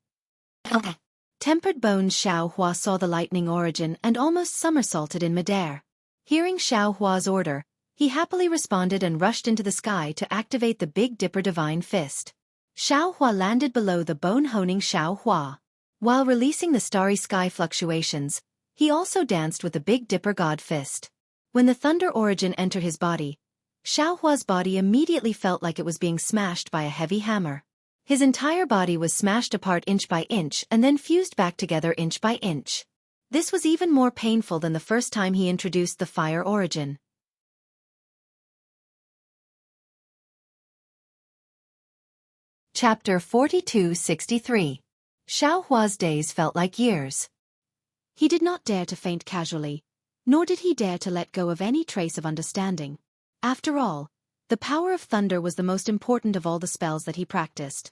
Tempered Bones Xiaohua saw the lightning origin and almost somersaulted in midair. Hearing Xiaohua's order, he happily responded and rushed into the sky to activate the Big Dipper Divine Fist. Xiaohua landed below the bone-honing Xiaohua. While releasing the starry sky fluctuations, he also danced with the Big Dipper God Fist. When the thunder origin entered his body, Xiaohua's body immediately felt like it was being smashed by a heavy hammer. His entire body was smashed apart inch by inch and then fused back together inch by inch. This was even more painful than the first time he introduced the fire origin. Chapter 4263. Xiaohua's days felt like years. He did not dare to faint casually, nor did he dare to let go of any trace of understanding. After all, the power of thunder was the most important of all the spells that he practiced.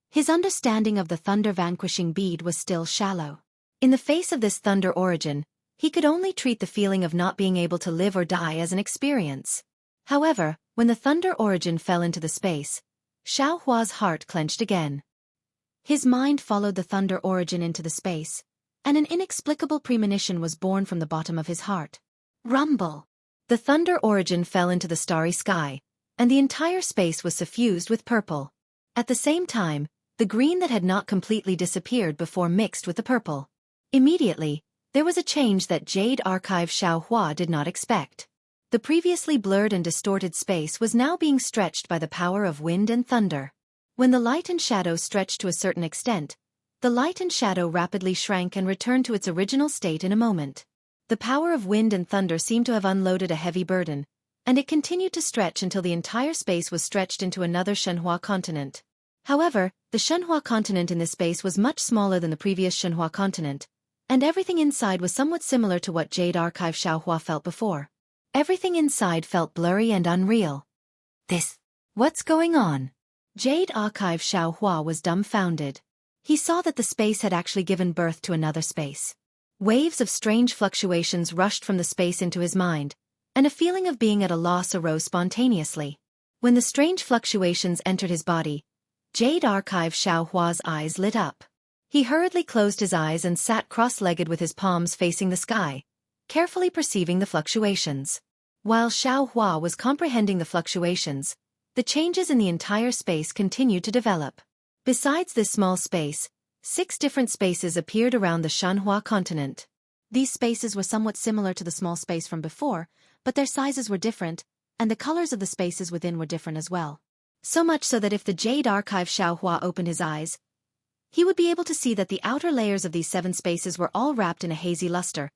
His understanding of the thunder-vanquishing bead was still shallow. In the face of this thunder origin, he could only treat the feeling of not being able to live or die as an experience. However, when the thunder origin fell into the space, Xiaohua's heart clenched again. His mind followed the thunder origin into the space, and an inexplicable premonition was born from the bottom of his heart. Rumble! The thunder origin fell into the starry sky, and the entire space was suffused with purple. At the same time, the green that had not completely disappeared before mixed with the purple. Immediately, there was a change that Jade Archive Xiaohua did not expect. The previously blurred and distorted space was now being stretched by the power of wind and thunder. When the light and shadow stretched to a certain extent, the light and shadow rapidly shrank and returned to its original state in a moment. The power of wind and thunder seemed to have unloaded a heavy burden, and it continued to stretch until the entire space was stretched into another Shenhua continent. However, the Shenhua continent in this space was much smaller than the previous Shenhua continent, and everything inside was somewhat similar to what Jade Archive Xiaohua felt before. Everything inside felt blurry and unreal. What's going on? Jade Archive Xiaohua was dumbfounded. He saw that the space had actually given birth to another space. Waves of strange fluctuations rushed from the space into his mind, and a feeling of being at a loss arose spontaneously. When the strange fluctuations entered his body, Jade Archive Xiaohua's eyes lit up. He hurriedly closed his eyes and sat cross-legged with his palms facing the sky, carefully perceiving the fluctuations. While Xiaohua was comprehending the fluctuations, the changes in the entire space continued to develop. Besides this small space, 6 different spaces appeared around the Shenhua continent. These spaces were somewhat similar to the small space from before, but their sizes were different, and the colors of the spaces within were different as well. So much so that if the Jade Archive Xiaohua opened his eyes, he would be able to see that the outer layers of these 7 spaces were all wrapped in a hazy luster,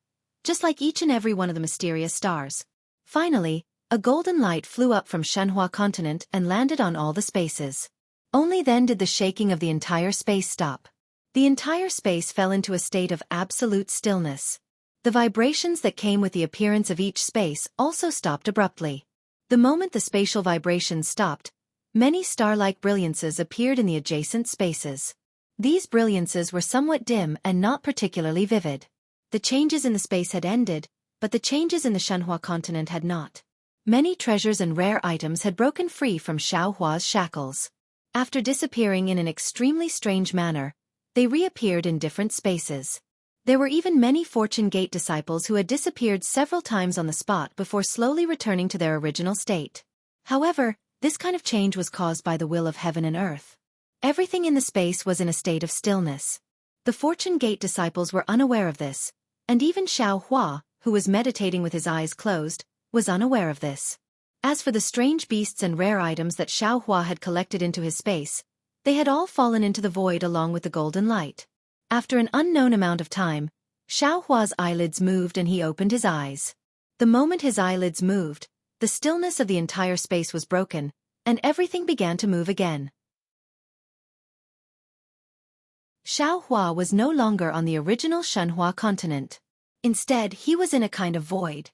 just like each and every one of the mysterious stars. Finally, a golden light flew up from Shenhua continent and landed on all the spaces. Only then did the shaking of the entire space stop. The entire space fell into a state of absolute stillness. The vibrations that came with the appearance of each space also stopped abruptly. The moment the spatial vibrations stopped, many star-like brilliances appeared in the adjacent spaces. These brilliances were somewhat dim and not particularly vivid. The changes in the space had ended, but the changes in the Shenhua continent had not. Many treasures and rare items had broken free from Xiaohua's shackles. After disappearing in an extremely strange manner, they reappeared in different spaces. There were even many Fortune Gate disciples who had disappeared several times on the spot before slowly returning to their original state. However, this kind of change was caused by the will of heaven and earth. Everything in the space was in a state of stillness. The Fortune Gate disciples were unaware of this, and even Xiaohua, who was meditating with his eyes closed, was unaware of this. As for the strange beasts and rare items that Xiaohua had collected into his space, they had all fallen into the void along with the golden light. After an unknown amount of time, Xiaohua's eyelids moved and he opened his eyes. The moment his eyelids moved, the stillness of the entire space was broken, and everything began to move again. Xiaohua was no longer on the original Shenhua continent. Instead, he was in a kind of void.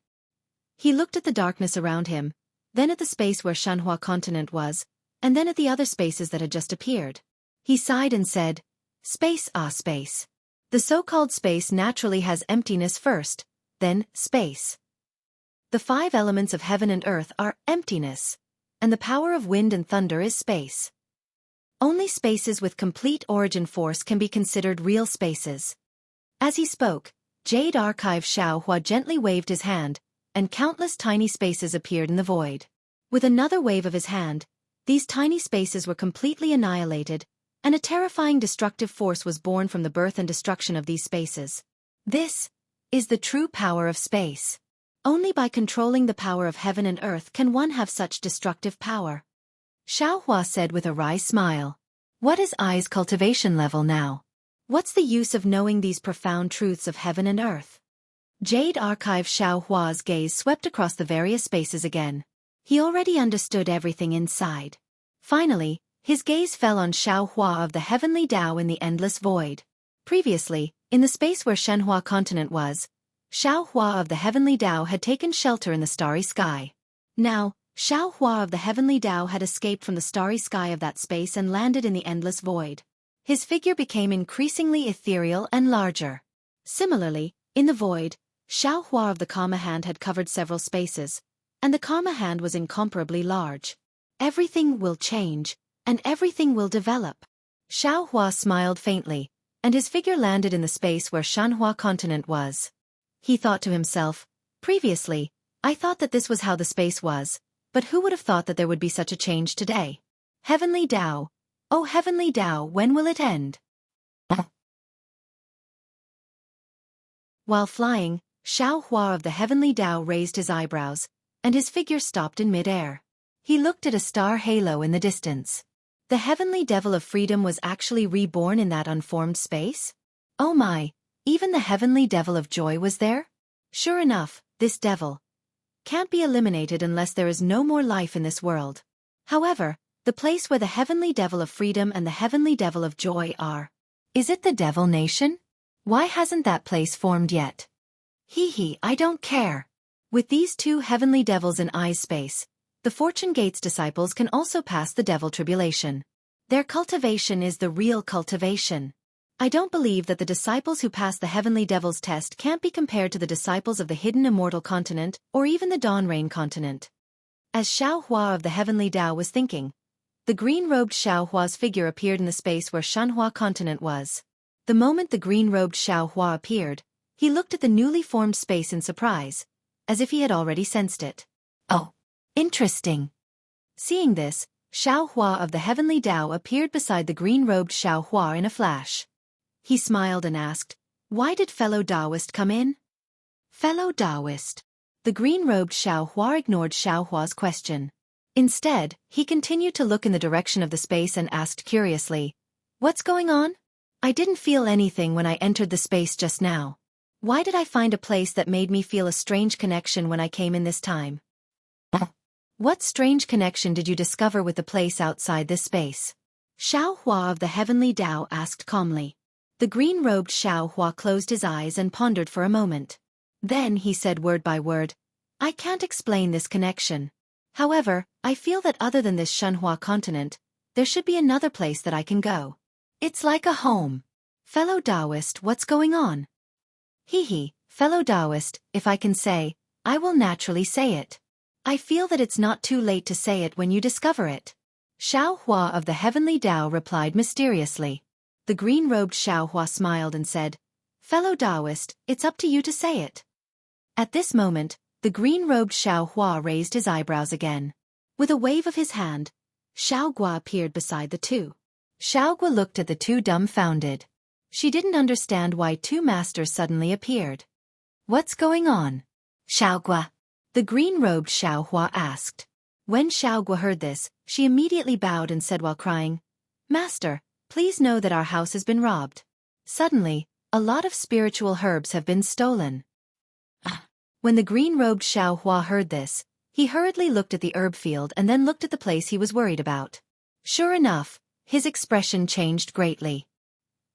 He looked at the darkness around him, then at the space where Shenhua continent was, and then at the other spaces that had just appeared. He sighed and said, "Space, ah space. The so-called space naturally has emptiness first, then space. The 5 elements of heaven and earth are emptiness, and the power of wind and thunder is space. Only spaces with complete origin force can be considered real spaces. As he spoke, Jade Archive Xiaohua gently waved his hand, and countless tiny spaces appeared in the void. With another wave of his hand, these tiny spaces were completely annihilated, and a terrifying destructive force was born from the birth and destruction of these spaces. This is the true power of space. Only by controlling the power of heaven and earth can one have such destructive power. Xiaohua said with a wry smile. What is I's cultivation level now? What's the use of knowing these profound truths of heaven and earth? Jade Archive Xiaohua's gaze swept across the various spaces again. He already understood everything inside. Finally, his gaze fell on Xiaohua of the heavenly Tao in the endless void. Previously, in the space where Shenhua continent was, Xiaohua of the heavenly Tao had taken shelter in the starry sky. Now, Xiaohua of the heavenly Tao had escaped from the starry sky of that space and landed in the endless void. His figure became increasingly ethereal and larger. Similarly, in the void, Xiaohua of the Karma Hand had covered several spaces, and the Karma Hand was incomparably large. Everything will change, and everything will develop. Xiaohua smiled faintly, and his figure landed in the space where Shenhua continent was. He thought to himself, previously, I thought that this was how the space was, but who would have thought that there would be such a change today? Heavenly Tao, oh heavenly Tao, when will it end? While flying, Xiaohua of the heavenly Tao raised his eyebrows, and his figure stopped in mid-air. He looked at a star halo in the distance. The heavenly devil of freedom was actually reborn in that unformed space? Oh my, even the heavenly devil of joy was there? Sure enough, this devil can't be eliminated unless there is no more life in this world. However, the place where the heavenly devil of freedom and the heavenly devil of joy are. Is it the devil nation? Why hasn't that place formed yet? I don't care. With these two heavenly devils in I's space, the Fortune Gates disciples can also pass the devil tribulation. Their cultivation is the real cultivation. I don't believe that the disciples who pass the heavenly devil's test can't be compared to the disciples of the hidden immortal continent or even the dawn rain continent. As Xiaohua of the heavenly Tao was thinking, the green-robed Xiaohua's figure appeared in the space where Shenhua continent was. The moment the green-robed Xiaohua appeared, he looked at the newly formed space in surprise, as if he had already sensed it. Oh, interesting. Seeing this, Xiaohua of the heavenly Tao appeared beside the green-robed Xiaohua in a flash. He smiled and asked, why did fellow Taoist come in? Fellow Taoist. The green-robed Xiaohua ignored Xiaohua's question. Instead, he continued to look in the direction of the space and asked curiously, what's going on? I didn't feel anything when I entered the space just now. Why did I find a place that made me feel a strange connection when I came in this time? What strange connection did you discover with the place outside this space? Xiaohua of the heavenly Tao asked calmly. The green-robed Xiaohua closed his eyes and pondered for a moment. Then he said word by word, I can't explain this connection. However, I feel that other than this Shenhua continent, there should be another place that I can go. It's like a home. Fellow Taoist, what's going on? Fellow Taoist, if I can say, I will naturally say it. I feel that it's not too late to say it when you discover it. Xiaohua of the heavenly Tao replied mysteriously. The green-robed Xiaohua smiled and said, fellow Taoist, it's up to you to say it. At this moment, the green-robed Xiaohua raised his eyebrows again. With a wave of his hand, Xiaogua appeared beside the two. Xiaogua looked at the two dumbfounded. She didn't understand why two masters suddenly appeared. What's going on? Xiaogua. The green-robed Xiaohua asked. When Xiaogua heard this, she immediately bowed and said while crying, Master, please know that our house has been robbed. Suddenly, a lot of spiritual herbs have been stolen. When the green-robed Xiaohua heard this, he hurriedly looked at the herb field and then looked at the place he was worried about. Sure enough, his expression changed greatly.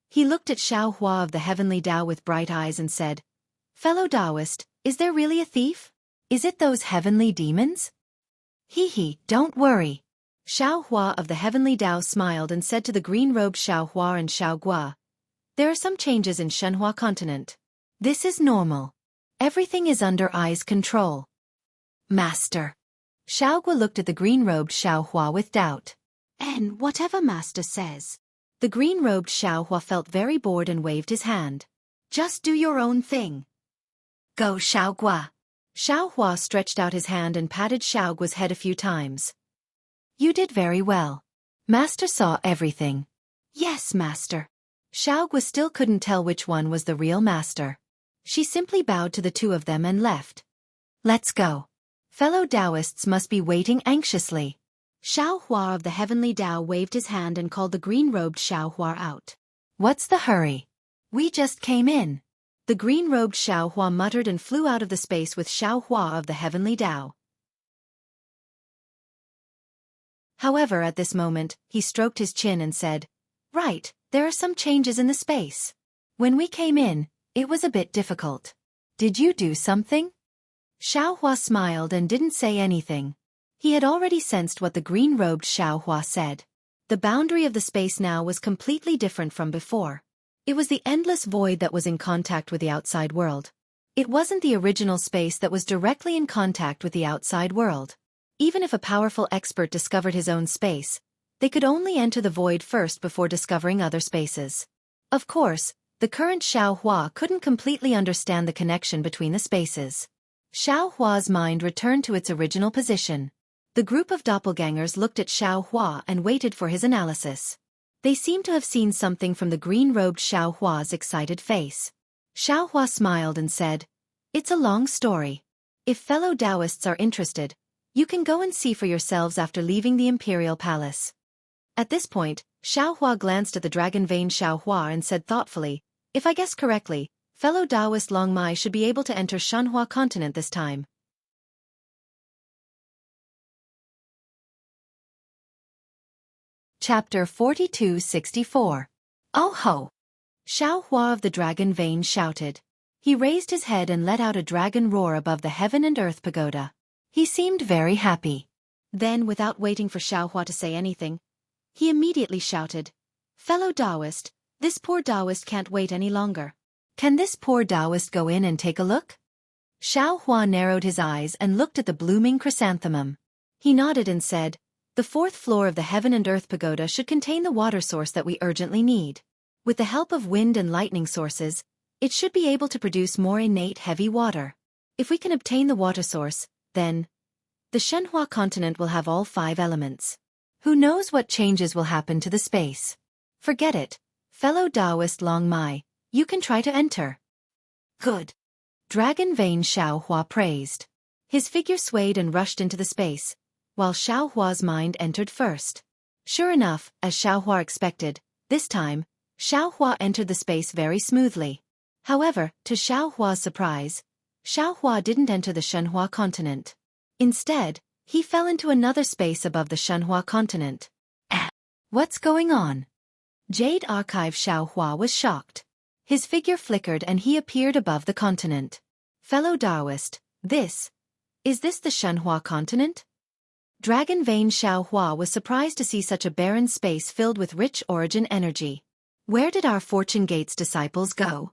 He looked at Xiaohua of the heavenly Tao with bright eyes and said, fellow Taoist, is there really a thief? Is it those heavenly demons? Don't worry. Xiaohua of the heavenly Tao smiled and said to the green-robed Xiaohua and Xiaogua, there are some changes in Shenhua continent. This is normal. Everything is under I's control. Master. Xiaogua looked at the green-robed Xiaohua with doubt. And whatever master says. The green-robed Xiaohua felt very bored and waved his hand. Just do your own thing. Go Xiaogua. Xiaohua stretched out his hand and patted Xiaogua's head a few times. You did very well. Master saw everything. Yes, master. Xiaogua still couldn't tell which one was the real master. She simply bowed to the two of them and left. Let's go. Fellow Taoists must be waiting anxiously. Xiaohua of the Heavenly Tao waved his hand and called the green-robed Xiaohua out. What's the hurry? We just came in. The green-robed Xiaohua muttered and flew out of the space with Xiaohua of the Heavenly Tao. However, at this moment, he stroked his chin and said, Right, there are some changes in the space. When we came in, it was a bit difficult. Did you do something? Xiaohua smiled and didn't say anything. He had already sensed what the green-robed Xiaohua said. The boundary of the space now was completely different from before. It was the endless void that was in contact with the outside world. It wasn't the original space that was directly in contact with the outside world. Even if a powerful expert discovered his own space, they could only enter the void first before discovering other spaces. Of course, the current Xiaohua couldn't completely understand the connection between the spaces. Xiaohua's mind returned to its original position. The group of doppelgangers looked at Xiaohua and waited for his analysis. They seemed to have seen something from the green-robed Xiaohua's excited face. Xiaohua smiled and said, It's a long story. If fellow Taoists are interested, you can go and see for yourselves after leaving the imperial palace. At this point, Xiaohua glanced at the dragon-veined Xiaohua and said thoughtfully, If I guess correctly, fellow Taoist Long Mai should be able to enter Shenhua continent this time. Chapter 4264. Oh ho! Xiaohua of the Dragon Vein shouted. He raised his head and let out a dragon roar above the heaven and earth pagoda. He seemed very happy. Then, without waiting for Xiaohua to say anything, he immediately shouted, Fellow Taoist, this poor Taoist can't wait any longer. Can this poor Taoist go in and take a look? Xiaohua narrowed his eyes and looked at the blooming chrysanthemum. He nodded and said, The fourth floor of the Heaven and Earth Pagoda should contain the water source that we urgently need. With the help of wind and lightning sources, it should be able to produce more innate heavy water. If we can obtain the water source, then the Shenhua continent will have all 5 elements. Who knows what changes will happen to the space? Forget it, fellow Taoist Long Mai, you can try to enter. Good. Dragon Vein Xiaohua praised. His figure swayed and rushed into the space, while Xiaohua's mind entered first. Sure enough, as Xiaohua expected, this time, Xiaohua entered the space very smoothly. However, to Xiaohua's surprise, Xiaohua didn't enter the Shenhua continent. Instead, he fell into another space above the Shenhua continent. What's going on? Jade Archive Xiaohua was shocked. His figure flickered and he appeared above the continent. Fellow Taoist, is this the Shenhua continent? Dragon Vein Xiaohua was surprised to see such a barren space filled with rich origin energy. Where did our Fortune Gates disciples go?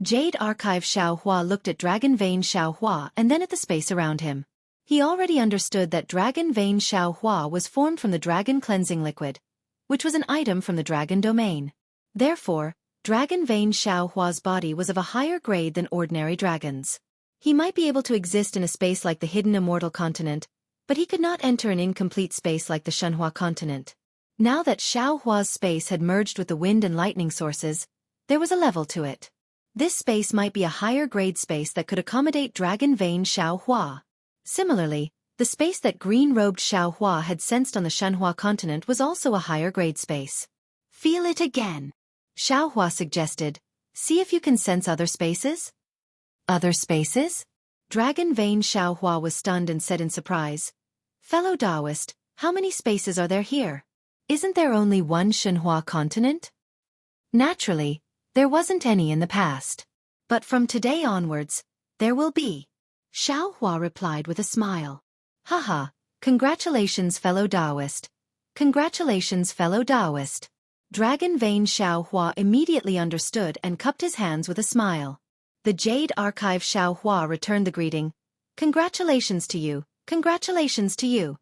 Jade Archive Xiaohua looked at Dragon Vein Xiaohua and then at the space around him. He already understood that Dragon Vein Xiaohua was formed from the dragon cleansing liquid, which was an item from the dragon domain. Therefore, Dragon Vein Xiaohua's body was of a higher grade than ordinary dragons. He might be able to exist in a space like the hidden Immortal continent, but he could not enter an incomplete space like the Shenhua continent. Now that Xiaohua's space had merged with the wind and lightning sources, there was a level to it. This space might be a higher grade space that could accommodate Dragon Vein Xiaohua. Similarly, the space that green-robed Xiaohua had sensed on the Shenhua continent was also a higher grade space. Feel it again, Xiaohua suggested. See if you can sense other spaces? Other spaces? Dragon Vein Xiaohua was stunned and said in surprise, Fellow Taoist, how many spaces are there here? Isn't there only one Shenhua continent? Naturally, there wasn't any in the past. But from today onwards, there will be. Xiaohua replied with a smile. Haha, congratulations fellow Taoist. Congratulations fellow Taoist. Dragon Vein Xiaohua immediately understood and cupped his hands with a smile. The Jade Archive Xiaohua returned the greeting. Congratulations to you, congratulations to you.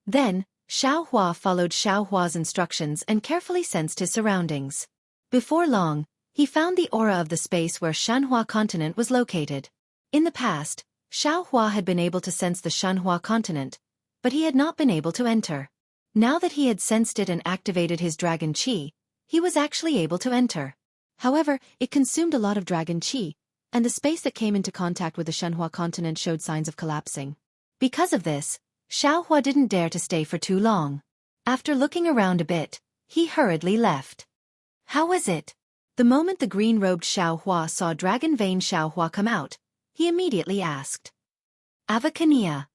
Then, Xiaohua followed Xiaohua's instructions and carefully sensed his surroundings. Before long, he found the aura of the space where Shanhua continent was located. In the past, Xiaohua had been able to sense the Shanhua continent, but he had not been able to enter. Now that he had sensed it and activated his dragon qi, he was actually able to enter. However, it consumed a lot of dragon qi, and the space that came into contact with the Shanhua continent showed signs of collapsing. Because of this, Xiaohua didn't dare to stay for too long. After looking around a bit, he hurriedly left. How was it? The moment the green-robed Xiaohua saw Dragon Vein Xiaohua come out, he immediately asked. Avacania.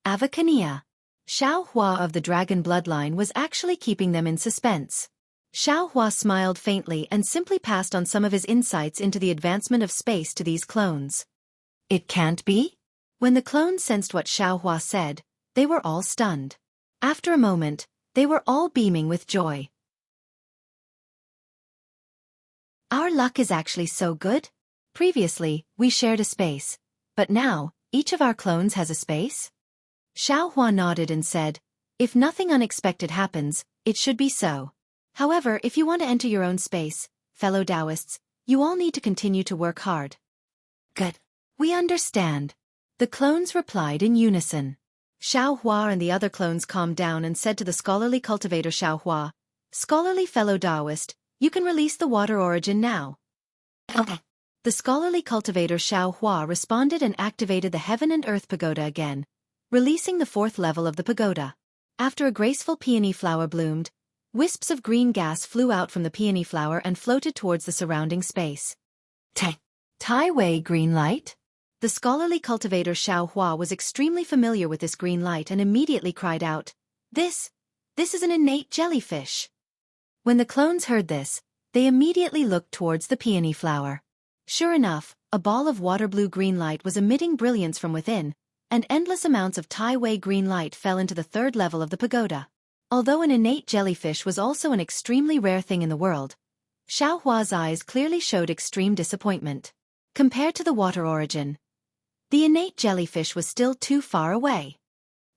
Avacania. Xiaohua of the dragon bloodline was actually keeping them in suspense. Xiaohua smiled faintly and simply passed on some of his insights into the advancement of space to these clones. It can't be? When the clones sensed what Xiaohua said, they were all stunned. After a moment, they were all beaming with joy. Our luck is actually so good. Previously, we shared a space, but now, each of our clones has a space? Xiaohua nodded and said, if nothing unexpected happens, it should be so. However, if you want to enter your own space, fellow Taoists, you all need to continue to work hard. Good. We understand. The clones replied in unison. Xiaohua and the other clones calmed down and said to the scholarly cultivator Xiaohua, scholarly fellow Taoist, you can release the water origin now. Okay. The scholarly cultivator Xiaohua responded and activated the Heaven and Earth Pagoda again, releasing the 4th level of the pagoda. After a graceful peony flower bloomed, wisps of green gas flew out from the peony flower and floated towards the surrounding space. Tai Wei green light? The scholarly cultivator Xiaohua was extremely familiar with this green light and immediately cried out, This is an innate jellyfish. When the clones heard this, they immediately looked towards the peony flower. Sure enough, a ball of water-blue green light was emitting brilliance from within, and endless amounts of Tai Wei green light fell into the 3rd level of the pagoda. Although an innate jellyfish was also an extremely rare thing in the world, Xiaohua's eyes clearly showed extreme disappointment. Compared to the water origin, the innate jellyfish was still too far away.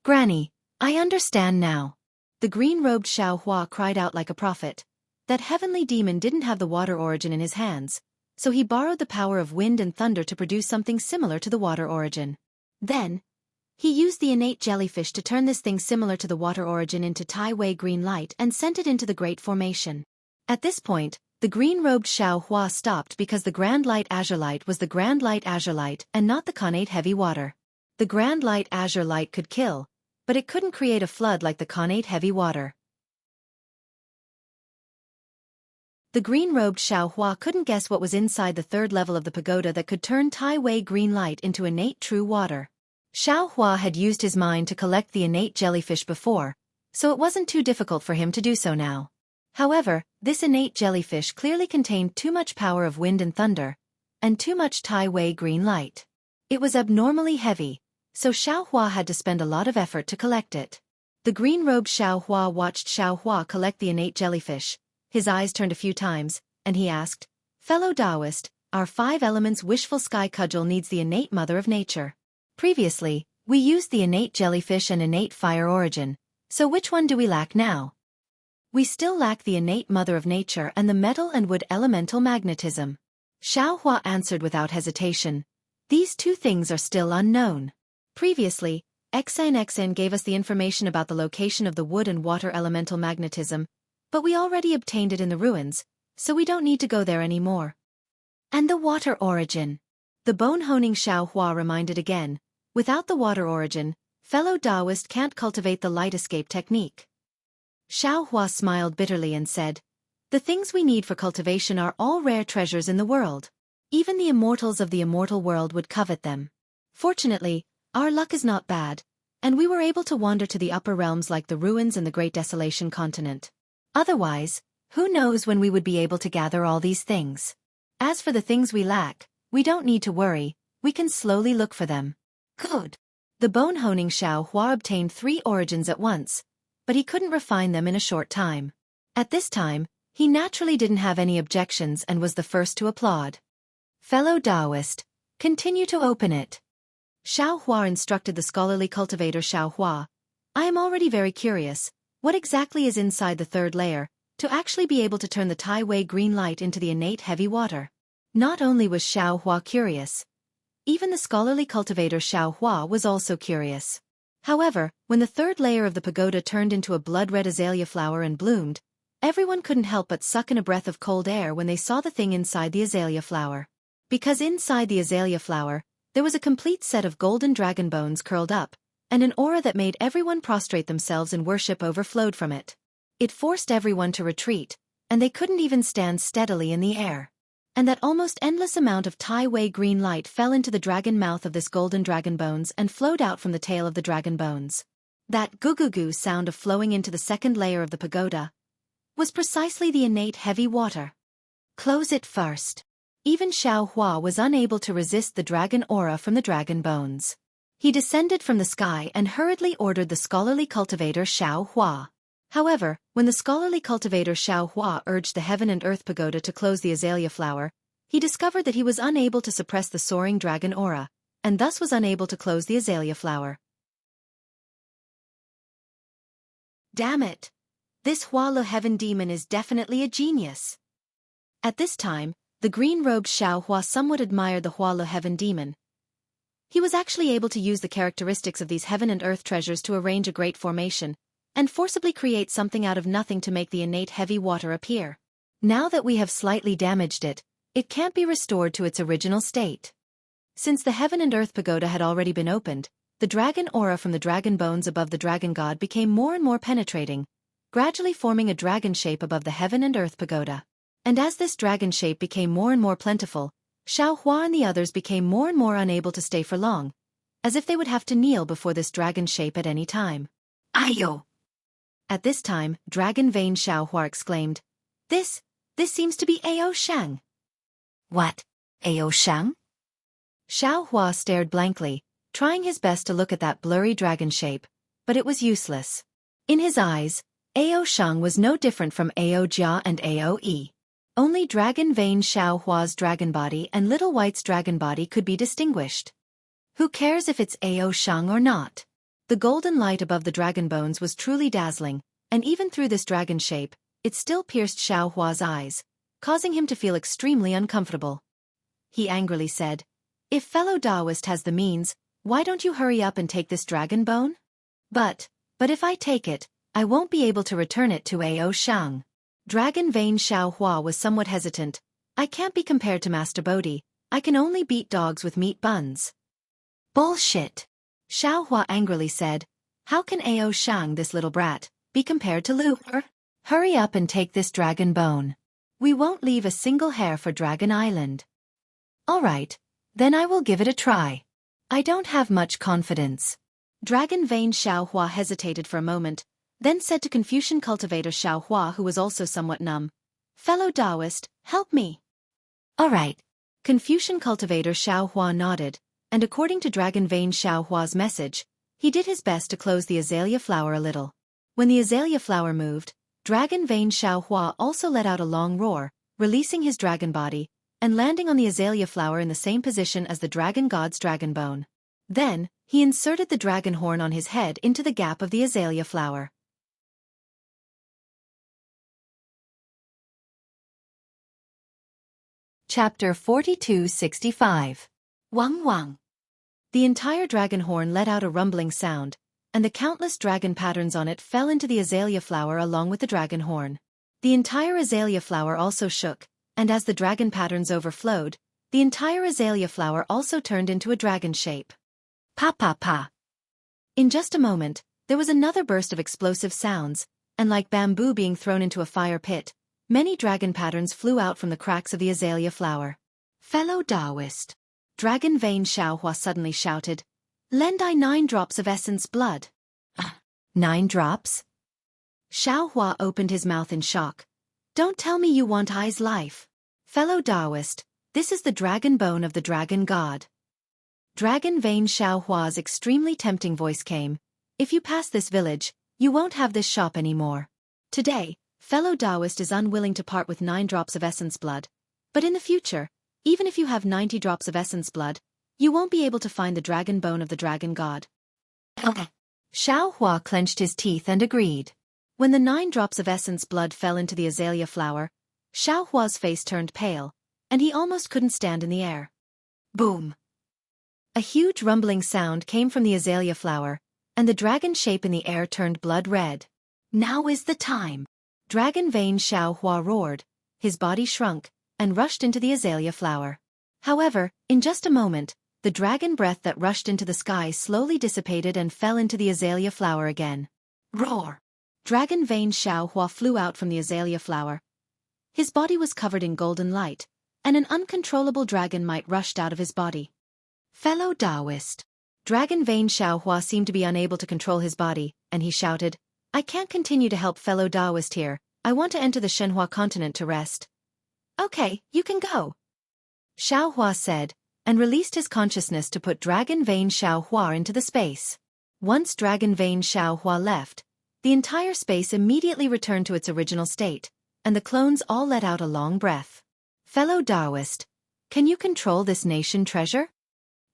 Granny, I understand now. The green-robed Xiaohua cried out like a prophet. That heavenly demon didn't have the water origin in his hands, so he borrowed the power of wind and thunder to produce something similar to the water origin. Then, he used the innate jellyfish to turn this thing similar to the water origin into Tai Wei green light and sent it into the Great Formation. At this point, the green-robed Xiaohua stopped because the Grand Light Azure Light was the Grand Light Azure Light and not the Khanate Heavy Water. The Grand Light Azure Light could kill, but it couldn't create a flood like the Khanate Heavy Water. The green-robed Xiaohua couldn't guess what was inside the 3rd level of the pagoda that could turn Tai Wei green light into innate true water. Xiaohua had used his mind to collect the innate jellyfish before, so it wasn't too difficult for him to do so now. However, this innate jellyfish clearly contained too much power of wind and thunder, and too much Tai Wei green light. It was abnormally heavy, so Xiaohua had to spend a lot of effort to collect it. The green-robed Xiaohua watched Xiaohua collect the innate jellyfish. His eyes turned a few times, and he asked, Fellow Taoist, our 5 elements wishful sky cudgel needs the innate mother of nature. Previously, we used the innate jellyfish and innate fire origin, so which one do we lack now? We still lack the innate mother of nature and the metal and wood elemental magnetism. Xiaohua answered without hesitation. These 2 things are still unknown. Previously, Xianxia gave us the information about the location of the wood and water elemental magnetism, but we already obtained it in the ruins, so we don't need to go there anymore. And the water origin. The bone-honing Xiaohua reminded again, without the water origin, fellow Taoist can't cultivate the light escape technique. Xiaohua smiled bitterly and said, The things we need for cultivation are all rare treasures in the world. Even the immortals of the immortal world would covet them. Fortunately, our luck is not bad, and we were able to wander to the upper realms like the ruins and the Great Desolation continent. Otherwise, who knows when we would be able to gather all these things. As for the things we lack, we don't need to worry, we can slowly look for them. Good. The bone-honing Xiaohua obtained 3 origins at once, but he couldn't refine them in a short time. At this time, he naturally didn't have any objections and was the first to applaud. Fellow Taoist, continue to open it. Xiaohua instructed the scholarly cultivator Xiaohua. I am already very curious, What exactly is inside the third layer, to actually be able to turn the Tai Wei green light into the innate heavy water? Not only was Xiao Hua curious, even the scholarly cultivator Xiao Hua was also curious. However, when the third layer of the pagoda turned into a blood-red azalea flower and bloomed, everyone couldn't help but suck in a breath of cold air when they saw the thing inside the azalea flower. Because inside the azalea flower, there was a complete set of golden dragon bones curled up, and an aura that made everyone prostrate themselves in worship overflowed from it. It forced everyone to retreat, and they couldn't even stand steadily in the air. And that almost endless amount of Tai Wei green light fell into the dragon mouth of this golden dragon bones and flowed out from the tail of the dragon bones. That goo-goo-goo sound of flowing into the second layer of the pagoda was precisely the innate heavy water. Close it first. Even Xiao Hua was unable to resist the dragon aura from the dragon bones. He descended from the sky and hurriedly ordered the scholarly cultivator Xiao Hua. However, when the scholarly cultivator Xiao Hua urged the heaven and earth pagoda to close the azalea flower, he discovered that he was unable to suppress the soaring dragon aura, and thus was unable to close the azalea flower. Damn it! This Hua Le Heaven demon is definitely a genius. At this time, the green-robed Xiao Hua somewhat admired the Hua Le Heaven demon. He was actually able to use the characteristics of these heaven and earth treasures to arrange a great formation, and forcibly create something out of nothing to make the innate heavy water appear. Now that we have slightly damaged it, it can't be restored to its original state. Since the heaven and earth pagoda had already been opened, the dragon aura from the dragon bones above the dragon god became more and more penetrating, gradually forming a dragon shape above the heaven and earth pagoda. And as this dragon shape became more and more plentiful, Xiao Hua and the others became more and more unable to stay for long, as if they would have to kneel before this dragon shape at any time. Ayo! At this time, Dragon Vein Xiao Hua exclaimed, This seems to be Ao Shang. What? Ao Shang? Xiao Hua stared blankly, trying his best to look at that blurry dragon shape, but it was useless. In his eyes, Ao Shang was no different from Ao Jia and Ao Yi. Only Dragon Vein Xiao Hua's dragon body and Little White's dragon body could be distinguished. Who cares if it's Ao Shang or not? The golden light above the dragon bones was truly dazzling, and even through this dragon shape, it still pierced Xiao Hua's eyes, causing him to feel extremely uncomfortable. He angrily said, If fellow Taoist has the means, why don't you hurry up and take this dragon bone? But if I take it, I won't be able to return it to Ao Shang. Dragon Vein Xiao Hua was somewhat hesitant. I can't be compared to Master Bodhi, I can only beat dogs with meat buns. Bullshit! Xiao Hua angrily said, How can Ao Shang, this little brat, be compared to Lu? Hurry up and take this dragon bone. We won't leave a single hair for Dragon Island. All right, then I will give it a try. I don't have much confidence. Dragon Vein Xiao Hua hesitated for a moment, then said to Confucian cultivator Xiao Hua, who was also somewhat numb, Fellow Taoist, help me. All right. Confucian cultivator Xiao Hua nodded, and according to Dragon Vein Xiao Hua's message, he did his best to close the azalea flower a little. When the azalea flower moved, Dragon Vein Xiao Hua also let out a long roar, releasing his dragon body, and landing on the azalea flower in the same position as the dragon god's dragon bone. Then, he inserted the dragon horn on his head into the gap of the azalea flower. Chapter 4265. Wang Wang. The entire dragon horn let out a rumbling sound, and the countless dragon patterns on it fell into the azalea flower along with the dragon horn. The entire azalea flower also shook, and as the dragon patterns overflowed, the entire azalea flower also turned into a dragon shape. Pa pa pa. In just a moment, there was another burst of explosive sounds, and like bamboo being thrown into a fire pit, many dragon patterns flew out from the cracks of the azalea flower. Fellow Taoist. Dragon Vein Xiao Hua suddenly shouted, Lend I 9 drops of essence blood. 9 drops? Xiao Hua opened his mouth in shock. Don't tell me you want I's life. Fellow Taoist, this is the dragon bone of the dragon god. Dragon Vein Xiao Hua's extremely tempting voice came, If you pass this village, you won't have this shop anymore. Today, fellow Taoist is unwilling to part with 9 drops of essence blood, but in the future, even if you have 90 drops of essence blood, you won't be able to find the dragon bone of the dragon god. Okay. Xiao Hua clenched his teeth and agreed. When the 9 drops of essence blood fell into the azalea flower, Xiao Hua's face turned pale, and he almost couldn't stand in the air. Boom! A huge rumbling sound came from the azalea flower, and the dragon shape in the air turned blood red. Now is the time! Dragon Vein Xiao Hua roared, his body shrunk, and rushed into the azalea flower. However, in just a moment, the dragon breath that rushed into the sky slowly dissipated and fell into the azalea flower again. Roar! Dragon Vein Xiao Hua flew out from the azalea flower. His body was covered in golden light, and an uncontrollable dragon might rushed out of his body. Fellow Taoist! Dragon Vein Xiao Hua seemed to be unable to control his body, and he shouted, I can't continue to help fellow Taoist here, I want to enter the Shenhua continent to rest. Okay, you can go. Xiao Hua said, and released his consciousness to put Dragon Vein Xiao Hua into the space. Once Dragon Vein Xiao Hua left, the entire space immediately returned to its original state, and the clones all let out a long breath. Fellow Taoist, can you control this nation treasure?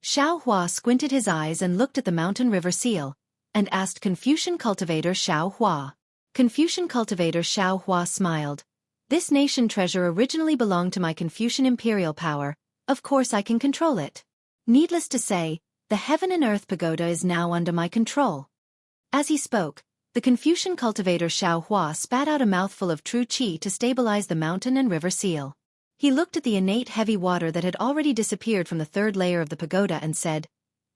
Xiao Hua squinted his eyes and looked at the mountain river seal, and asked Confucian cultivator Xiao Hua. Confucian cultivator Xiao Hua smiled. This nation treasure originally belonged to my Confucian imperial power, of course I can control it. Needless to say, the heaven and earth pagoda is now under my control. As he spoke, the Confucian cultivator Xiao Hua spat out a mouthful of true qi to stabilize the mountain and river seal. He looked at the innate heavy water that had already disappeared from the 3rd layer of the pagoda and said,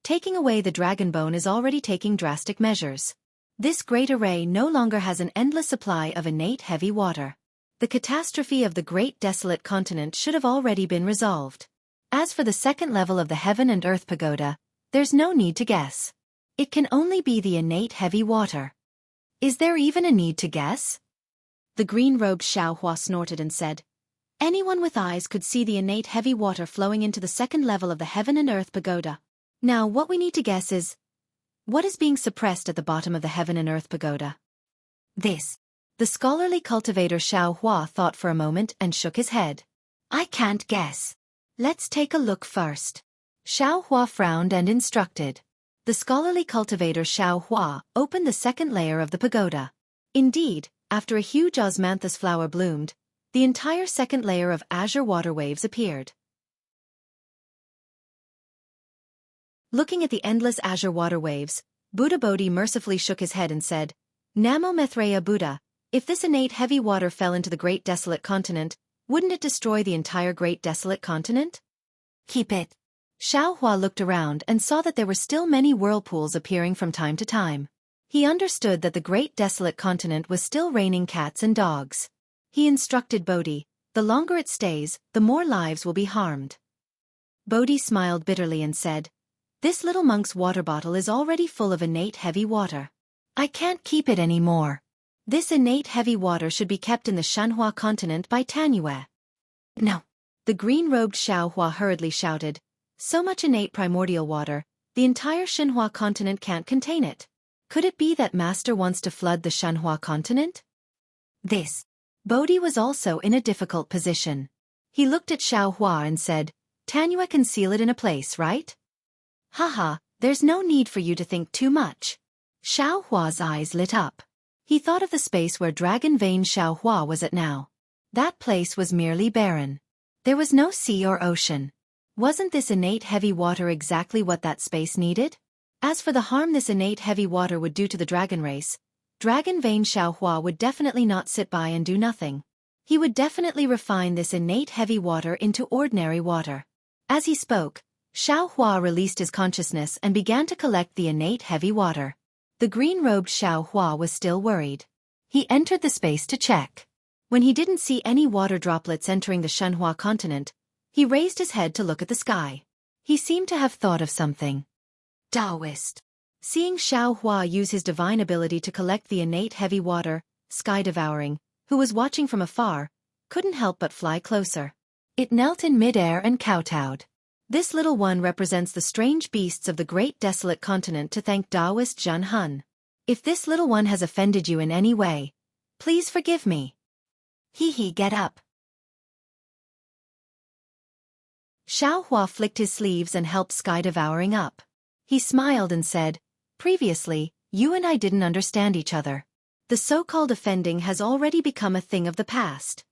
taking away the dragon bone is already taking drastic measures. This great array no longer has an endless supply of innate heavy water. The catastrophe of the great desolate continent should have already been resolved. As for the 2nd level of the heaven and earth pagoda, there's no need to guess. It can only be the innate heavy water. Is there even a need to guess? The green-robed Xiao Hua snorted and said, anyone with eyes could see the innate heavy water flowing into the 2nd level of the heaven and earth pagoda. Now what we need to guess is, what is being suppressed at the bottom of the heaven and earth pagoda? This. The scholarly cultivator Xiao Hua thought for a moment and shook his head. I can't guess. Let's take a look first. Xiao Hua frowned and instructed. The scholarly cultivator Xiao Hua opened the 2nd layer of the pagoda. Indeed, after a huge osmanthus flower bloomed, the entire 2nd layer of azure water waves appeared. Looking at the endless azure water waves, Buddha Bodhi mercifully shook his head and said, Namo Maitreya Buddha, if this innate heavy water fell into the great desolate continent, wouldn't it destroy the entire great desolate continent? Keep it. Xiao Hua looked around and saw that there were still many whirlpools appearing from time to time. He understood that the great desolate continent was still raining cats and dogs. He instructed Bodhi, the longer it stays, the more lives will be harmed. Bodhi smiled bitterly and said, this little monk's water bottle is already full of innate heavy water. I can't keep it anymore. This innate heavy water should be kept in the Shenhua continent by Tanyue. No. The green-robed Xiao Hua hurriedly shouted, so much innate primordial water, the entire Shenhua continent can't contain it. Could it be that Master wants to flood the Shenhua continent? This. Bodhi was also in a difficult position. He looked at Xiao Hua and said, Tanyue can seal it in a place, right? Haha, there's no need for you to think too much. Xiao Hua's eyes lit up. He thought of the space where Dragon Vein Xiao Hua was at now. That place was merely barren. There was no sea or ocean. Wasn't this innate heavy water exactly what that space needed? As for the harm this innate heavy water would do to the dragon race, Dragon Vein Xiao Hua would definitely not sit by and do nothing. He would definitely refine this innate heavy water into ordinary water. As he spoke, Xiao Hua released his consciousness and began to collect the innate heavy water. The green-robed Xiao Hua was still worried. He entered the space to check. When he didn't see any water droplets entering the Shenhua continent, he raised his head to look at the sky. He seemed to have thought of something. Taoist. Seeing Xiao Hua use his divine ability to collect the innate heavy water, Sky Devouring, who was watching from afar, couldn't help but fly closer. It knelt in midair and kowtowed. This little one represents the strange beasts of the great desolate continent to thank Taoist Zhen Hun. If this little one has offended you in any way, please forgive me. Get up. Xiao Hua flicked his sleeves and helped Sky Devouring up. He smiled and said, previously, you and I didn't understand each other. The so-called offending has already become a thing of the past.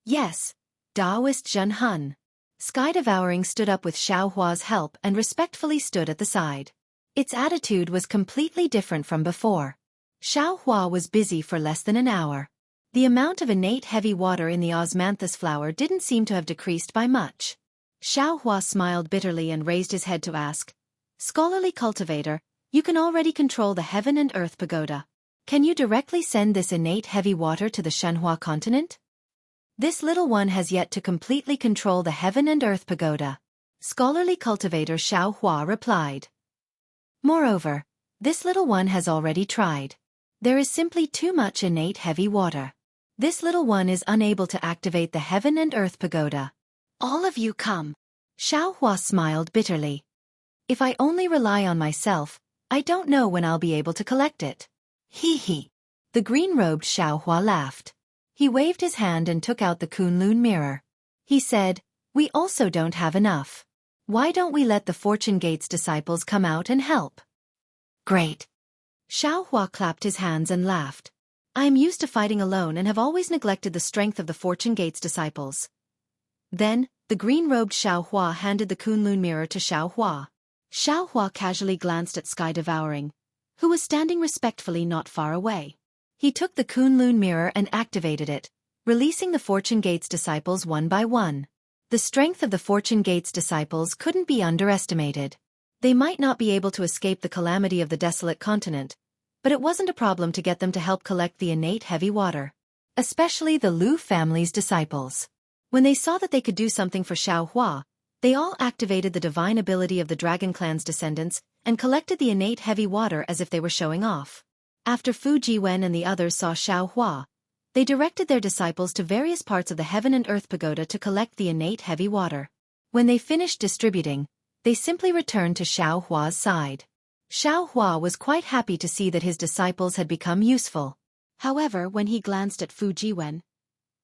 Yes, Taoist Zhen Hun. Sky Devouring stood up with Xiao Hua's help and respectfully stood at the side. Its attitude was completely different from before. Xiao Hua was busy for less than an hour. The amount of innate heavy water in the osmanthus flower didn't seem to have decreased by much. Xiao Hua smiled bitterly and raised his head to ask, "Scholarly cultivator, you can already control the heaven and earth pagoda. Can you directly send this innate heavy water to the Shenhua continent?" "This little one has yet to completely control the heaven and earth pagoda," scholarly cultivator Xiao Hua replied. "Moreover, this little one has already tried. There is simply too much innate heavy water. This little one is unable to activate the heaven and earth pagoda. All of you come." Xiao Hua smiled bitterly. "If I only rely on myself, I don't know when I'll be able to collect it." "Hee hee." The green-robed Xiao Hua laughed. He waved his hand and took out the Kunlun mirror. He said, "We also don't have enough. Why don't we let the Fortune Gate's disciples come out and help?" "Great." Xiao Hua clapped his hands and laughed. "I am used to fighting alone and have always neglected the strength of the Fortune Gate's disciples." Then, the green-robed Xiao Hua handed the Kunlun mirror to Xiao Hua. Xiao Hua casually glanced at Sky Devouring, who was standing respectfully not far away. He took the Kunlun mirror and activated it, releasing the Fortune Gate's disciples one by one. The strength of the Fortune Gate's disciples couldn't be underestimated. They might not be able to escape the calamity of the desolate continent, but it wasn't a problem to get them to help collect the innate heavy water. Especially the Lu family's disciples. When they saw that they could do something for Xiao Hua, they all activated the divine ability of the Dragon Clan's descendants and collected the innate heavy water as if they were showing off. After Fu Jiwen and the others saw Xiao Hua, they directed their disciples to various parts of the Heaven and Earth Pagoda to collect the innate heavy water. When they finished distributing, they simply returned to Xiao Hua's side. Xiao Hua was quite happy to see that his disciples had become useful. However, when he glanced at Fu Jiwen,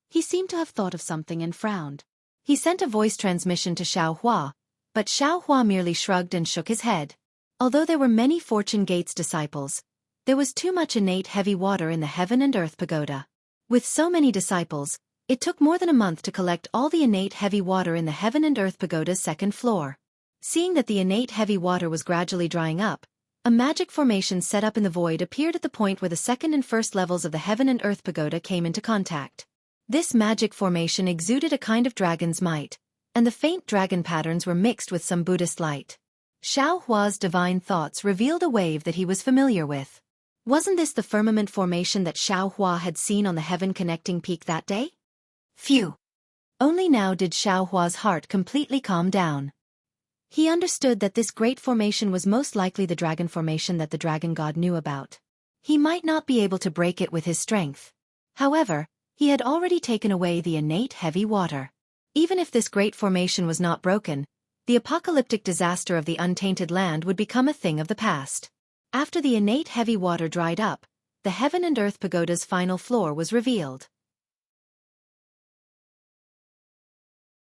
he seemed to have thought of something and frowned. He sent a voice transmission to Xiao Hua, but Xiao Hua merely shrugged and shook his head. Although there were many Fortune Gate's disciples, there was too much innate heavy water in the Heaven and Earth Pagoda. With so many disciples, it took more than a month to collect all the innate heavy water in the Heaven and Earth Pagoda's second floor. Seeing that the innate heavy water was gradually drying up, a magic formation set up in the void appeared at the point where the second and first levels of the Heaven and Earth Pagoda came into contact. This magic formation exuded a kind of dragon's might, and the faint dragon patterns were mixed with some Buddhist light. Xiao Hua's divine thoughts revealed a wave that he was familiar with. Wasn't this the firmament formation that Xiao Hua had seen on the heaven-connecting peak that day? Phew! Only now did Xiao Hua's heart completely calm down. He understood that this great formation was most likely the dragon formation that the dragon god knew about. He might not be able to break it with his strength. However, he had already taken away the innate heavy water. Even if this great formation was not broken, the apocalyptic disaster of the untainted land would become a thing of the past. After the innate heavy water dried up, the Heaven and Earth Pagoda's final floor was revealed.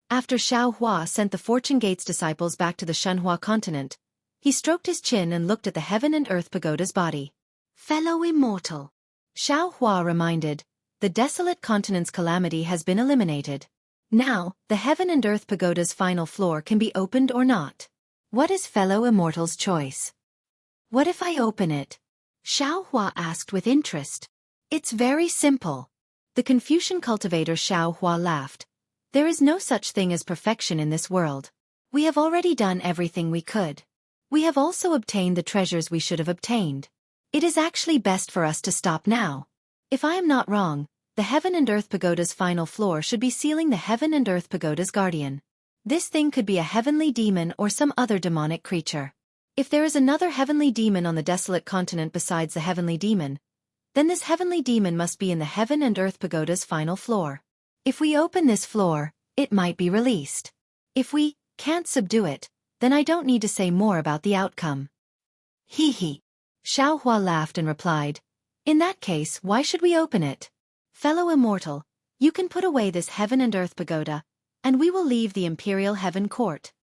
After Xiao Hua sent the Fortune Gate's disciples back to the Shenhua continent, he stroked his chin and looked at the Heaven and Earth Pagoda's body. "Fellow Immortal," Xiao Hua reminded, "the desolate continent's calamity has been eliminated. Now, the Heaven and Earth Pagoda's final floor can be opened or not. What is Fellow Immortal's choice?" "What if I open it?" Xiao Hua asked with interest. "It's very simple." The Confucian cultivator Xiao Hua laughed. "There is no such thing as perfection in this world. We have already done everything we could. We have also obtained the treasures we should have obtained. It is actually best for us to stop now. If I am not wrong, the Heaven and Earth Pagoda's final floor should be sealing the Heaven and Earth Pagoda's guardian. This thing could be a heavenly demon or some other demonic creature. If there is another heavenly demon on the desolate continent besides the heavenly demon, then this heavenly demon must be in the Heaven and Earth Pagoda's final floor. If we open this floor, it might be released. If we can't subdue it, then I don't need to say more about the outcome." "Hee hee." Xiao Hua laughed and replied, "In that case, why should we open it? Fellow Immortal, you can put away this Heaven and Earth Pagoda, and we will leave the Imperial Heaven Court."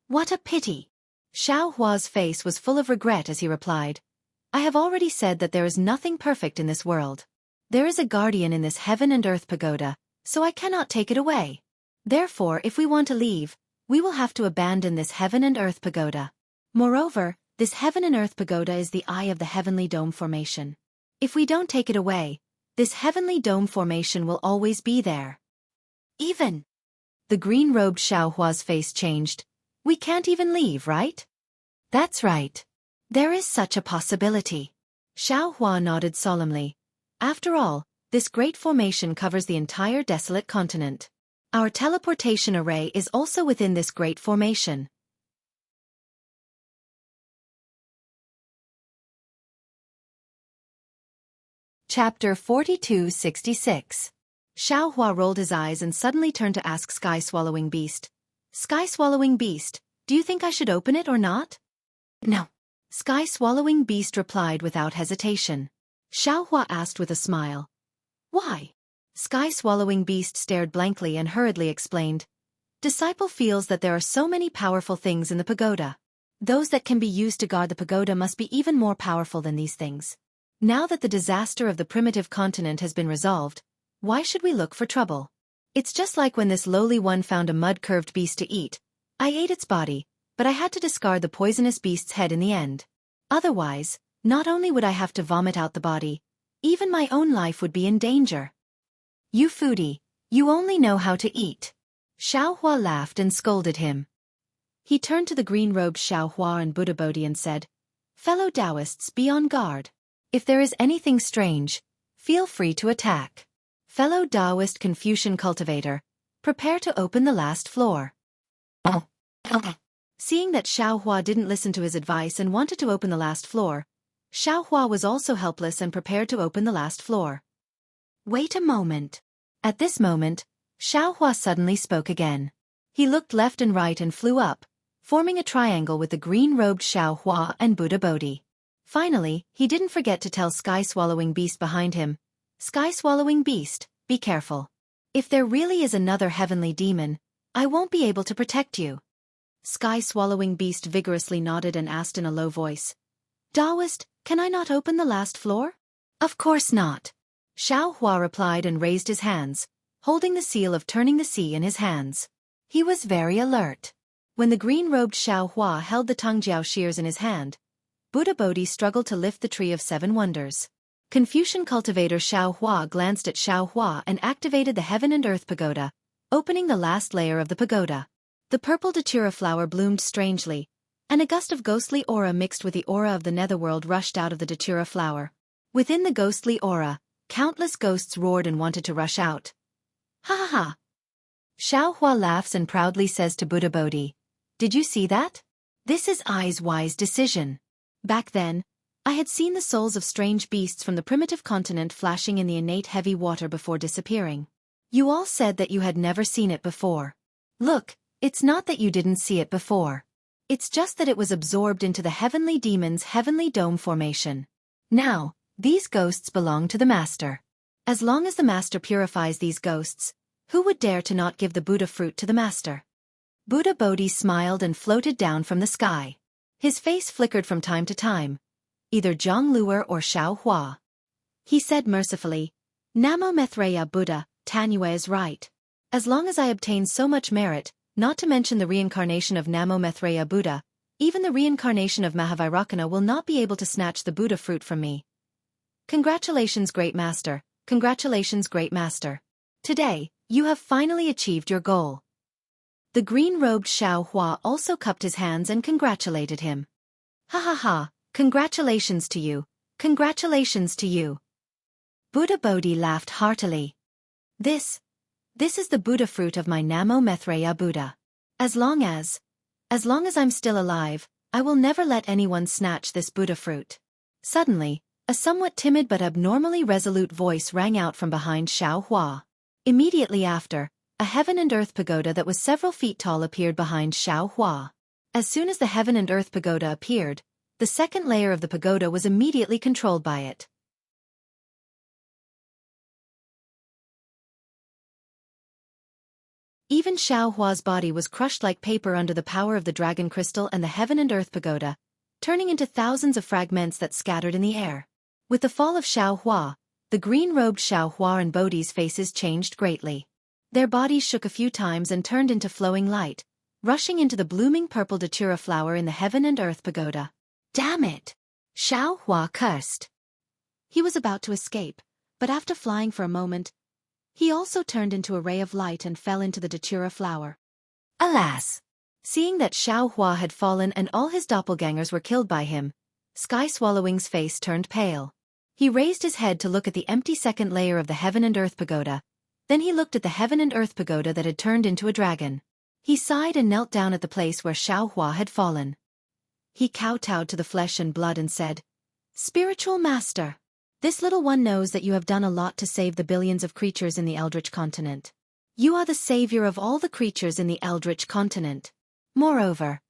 "What a pity!" Xiao Hua's face was full of regret as he replied, I have already said that there is nothing perfect in this world. There is a guardian in this heaven and earth pagoda, so I cannot take it away. Therefore, if we want to leave, we will have to abandon this heaven and earth pagoda. Moreover, this heaven and earth pagoda is the eye of the heavenly dome formation. If we don't take it away, this heavenly dome formation will always be there. Even. The green-robed Xiaohua's face changed. We can't even leave, right? That's right. There is such a possibility. Xiaohua nodded solemnly. After all, this great formation covers the entire desolate continent. Our teleportation array is also within this great formation. Chapter 4266. Xiaohua rolled his eyes and suddenly turned to ask Sky-Swallowing Beast. Sky-Swallowing Beast, do you think I should open it or not? No. Sky-Swallowing Beast replied without hesitation. Xiaohua asked with a smile. Why? Sky-Swallowing Beast stared blankly and hurriedly explained. Disciple feels that there are so many powerful things in the pagoda. Those that can be used to guard the pagoda must be even more powerful than these things. Now that the disaster of the primitive continent has been resolved, why should we look for trouble? It's just like when this lowly one found a mud-curved beast to eat. I ate its body, but I had to discard the poisonous beast's head in the end. Otherwise, not only would I have to vomit out the body, even my own life would be in danger. You foodie, you only know how to eat. Xiaohua laughed and scolded him. He turned to the green-robed Xiaohua and Buddha Bodhi and said, Fellow Taoists, be on guard. If there is anything strange, feel free to attack. Fellow Taoist Confucian cultivator, prepare to open the last floor. Seeing that Xiaohua didn't listen to his advice and wanted to open the last floor, Xiaohua was also helpless and prepared to open the last floor. Wait a moment. At this moment, Xiaohua suddenly spoke again. He looked left and right and flew up, forming a triangle with the green-robed Xiaohua and Buddha Bodhi. Finally, he didn't forget to tell Sky-Swallowing Beast behind him, Sky-Swallowing Beast, be careful. If there really is another heavenly demon, I won't be able to protect you. Sky-Swallowing Beast vigorously nodded and asked in a low voice, Taoist, can I not open the last floor? Of course not. Xiaohua replied and raised his hands, holding the seal of turning the sea in his hands. He was very alert. When the green-robed Xiaohua held the Tongjiao shears in his hand, Buddha Bodhi struggled to lift the Tree of Seven Wonders. Confucian cultivator Xiaohua glanced at Xiaohua and activated the Heaven and Earth Pagoda, opening the last layer of the pagoda. The purple datura flower bloomed strangely, and a gust of ghostly aura mixed with the aura of the netherworld rushed out of the datura flower. Within the ghostly aura, countless ghosts roared and wanted to rush out. Ha ha ha! Xiaohua laughs and proudly says to Buddha Bodhi, Did you see that? This is I's wise decision. Back then, I had seen the souls of strange beasts from the primitive continent flashing in the innate heavy water before disappearing. You all said that you had never seen it before. Look, it's not that you didn't see it before. It's just that it was absorbed into the heavenly demon's heavenly dome formation. Now, these ghosts belong to the Master. As long as the Master purifies these ghosts, who would dare to not give the Buddha fruit to the Master? Buddha Bodhi smiled and floated down from the sky. His face flickered from time to time, either Jianghu or Xiaohua. He said mercifully, Namo Maitreya Buddha, Tanyue is right. As long as I obtain so much merit, not to mention the reincarnation of Namo Maitreya Buddha, even the reincarnation of Mahavairakana will not be able to snatch the Buddha fruit from me. Congratulations, Great Master. Congratulations, Great Master. Today, you have finally achieved your goal. The green-robed Xiaohua also cupped his hands and congratulated him. Ha ha ha, congratulations to you. Congratulations to you. Buddha Bodhi laughed heartily. This is the Buddha fruit of my Namo Maitreya Buddha. As long as I'm still alive, I will never let anyone snatch this Buddha fruit. Suddenly, a somewhat timid but abnormally resolute voice rang out from behind Xiaohua. Immediately after, a heaven and earth pagoda that was several feet tall appeared behind Xiaohua. As soon as the heaven and earth pagoda appeared, the second layer of the pagoda was immediately controlled by it. Even Xiaohua's body was crushed like paper under the power of the dragon crystal and the heaven and earth pagoda. turning into thousands of fragments that scattered in the air. With the fall of Xiaohua, the green-robed Xiaohua and Bodhi's faces changed greatly. Their bodies shook a few times and turned into flowing light, rushing into the blooming purple datura flower in the heaven and earth pagoda. Damn it! Xiaohua cursed. He was about to escape, but after flying for a moment, he also turned into a ray of light and fell into the datura flower. Alas! Seeing that Xiaohua had fallen and all his doppelgangers were killed by him, Sky Swallowing's face turned pale. He raised his head to look at the empty second layer of the heaven and earth pagoda. Then he looked at the heaven and earth pagoda that had turned into a dragon. He sighed and knelt down at the place where Xiaohua had fallen. He kowtowed to the flesh and blood and said, "Spiritual Master, this little one knows that you have done a lot to save the billions of creatures in the Eldritch continent. You are the savior of all the creatures in the Eldritch continent. Moreover,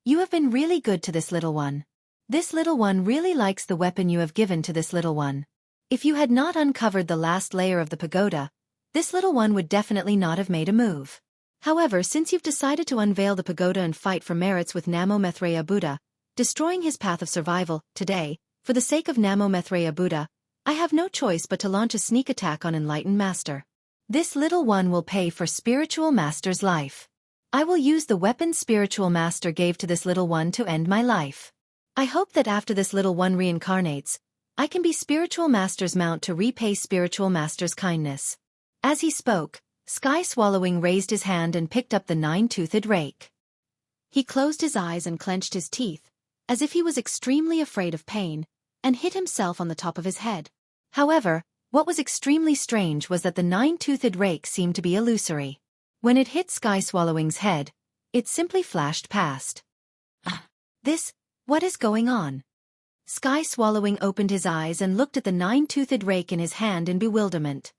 you have been really good to this little one. This little one really likes the weapon you have given to this little one. If you had not uncovered the last layer of the pagoda, this little one would definitely not have made a move. However, since you've decided to unveil the pagoda and fight for merits with Namo Maitreya Buddha, destroying his path of survival, today, for the sake of Namo Maitreya Buddha, I have no choice but to launch a sneak attack on Enlightened Master. This little one will pay for Spiritual Master's life. I will use the weapon Spiritual Master gave to this little one to end my life. I hope that after this little one reincarnates, I can be Spiritual Master's mount to repay Spiritual Master's kindness." As he spoke, Sky Swallowing raised his hand and picked up the nine-toothed rake. He closed his eyes and clenched his teeth, as if he was extremely afraid of pain, and hit himself on the top of his head. However, what was extremely strange was that the nine-toothed rake seemed to be illusory. When it hit Sky Swallowing's head, it simply flashed past. What is going on? Sky Swallowing opened his eyes and looked at the nine-toothed rake in his hand in bewilderment.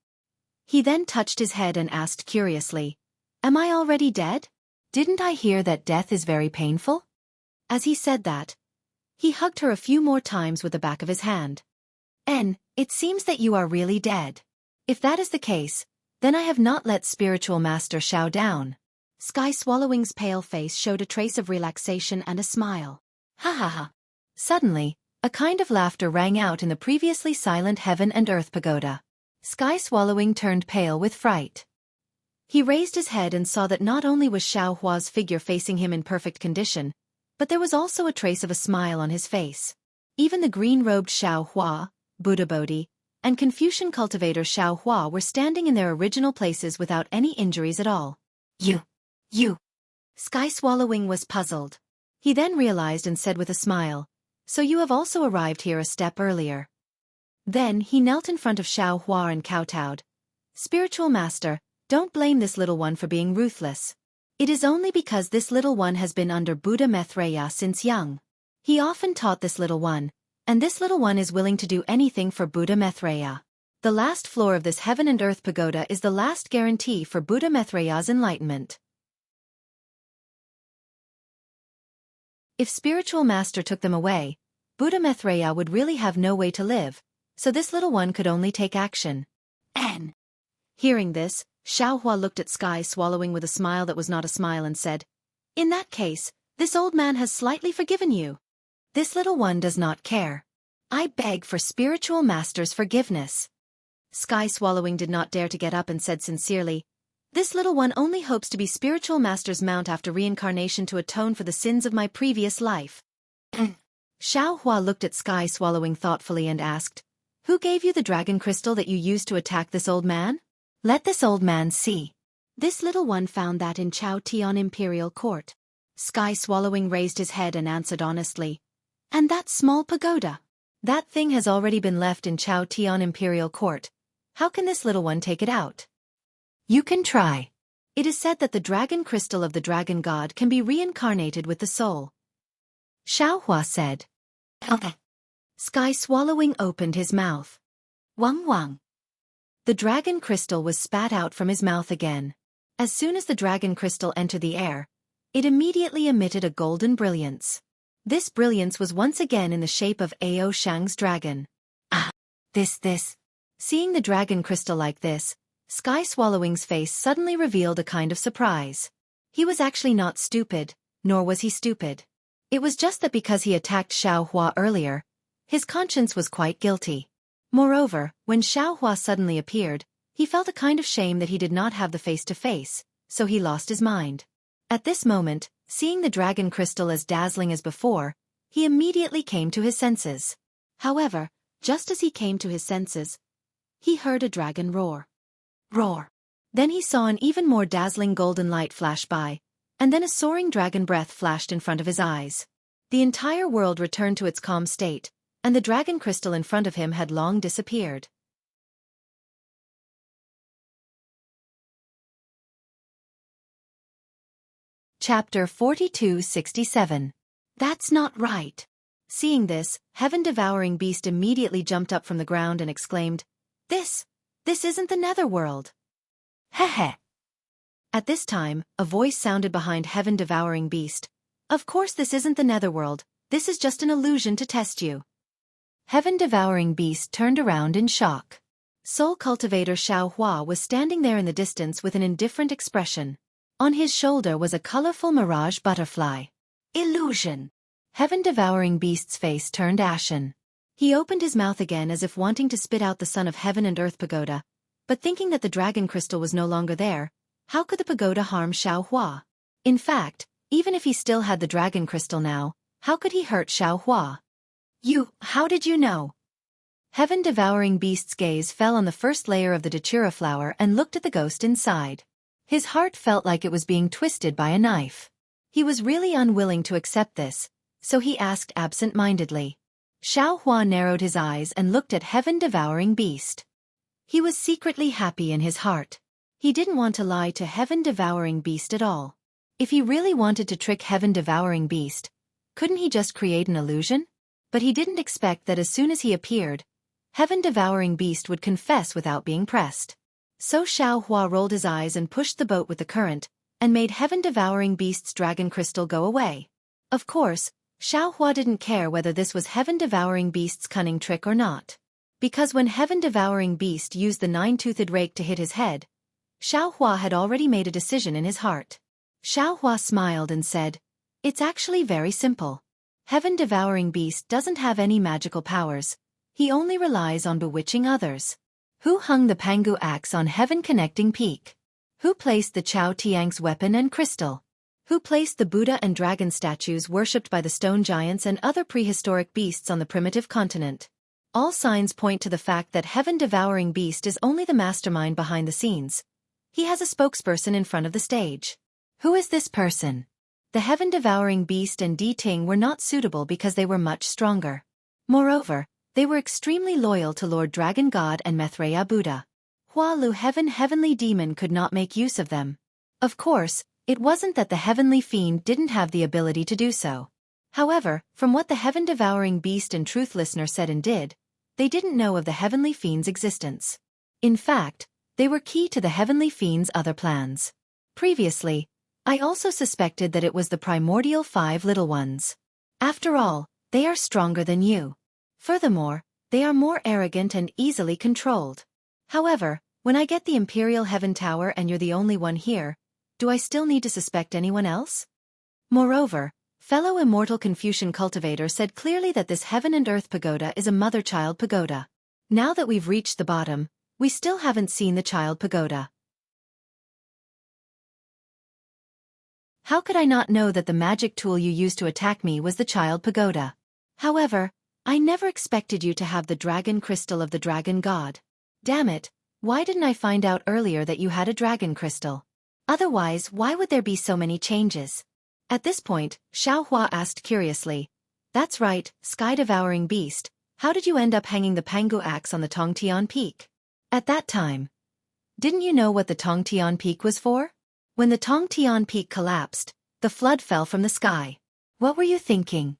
He then touched his head and asked curiously, "Am I already dead? Didn't I hear that death is very painful?" As he said that, he hugged her a few more times with the back of his hand. It seems that you are really dead. If that is the case, then I have not let Spiritual Master Shao down." Sky Swallowing's pale face showed a trace of relaxation and a smile. Ha ha ha. Suddenly, a kind of laughter rang out in the previously silent heaven and earth pagoda. Sky Swallowing turned pale with fright. He raised his head and saw that not only was Xiaohua's figure facing him in perfect condition, but there was also a trace of a smile on his face. Even the green-robed Xiaohua, Buddha Bodhi, and Confucian cultivator Xiaohua were standing in their original places without any injuries at all. You. Sky Swallowing was puzzled. He then realized and said with a smile, "So you have also arrived here a step earlier." Then he knelt in front of Xiaohua and kowtowed. "Spiritual Master, don't blame this little one for being ruthless. It is only because this little one has been under Buddha Maitreya since young. He often taught this little one, and this little one is willing to do anything for Buddha Maitreya. The last floor of this heaven and earth pagoda is the last guarantee for Buddha Maitreya's enlightenment. If Spiritual Master took them away, Buddha Maitreya would really have no way to live, so this little one could only take action." Hearing this, Xiaohua looked at Sky Swallowing with a smile that was not a smile and said, "In that case, this old man has slightly forgiven you. This little one does not care. I beg for Spiritual Master's forgiveness." Sky Swallowing did not dare to get up and said sincerely, "This little one only hopes to be Spiritual Master's mount after reincarnation to atone for the sins of my previous life." Xiaohua looked at Sky Swallowing thoughtfully and asked, "Who gave you the dragon crystal that you used to attack this old man? Let this old man see." "This little one found that in Chao Tian Imperial Court." Sky Swallowing raised his head and answered honestly, "And that small pagoda? That thing has already been left in Chao Tian Imperial Court. How can this little one take it out?" "You can try. It is said that the dragon crystal of the dragon god can be reincarnated with the soul," Xiaohua said. "Okay." Sky Swallowing opened his mouth. Wang. The dragon crystal was spat out from his mouth again. As soon as the dragon crystal entered the air, it immediately emitted a golden brilliance. This brilliance was once again in the shape of Ao Shang's dragon. This. Seeing the dragon crystal like this, Sky Swallowing's face suddenly revealed a kind of surprise. He was actually not stupid, nor was he stupid. It was just that because he attacked Xiaohua earlier, his conscience was quite guilty. Moreover, when Xiaohua suddenly appeared, he felt a kind of shame that he did not have the face-to-face, so he lost his mind. At this moment, seeing the dragon crystal as dazzling as before, he immediately came to his senses. However, just as he came to his senses, he heard a dragon roar. Roar. Then he saw an even more dazzling golden light flash by, and then a soaring dragon breath flashed in front of his eyes. The entire world returned to its calm state, and the dragon crystal in front of him had long disappeared. Chapter 4267. That's not right. Seeing this, heaven-devouring beast immediately jumped up from the ground and exclaimed, This isn't the netherworld. Heh. At this time, a voice sounded behind heaven-devouring beast. Of course this isn't the netherworld, this is just an illusion to test you. Heaven-devouring beast turned around in shock. Soul cultivator Xiaohua was standing there in the distance with an indifferent expression. On his shoulder was a colorful mirage butterfly. Illusion. Heaven-devouring beast's face turned ashen. He opened his mouth again as if wanting to spit out the son of heaven and earth pagoda, but thinking that the dragon crystal was no longer there, how could the pagoda harm Xiaohua? In fact, even if he still had the dragon crystal now, how could he hurt Xiaohua? How did you know? Heaven-devouring beast's gaze fell on the first layer of the datura flower and looked at the ghost inside. His heart felt like it was being twisted by a knife. He was really unwilling to accept this, so he asked absent-mindedly. Xiaohua narrowed his eyes and looked at heaven-devouring beast. He was secretly happy in his heart. He didn't want to lie to heaven-devouring beast at all. If he really wanted to trick heaven-devouring beast, couldn't he just create an illusion? But he didn't expect that as soon as he appeared, heaven-devouring beast would confess without being pressed. So Xiaohua rolled his eyes and pushed the boat with the current, and made heaven-devouring beast's dragon crystal go away. Of course, Xiaohua didn't care whether this was heaven-devouring beast's cunning trick or not. Because when heaven-devouring beast used the nine-toothed rake to hit his head, Xiaohua had already made a decision in his heart. Xiaohua smiled and said, It's actually very simple. Heaven-devouring beast doesn't have any magical powers. He only relies on bewitching others. Who hung the Pangu axe on heaven-connecting peak? Who placed the Chao Tiang's weapon and crystal? Who placed the Buddha and dragon statues worshipped by the stone giants and other prehistoric beasts on the primitive continent? All signs point to the fact that heaven-devouring beast is only the mastermind behind the scenes. He has a spokesperson in front of the stage. Who is this person? The heaven-devouring beast and Di Ting were not suitable because they were much stronger. Moreover, they were extremely loyal to Lord Dragon God and Maitreya Buddha. Hua Lu heavenly demon could not make use of them. Of course, it wasn't that the heavenly fiend didn't have the ability to do so. However, from what the heaven-devouring beast and truth listener said and did, they didn't know of the heavenly fiend's existence. In fact, they were key to the heavenly fiend's other plans. Previously, I also suspected that it was the primordial 5 little ones. After all, they are stronger than you. Furthermore, they are more arrogant and easily controlled. However, when I get the Imperial Heaven Tower and you're the only one here, do I still need to suspect anyone else? Moreover, fellow Immortal Confucian cultivator said clearly that this heaven and earth pagoda is a mother-child pagoda. Now that we've reached the bottom, we still haven't seen the child pagoda. How could I not know that the magic tool you used to attack me was the child pagoda? However, I never expected you to have the dragon crystal of the dragon god. Damn it, why didn't I find out earlier that you had a dragon crystal? Otherwise, why would there be so many changes? At this point, Xiaohua asked curiously, That's right, sky-devouring beast, how did you end up hanging the Pangu axe on the Tongtian Peak? At that time, didn't you know what the Tongtian Peak was for? When the Tongtian Peak collapsed, the flood fell from the sky. What were you thinking?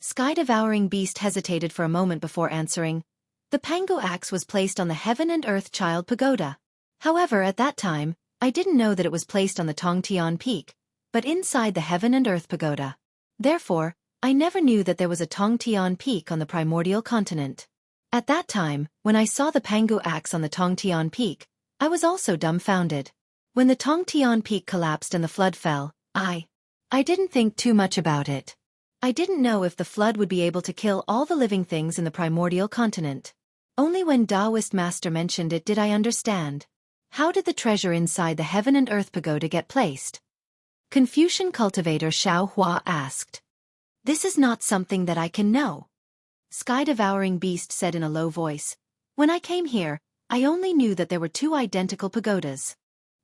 Sky-devouring beast hesitated for a moment before answering. The Pangu axe was placed on the heaven and earth child pagoda. However, at that time, I didn't know that it was placed on the Tongtian Peak, but inside the heaven and earth pagoda. Therefore, I never knew that there was a Tongtian Peak on the primordial continent. At that time, when I saw the Pangu axe on the Tongtian Peak, I was also dumbfounded. When the Tongtian Peak collapsed and the flood fell, I didn't think too much about it. I didn't know if the flood would be able to kill all the living things in the primordial continent. Only when Taoist master mentioned it did I understand. How did the treasure inside the heaven and earth pagoda get placed? Confucian cultivator Xianxia asked. This is not something that I can know. Sky-devouring beast said in a low voice. When I came here, I only knew that there were 2 identical pagodas.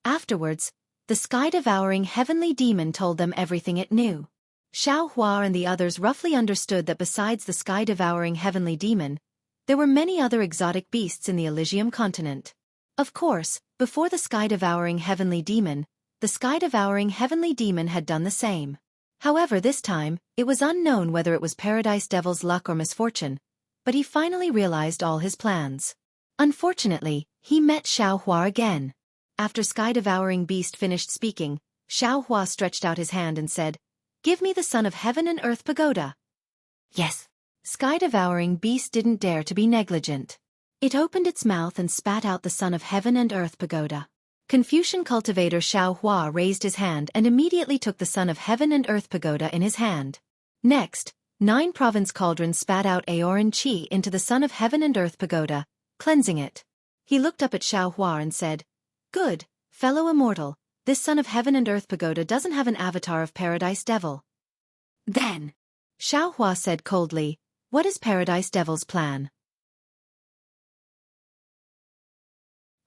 Afterwards, the sky-devouring heavenly demon told them everything it knew. Xianxia and the others roughly understood that besides the sky-devouring heavenly demon, there were many other exotic beasts in the Elysium continent. Of course, before the sky-devouring heavenly demon, the sky-devouring heavenly demon had done the same. However, this time, it was unknown whether it was Paradise Devil's luck or misfortune, but he finally realized all his plans. Unfortunately, he met Xianxia again. After sky-devouring beast finished speaking, Xianxia stretched out his hand and said, "Give me the Son of Heaven and Earth Pagoda." Yes. Sky-devouring beast didn't dare to be negligent. It opened its mouth and spat out the Son of Heaven and Earth Pagoda. Confucian cultivator Xianxia raised his hand and immediately took the Son of Heaven and Earth Pagoda in his hand. Next, 9 province cauldrons spat out Aoran Qi into the Son of Heaven and Earth Pagoda, cleansing it. He looked up at Xianxia and said, "Good, fellow Immortal, this Son of Heaven and Earth Pagoda doesn't have an avatar of Paradise Devil." Then, Xianxia said coldly, "What is Paradise Devil's plan?"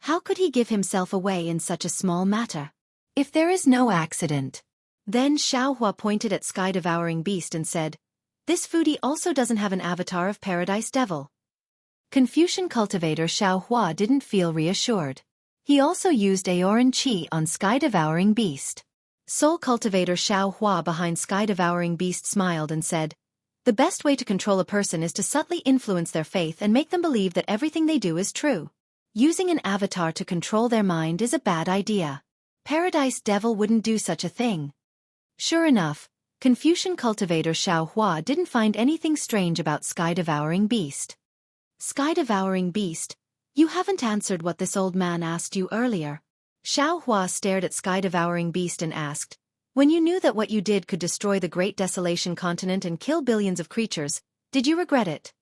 How could he give himself away in such a small matter? If there is no accident. Then Xianxia pointed at sky-devouring beast and said, "This foodie also doesn't have an avatar of Paradise Devil." Confucian cultivator Xianxia didn't feel reassured. He also used Aoran Qi on sky-devouring beast. Soul cultivator Xianxia behind sky-devouring beast smiled and said, "The best way to control a person is to subtly influence their faith and make them believe that everything they do is true. Using an avatar to control their mind is a bad idea. Paradise Devil wouldn't do such a thing." Sure enough, Confucian cultivator Xianxia didn't find anything strange about sky-devouring beast. "Sky-devouring beast, you haven't answered what this old man asked you earlier." Xianxia stared at sky-devouring beast and asked, "When you knew that what you did could destroy the Great Desolation continent and kill billions of creatures, did you regret it?"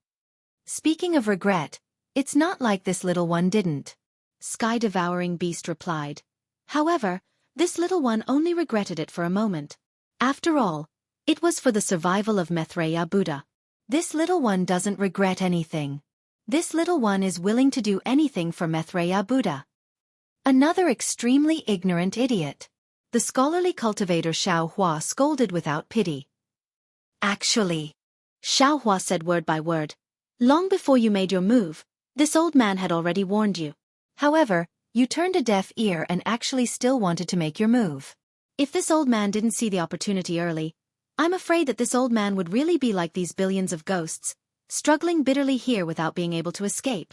"Speaking of regret, it's not like this little one didn't," sky-devouring beast replied. "However, this little one only regretted it for a moment. After all, it was for the survival of Maitreya Buddha. This little one doesn't regret anything. This little one is willing to do anything for Maitreya Buddha." Another extremely ignorant idiot. The scholarly cultivator Xianxia scolded without pity. "Actually," Xianxia said word by word, "long before you made your move, this old man had already warned you. However, you turned a deaf ear and actually still wanted to make your move. If this old man didn't see the opportunity early, I'm afraid that this old man would really be like these billions of ghosts, struggling bitterly here without being able to escape."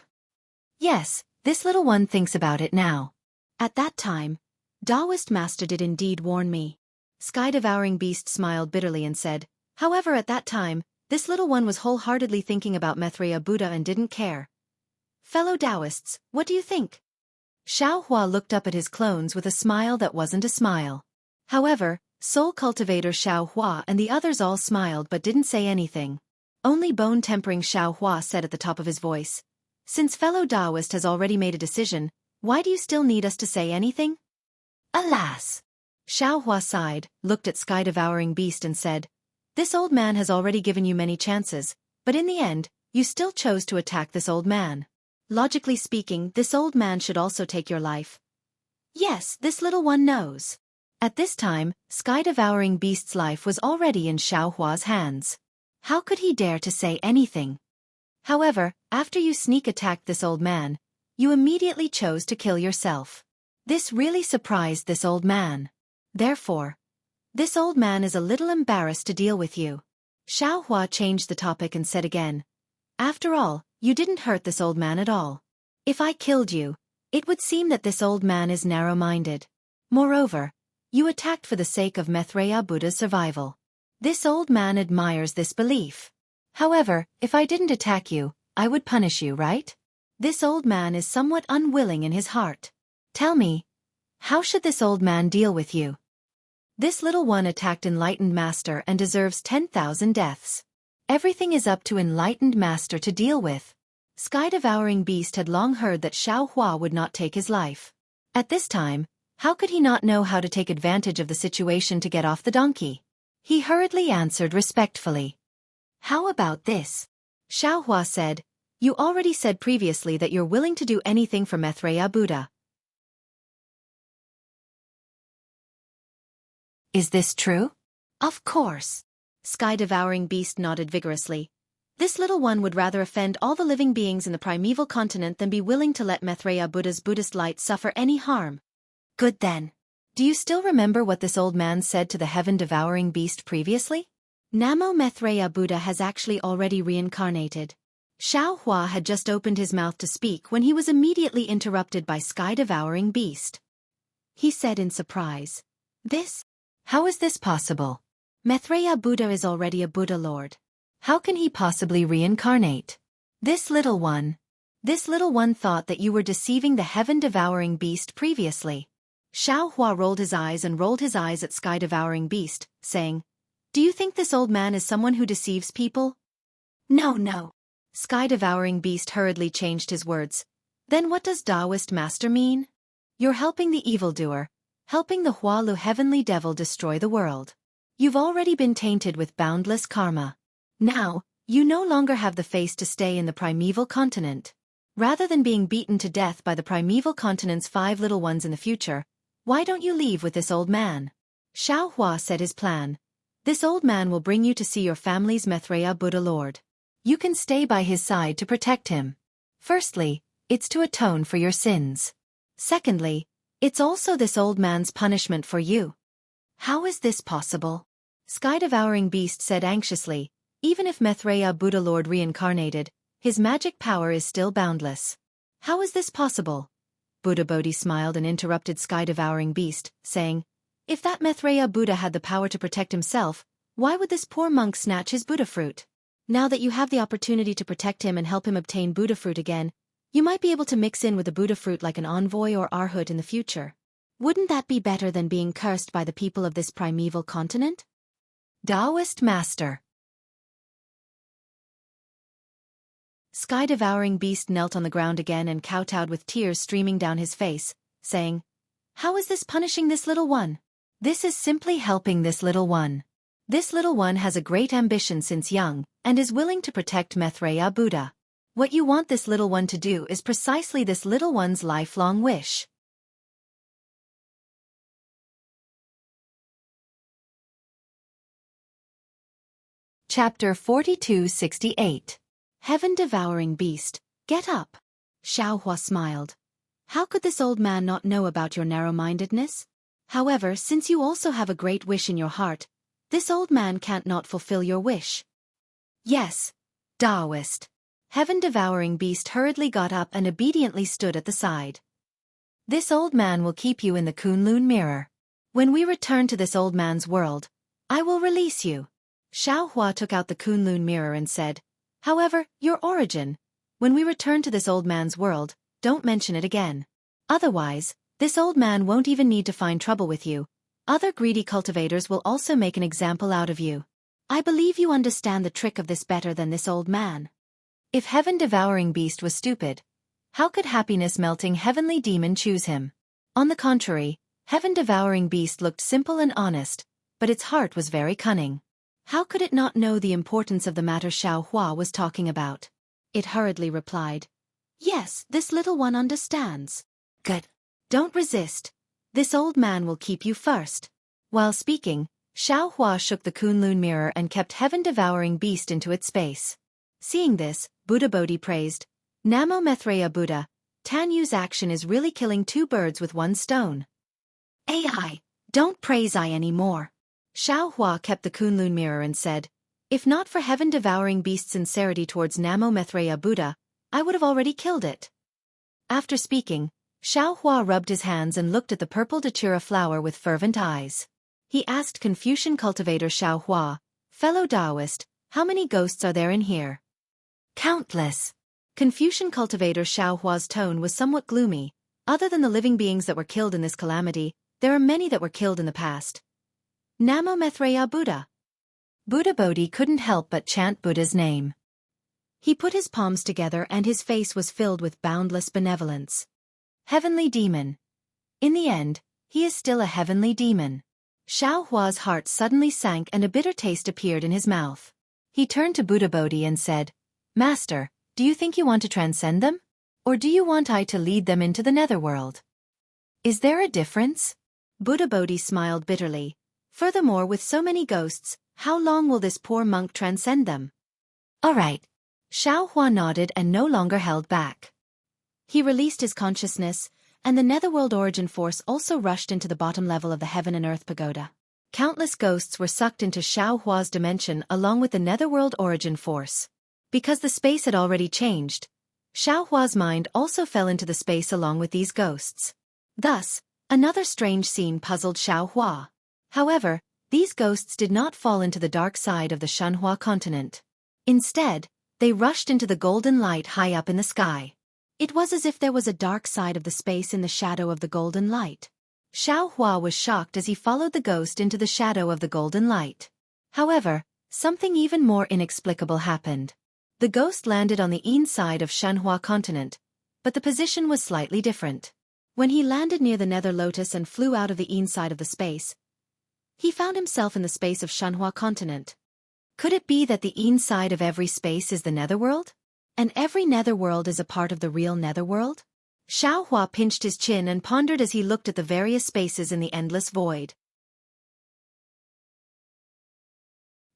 Yes, this little one thinks about it now. "At that time, Taoist master did indeed warn me." Sky-devouring beast smiled bitterly and said, "However, at that time, this little one was wholeheartedly thinking about Maitreya Buddha and didn't care. Fellow Taoists, what do you think?" Xianxia looked up at his clones with a smile that wasn't a smile. However, soul cultivator Xianxia and the others all smiled but didn't say anything. Only bone-tempering Xianxia said at the top of his voice, "Since fellow Taoist has already made a decision, why do you still need us to say anything?" "Alas!" Xianxia sighed, looked at sky-devouring beast and said, "This old man has already given you many chances, but in the end, you still chose to attack this old man. Logically speaking, this old man should also take your life." "Yes, this little one knows." At this time, sky-devouring beast's life was already in Xiaohua's hands. How could he dare to say anything? However, after you sneak-attacked this old man, you immediately chose to kill yourself. This really surprised this old man. Therefore, this old man is a little embarrassed to deal with you. Xiaohua changed the topic and said again, "After all, you didn't hurt this old man at all. If I killed you, it would seem that this old man is narrow-minded. Moreover, you attacked for the sake of Maitreya Buddha's survival. This old man admires this belief. However, if I didn't attack you, I would punish you, right? This old man is somewhat unwilling in his heart. Tell me, how should this old man deal with you?" This little one attacked Enlightened Master and deserves 10,000 deaths. Everything is up to Enlightened Master to deal with. Sky-devouring beast had long heard that Xianxia would not take his life. At this time, how could he not know how to take advantage of the situation to get off the donkey? He hurriedly answered respectfully. How about this? Xianxia said, you already said previously that you're willing to do anything for Maitreya Buddha. Is this true? Of course. Sky-devouring beast nodded vigorously. This little one would rather offend all the living beings in the primeval continent than be willing to let Maitreya Buddha's Buddhist light suffer any harm. Good then. Do you still remember what this old man said to the heaven-devouring beast previously? Namo Maitreya Buddha has actually already reincarnated. Xianxia had just opened his mouth to speak when he was immediately interrupted by Sky-devouring beast. He said in surprise, This? How is this possible? Maitreya Buddha is already a Buddha Lord. How can he possibly reincarnate? This little one thought that you were deceiving the heaven-devouring beast previously. Xianxia rolled his eyes at Sky-devouring beast, saying, Do you think this old man is someone who deceives people? No. Sky-devouring beast hurriedly changed his words. Then what does Taoist master mean? You're helping the evildoer, helping the Hualu heavenly devil destroy the world. You've already been tainted with boundless karma. Now, you no longer have the face to stay in the primeval continent. Rather than being beaten to death by the primeval continent's 5 little ones in the future, why don't you leave with this old man? Xianxia said his plan. This old man will bring you to see your family's Maitreya Buddha Lord. You can stay by his side to protect him. Firstly, it's to atone for your sins. Secondly, it's also this old man's punishment for you. How is this possible? Sky-devouring beast said anxiously, even if Maitreya Buddha Lord reincarnated, his magic power is still boundless. How is this possible? Buddha Bodhi smiled and interrupted Sky-devouring beast, saying, If that Maitreya Buddha had the power to protect himself, why would this poor monk snatch his Buddha fruit? Now that you have the opportunity to protect him and help him obtain Buddha fruit again, you might be able to mix in with the Buddha fruit like an envoy or arhat in the future. Wouldn't that be better than being cursed by the people of this primeval continent? Taoist Master. Sky-devouring beast knelt on the ground again and kowtowed with tears streaming down his face, saying, How is this punishing this little one? This is simply helping this little one. This little one has a great ambition since young, and is willing to protect Maitreya Buddha. What you want this little one to do is precisely this little one's lifelong wish. Chapter 4268. Heaven-devouring beast, get up. Xianxia smiled. How could this old man not know about your narrow-mindedness? However, since you also have a great wish in your heart, this old man can't not fulfill your wish. Yes, Taoist. Heaven-devouring beast hurriedly got up and obediently stood at the side. This old man will keep you in the Kunlun mirror. When we return to this old man's world, I will release you. Xianxia took out the Kunlun mirror and said, However, your origin, when we return to this old man's world, don't mention it again. Otherwise, this old man won't even need to find trouble with you. Other greedy cultivators will also make an example out of you. I believe you understand the trick of this better than this old man. If heaven-devouring beast was stupid, how could happiness-melting heavenly demon choose him? On the contrary, heaven-devouring beast looked simple and honest, but its heart was very cunning. How could it not know the importance of the matter Xianxia was talking about? It hurriedly replied, Yes, this little one understands. Good. Don't resist. This old man will keep you first. While speaking, Xianxia shook the Kunlun mirror and kept heaven-devouring beast into its space. Seeing this, Buddha Bodhi praised, Namo Maitreya Buddha, Tanyu's action is really killing 2 birds with 1 stone. AI, don't praise I anymore. Xianxia kept the Kunlun mirror and said, If not for heaven-devouring beast's sincerity towards Namo Maitreya Buddha, I would have already killed it. After speaking, Xianxia rubbed his hands and looked at the purple datura flower with fervent eyes. He asked Confucian cultivator Xianxia, Fellow Taoist, how many ghosts are there in here? Countless. Confucian cultivator Xiaohua's tone was somewhat gloomy. Other than the living beings that were killed in this calamity, there are many that were killed in the past. Namo Maitreya Buddha. Buddha Bodhi couldn't help but chant Buddha's name. He put his palms together and his face was filled with boundless benevolence. Heavenly demon. In the end, he is still a heavenly demon. Xiao Hua's heart suddenly sank and a bitter taste appeared in his mouth. He turned to Buddha Bodhi and said, Master, do you think you want to transcend them? Or do you want I to lead them into the netherworld? Is there a difference? Buddha Bodhi smiled bitterly. Furthermore, with so many ghosts, how long will this poor monk transcend them? All right. Xiao Hua nodded and no longer held back. He released his consciousness, and the netherworld origin force also rushed into the bottom level of the heaven and earth pagoda. Countless ghosts were sucked into Xiao Hua's dimension along with the netherworld origin force. Because the space had already changed, Xiao Hua's mind also fell into the space along with these ghosts. Thus, another strange scene puzzled Xiao Hua. However, these ghosts did not fall into the dark side of the Shenhua continent. Instead, they rushed into the golden light high up in the sky. It was as if there was a dark side of the space in the shadow of the golden light. Xiao Hua was shocked as he followed the ghost into the shadow of the golden light. However, something even more inexplicable happened. The ghost landed on the inside of Shenhua continent, but the position was slightly different. When he landed near the nether lotus and flew out of the inside of the space, he found himself in the space of Shenhua continent. Could it be that the inside of every space is the netherworld? And every netherworld is a part of the real netherworld? Xiao Hua pinched his chin and pondered as he looked at the various spaces in the endless void.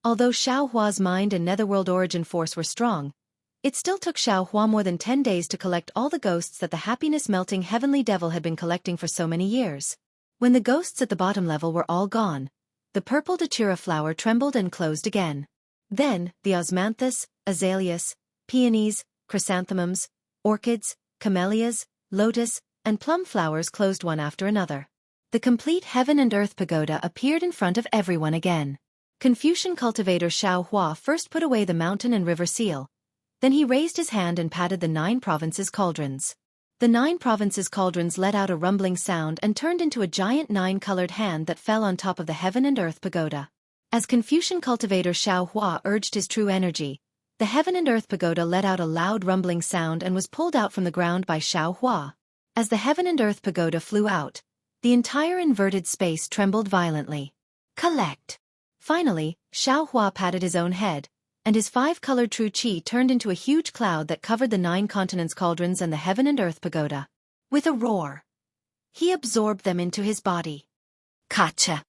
Although Xiao Hua's mind and netherworld origin force were strong, it still took Xiao Hua more than 10 days to collect all the ghosts that the happiness-melting heavenly devil had been collecting for so many years. When the ghosts at the bottom level were all gone, the purple datura flower trembled and closed again. Then, the osmanthus, azaleas, peonies, chrysanthemums, orchids, camellias, lotus, and plum flowers closed one after another. The complete heaven and earth pagoda appeared in front of everyone again. Confucian cultivator Xiao Hua first put away the mountain and river seal. Then he raised his hand and patted the 9 provinces' cauldrons. The 9 provinces' cauldrons let out a rumbling sound and turned into a giant 9-colored hand that fell on top of the heaven and earth pagoda. As Confucian cultivator Xiao Hua urged his true energy, the heaven and earth pagoda let out a loud rumbling sound and was pulled out from the ground by Xiao Hua. As the heaven and earth pagoda flew out, the entire inverted space trembled violently. Collect! Finally, Xiao Hua patted his own head, and his 5-colored true qi turned into a huge cloud that covered the 9 continents' cauldrons and the heaven and earth pagoda. With a roar, he absorbed them into his body. Kacha!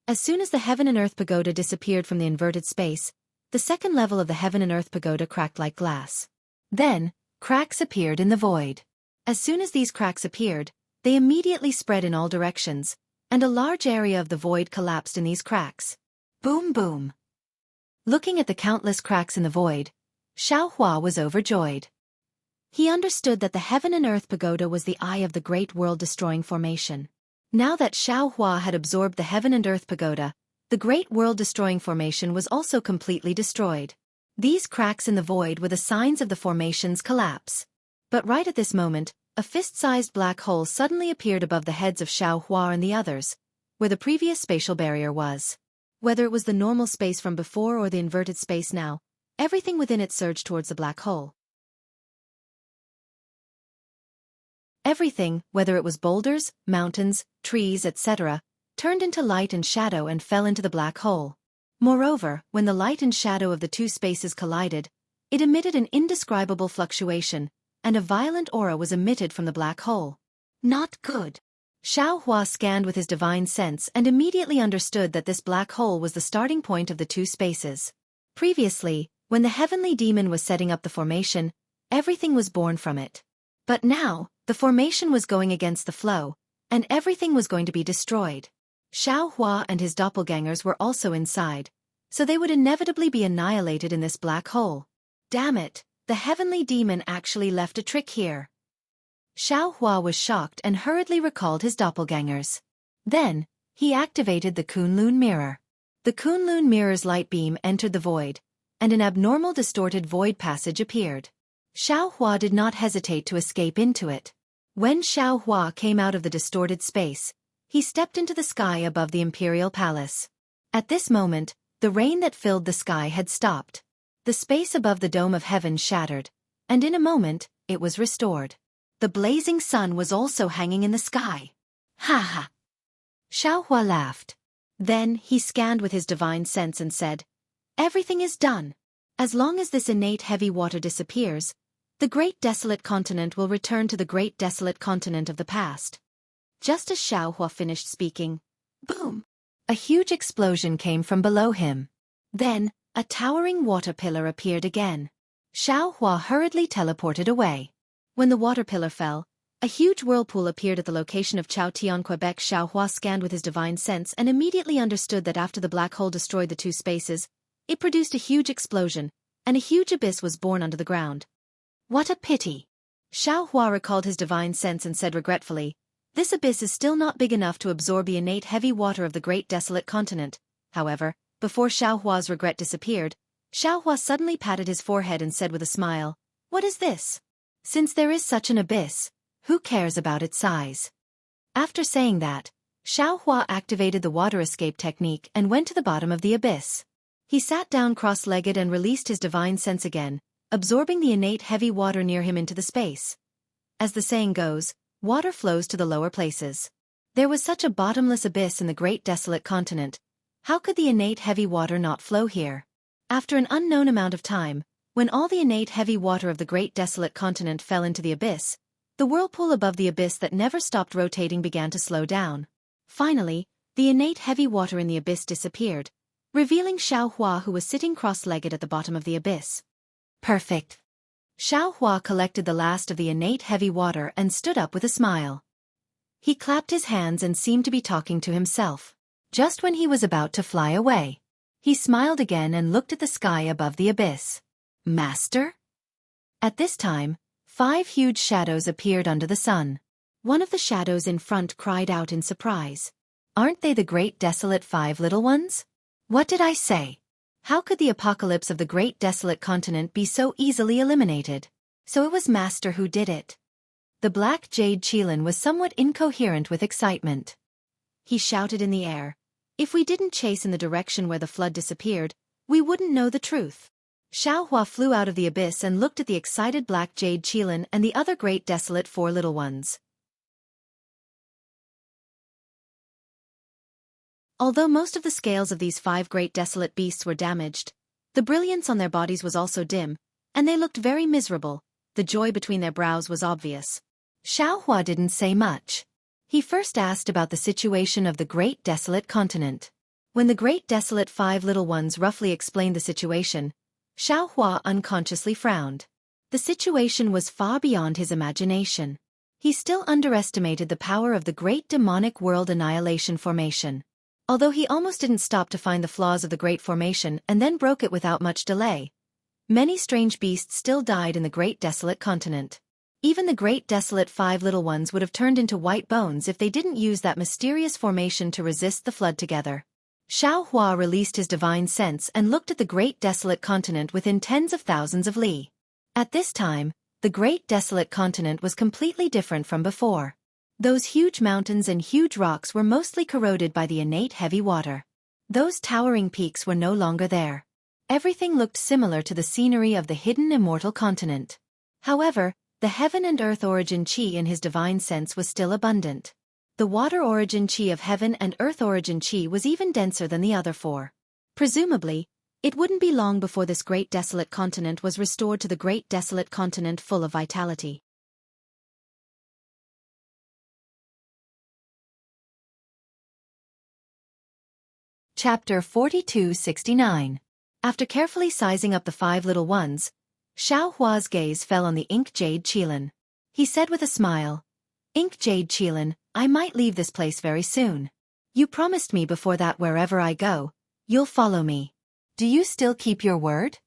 As soon as the heaven and earth pagoda disappeared from the inverted space, the second level of the heaven and earth pagoda cracked like glass. Then, cracks appeared in the void. As soon as these cracks appeared, they immediately spread in all directions, and a large area of the void collapsed in these cracks. Boom boom. Looking at the countless cracks in the void, Xiao Hua was overjoyed. He understood that the heaven and earth pagoda was the eye of the great world-destroying formation. Now that Xiao Hua had absorbed the heaven and earth pagoda, the great world-destroying formation was also completely destroyed. These cracks in the void were the signs of the formation's collapse. But right at this moment, a fist-sized black hole suddenly appeared above the heads of Xiao Hua and the others, where the previous spatial barrier was. Whether it was the normal space from before or the inverted space now, everything within it surged towards the black hole. Everything, whether it was boulders, mountains, trees, etc., turned into light and shadow and fell into the black hole. Moreover, when the light and shadow of the two spaces collided, it emitted an indescribable fluctuation, and a violent aura was emitted from the black hole. Not good. Xiao Hua scanned with his divine sense and immediately understood that this black hole was the starting point of the two spaces. Previously, when the heavenly demon was setting up the formation, everything was born from it. But now, the formation was going against the flow, and everything was going to be destroyed. Xiao Hua and his doppelgangers were also inside, so they would inevitably be annihilated in this black hole. Damn it, the heavenly demon actually left a trick here. Xiao Hua was shocked and hurriedly recalled his doppelgangers. Then, he activated the Kunlun mirror. The Kunlun mirror's light beam entered the void, and an abnormal distorted void passage appeared. Xiao Hua did not hesitate to escape into it. When Xiao Hua came out of the distorted space, he stepped into the sky above the imperial palace. At this moment, the rain that filled the sky had stopped. The space above the dome of heaven shattered, and in a moment, it was restored. The blazing sun was also hanging in the sky. Ha ha! Xiaohua laughed. Then he scanned with his divine sense and said, "Everything is done. As long as this innate heavy water disappears, the great desolate continent will return to the great desolate continent of the past." Just as Xiaohua finished speaking, boom! A huge explosion came from below him. Then, a towering water pillar appeared again. Xiaohua hurriedly teleported away. When the water pillar fell, a huge whirlpool appeared at the location of Chaotian, Quebec. Xiaohua scanned with his divine sense and immediately understood that after the black hole destroyed the two spaces, it produced a huge explosion, and a huge abyss was born under the ground. What a pity! Xiaohua recalled his divine sense and said regretfully, "This abyss is still not big enough to absorb the innate heavy water of the great desolate continent." However, before Xiaohua's regret disappeared, Xiaohua suddenly patted his forehead and said with a smile, "What is this? Since there is such an abyss, who cares about its size?" After saying that, Xiaohua activated the water escape technique and went to the bottom of the abyss. He sat down cross-legged and released his divine sense again, absorbing the innate heavy water near him into the space. As the saying goes, water flows to the lower places. There was such a bottomless abyss in the great desolate continent. How could the innate heavy water not flow here? After an unknown amount of time, when all the innate heavy water of the great desolate continent fell into the abyss, the whirlpool above the abyss that never stopped rotating began to slow down. Finally, the innate heavy water in the abyss disappeared, revealing Xiaohua, who was sitting cross-legged at the bottom of the abyss. Perfect. Xiaohua collected the last of the innate heavy water and stood up with a smile. He clapped his hands and seemed to be talking to himself. Just when he was about to fly away, he smiled again and looked at the sky above the abyss. "Master?" At this time, 5 huge shadows appeared under the sun. One of the shadows in front cried out in surprise, "Aren't they the great desolate 5 little ones? What did I say? How could the apocalypse of the great desolate continent be so easily eliminated?" So it was Master who did it. The black jade Qilin was somewhat incoherent with excitement. He shouted in the air, "If we didn't chase in the direction where the flood disappeared, we wouldn't know the truth." Xiaohua flew out of the abyss and looked at the excited black jade Qilin and the other great desolate 4 little ones. Although most of the scales of these 5 great desolate beasts were damaged, the brilliance on their bodies was also dim, and they looked very miserable. The joy between their brows was obvious. Xiaohua didn't say much. He first asked about the situation of the great desolate continent. When the great desolate 5 little ones roughly explained the situation, Xiaohua unconsciously frowned. The situation was far beyond his imagination. He still underestimated the power of the great demonic world annihilation formation. Although he almost didn't stop to find the flaws of the great formation and then broke it without much delay, many strange beasts still died in the great desolate continent. Even the great desolate 5 little ones would have turned into white bones if they didn't use that mysterious formation to resist the flood together. Xiaohua released his divine sense and looked at the great desolate continent within tens of thousands of li. At this time, the great desolate continent was completely different from before. Those huge mountains and huge rocks were mostly corroded by the innate heavy water. Those towering peaks were no longer there. Everything looked similar to the scenery of the hidden immortal continent. However, the heaven and earth origin qi in his divine sense was still abundant. The water origin qi of heaven and earth origin qi was even denser than the other 4. Presumably, it wouldn't be long before this great desolate continent was restored to the great desolate continent full of vitality. Chapter 4269. After carefully sizing up the 5 little ones, Xiaohua's gaze fell on the ink jade Qilin. He said with a smile, "Ink jade Qilin, I might leave this place very soon. You promised me before that wherever I go, you'll follow me. Do you still keep your word?"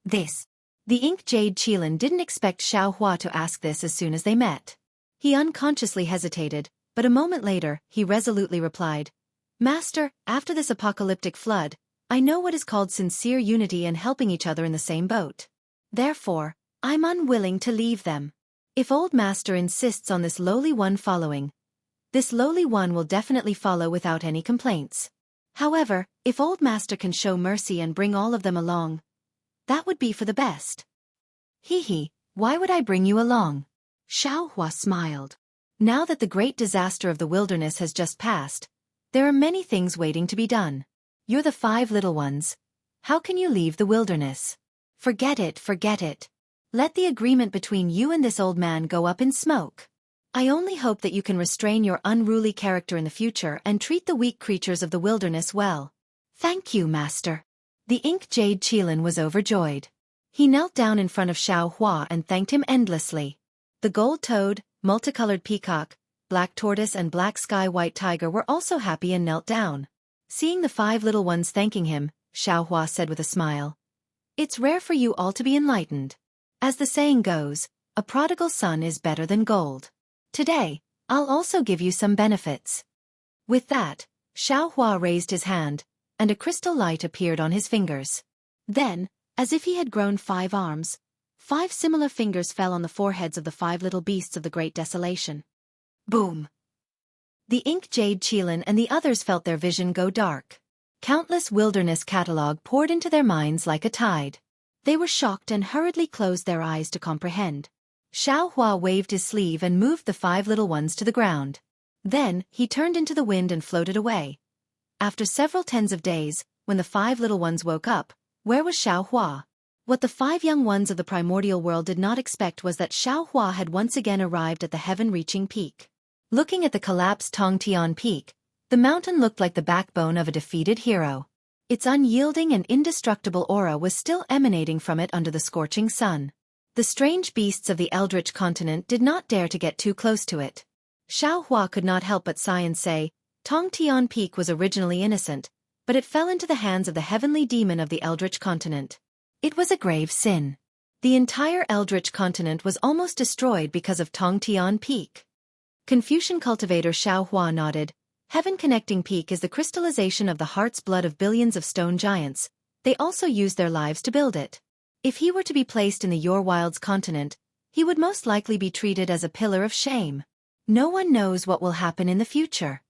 The ink jade Qilin didn't expect Xiaohua to ask this as soon as they met. He unconsciously hesitated, but a moment later, he resolutely replied, "Master, after this apocalyptic flood, I know what is called sincere unity and helping each other in the same boat. Therefore, I'm unwilling to leave them. If old Master insists on this lowly one following, this lowly one will definitely follow without any complaints. However, If old master can show mercy and bring all of them along, that would be for the best. Hee, why would I bring you along? Xiaohua smiled. Now that the great disaster of the wilderness has just passed, there are many things waiting to be done. You're the 5 little ones. How can you leave the wilderness? Forget it, forget it. Let the agreement between you and this old man go up in smoke. I only hope that you can restrain your unruly character in the future and treat the weak creatures of the wilderness well. Thank you, master. The ink jade Qilin was overjoyed. He knelt down in front of Xiaohua and thanked him endlessly. The gold toad, multicolored peacock, black tortoise and black sky white tiger were also happy and knelt down. Seeing the 5 little ones thanking him, Xiaohua said with a smile, "It's rare for you all to be enlightened. As the saying goes, a prodigal son is better than gold. Today, I'll also give you some benefits." With that, Xiaohua raised his hand, and a crystal light appeared on his fingers. Then, as if he had grown 5 arms, 5 similar fingers fell on the foreheads of the 5 little beasts of the Great Desolation. Boom! The ink jade Qilin and the others felt their vision go dark. Countless wilderness catalog poured into their minds like a tide. They were shocked and hurriedly closed their eyes to comprehend. Xiaohua waved his sleeve and moved the 5 little ones to the ground. Then, he turned into the wind and floated away. After several tens of days, when the 5 little ones woke up, where was Xiaohua? What the 5 young ones of the primordial world did not expect was that Xiaohua had once again arrived at the heaven-reaching peak. Looking at the collapsed Tongtian Peak, the mountain looked like the backbone of a defeated hero. Its unyielding and indestructible aura was still emanating from it under the scorching sun. The strange beasts of the eldritch continent did not dare to get too close to it. Xiaohua could not help but sigh and say, Tongtian Peak was originally innocent, but it fell into the hands of the heavenly demon of the eldritch continent. It was a grave sin. The entire eldritch continent was almost destroyed because of Tongtian Peak. Confucian cultivator Xiaohua nodded. Heaven-connecting peak is the crystallization of the heart's blood of billions of stone giants. They also used their lives to build it. If he were to be placed in the Your Wilds continent, he would most likely be treated as a pillar of shame. No one knows what will happen in the future.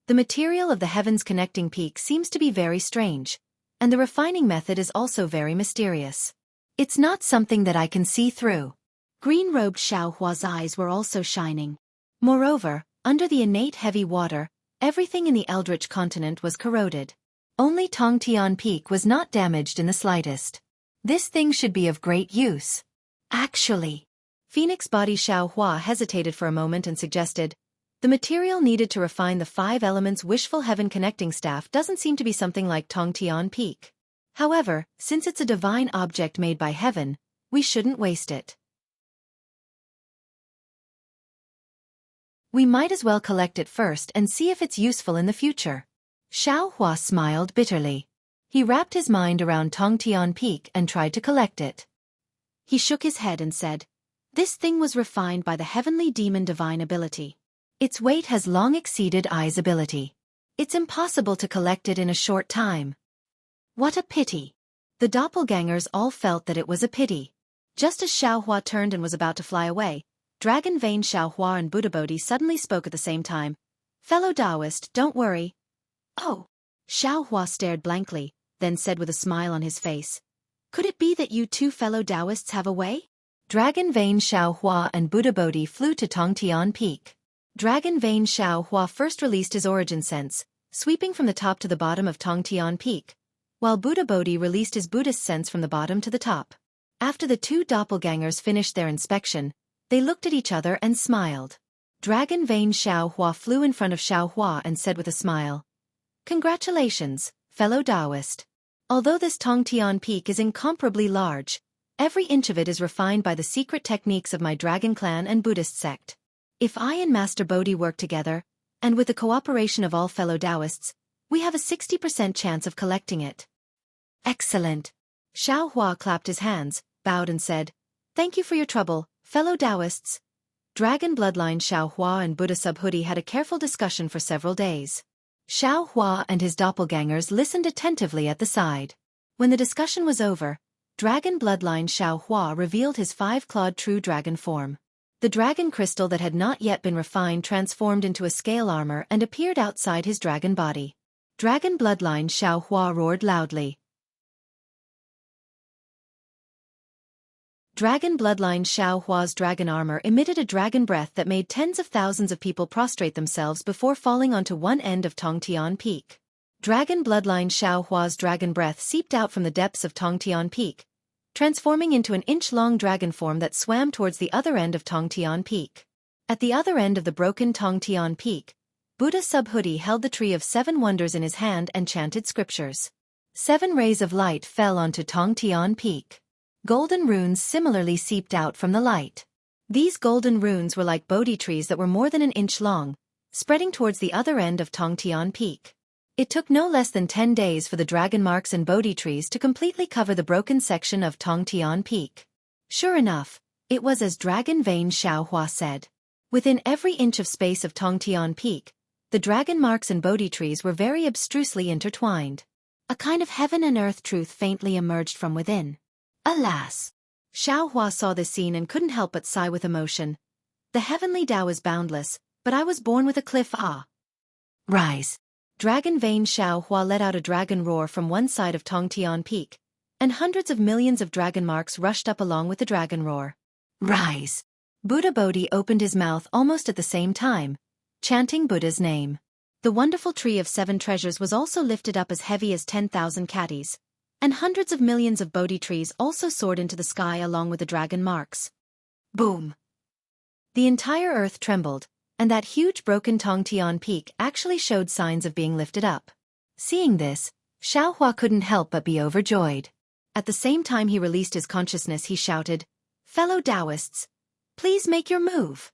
The material of the heavens connecting peak seems to be very strange, and the refining method is also very mysterious. It's not something that I can see through. Green-robed Xiaohua's eyes were also shining. Moreover, under the innate heavy water, everything in the eldritch continent was corroded. Only Tongtian Peak was not damaged in the slightest. This thing should be of great use. Actually, Phoenix Body Xiaohua hesitated for a moment and suggested, the material needed to refine the 5 elements wishful heaven connecting staff doesn't seem to be something like Tongtian Peak. However, since it's a divine object made by heaven, we shouldn't waste it. We might as well collect it first and see if it's useful in the future. Xiaohua smiled bitterly. He wrapped his mind around Tongtian Peak and tried to collect it. He shook his head and said, this thing was refined by the heavenly demon divine ability. Its weight has long exceeded I's ability. It's impossible to collect it in a short time. What a pity. The doppelgangers all felt that it was a pity. Just as Xiaohua turned and was about to fly away, Dragon Vein Xiaohua and Buddha Bodhi suddenly spoke at the same time. Fellow Taoist, don't worry. Oh. Xiaohua stared blankly, then said with a smile on his face. Could it be that you 2 fellow Taoists have a way? Dragon Vein Xiaohua and Buddha Bodhi flew to Tongtian Peak. Dragon Vein Xiaohua first released his origin sense, sweeping from the top to the bottom of Tongtian Peak, while Buddha Bodhi released his Buddhist sense from the bottom to the top. After the 2 doppelgangers finished their inspection, they looked at each other and smiled. Dragon Vein Xiaohua flew in front of Xiaohua and said with a smile, congratulations, fellow Taoist. Although this Tongtian Peak is incomparably large, every inch of it is refined by the secret techniques of my Dragon Clan and Buddhist sect. If I and Master Bodhi work together, and with the cooperation of all fellow Taoists, we have a 60% chance of collecting it. Excellent. Xiaohua clapped his hands, bowed and said, thank you for your trouble, fellow Taoists. Dragon Bloodline Xiaohua and Buddha Subhuti had a careful discussion for several days. Xiaohua and his doppelgangers listened attentively at the side. When the discussion was over, Dragon Bloodline Xiaohua revealed his 5-clawed true dragon form. The dragon crystal that had not yet been refined transformed into a scale armor and appeared outside his dragon body. Dragon bloodline Xiaohua roared loudly. Dragon bloodline Xiaohua's dragon armor emitted a dragon breath that made tens of thousands of people prostrate themselves before falling onto one end of Tongtian Peak. Dragon bloodline Xiaohua's dragon breath seeped out from the depths of Tongtian Peak, transforming into an inch-long dragon form that swam towards the other end of Tongtian Peak. At the other end of the broken Tongtian Peak, Buddha Subhuti held the Tree of Seven Wonders in his hand and chanted scriptures. 7 rays of light fell onto Tongtian Peak. Golden runes similarly seeped out from the light. These golden runes were like Bodhi trees that were more than an inch long, spreading towards the other end of Tongtian Peak. It took no less than 10 days for the dragon marks and Bodhi trees to completely cover the broken section of Tongtian Peak. Sure enough, it was as Dragon Vein Xiaohua said. Within every inch of space of Tongtian Peak, the dragon marks and Bodhi trees were very abstrusely intertwined. A kind of heaven and earth truth faintly emerged from within. Alas! Xiaohua saw this scene and couldn't help but sigh with emotion. The heavenly Tao is boundless, but I was born with a cliff. Rise! Dragon Vein Xiaohua let out a dragon roar from one side of Tongtian Peak, and hundreds of millions of dragon marks rushed up along with the dragon roar. Rise! Buddha Bodhi opened his mouth almost at the same time, chanting Buddha's name. The wonderful Tree of 7 Treasures was also lifted up as heavy as 10,000 catties, and hundreds of millions of Bodhi trees also soared into the sky along with the dragon marks. Boom! The entire earth trembled, and that huge broken Tongtian Peak actually showed signs of being lifted up. Seeing this, Xiaohua couldn't help but be overjoyed. At the same time he released his consciousness, he shouted, "Fellow Taoists, please make your move."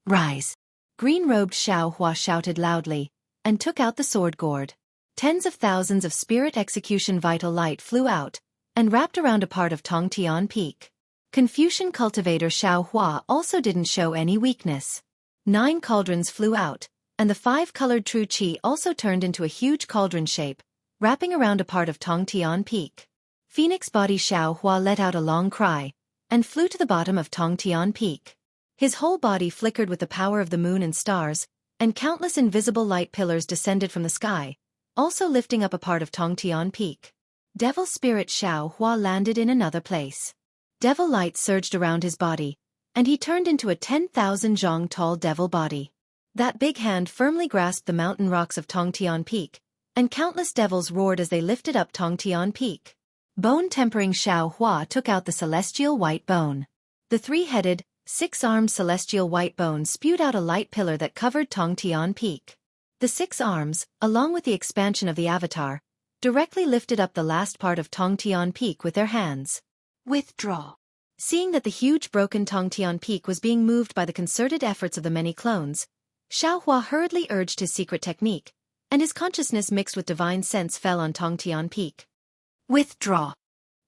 Rise! Green-robed Xiaohua shouted loudly, and took out the sword gourd. Tens of thousands of spirit execution vital light flew out, and wrapped around a part of Tongtian Peak. Confucian cultivator Xiaohua also didn't show any weakness. 9 cauldrons flew out, and the 5-colored true qi also turned into a huge cauldron shape, wrapping around a part of Tongtian Peak. Phoenix body Xiaohua let out a long cry, and flew to the bottom of Tongtian Peak. His whole body flickered with the power of the moon and stars, and countless invisible light pillars descended from the sky, also lifting up a part of Tongtian Peak. Devil spirit Xiaohua landed in another place. Devil light surged around his body, and he turned into a 10,000 zhang tall devil body. That big hand firmly grasped the mountain rocks of Tongtian Peak, and countless devils roared as they lifted up Tongtian Peak. Bone-tempering Xiaohua took out the celestial white bone. The 3-headed, 6-armed celestial white bone spewed out a light pillar that covered Tongtian Peak. The 6 arms, along with the expansion of the avatar, directly lifted up the last part of Tongtian Peak with their hands. Withdraw. Seeing that the huge broken Tongtian Peak was being moved by the concerted efforts of the many clones, Xiaohua hurriedly urged his secret technique, and his consciousness mixed with divine sense fell on Tongtian Peak. Withdraw.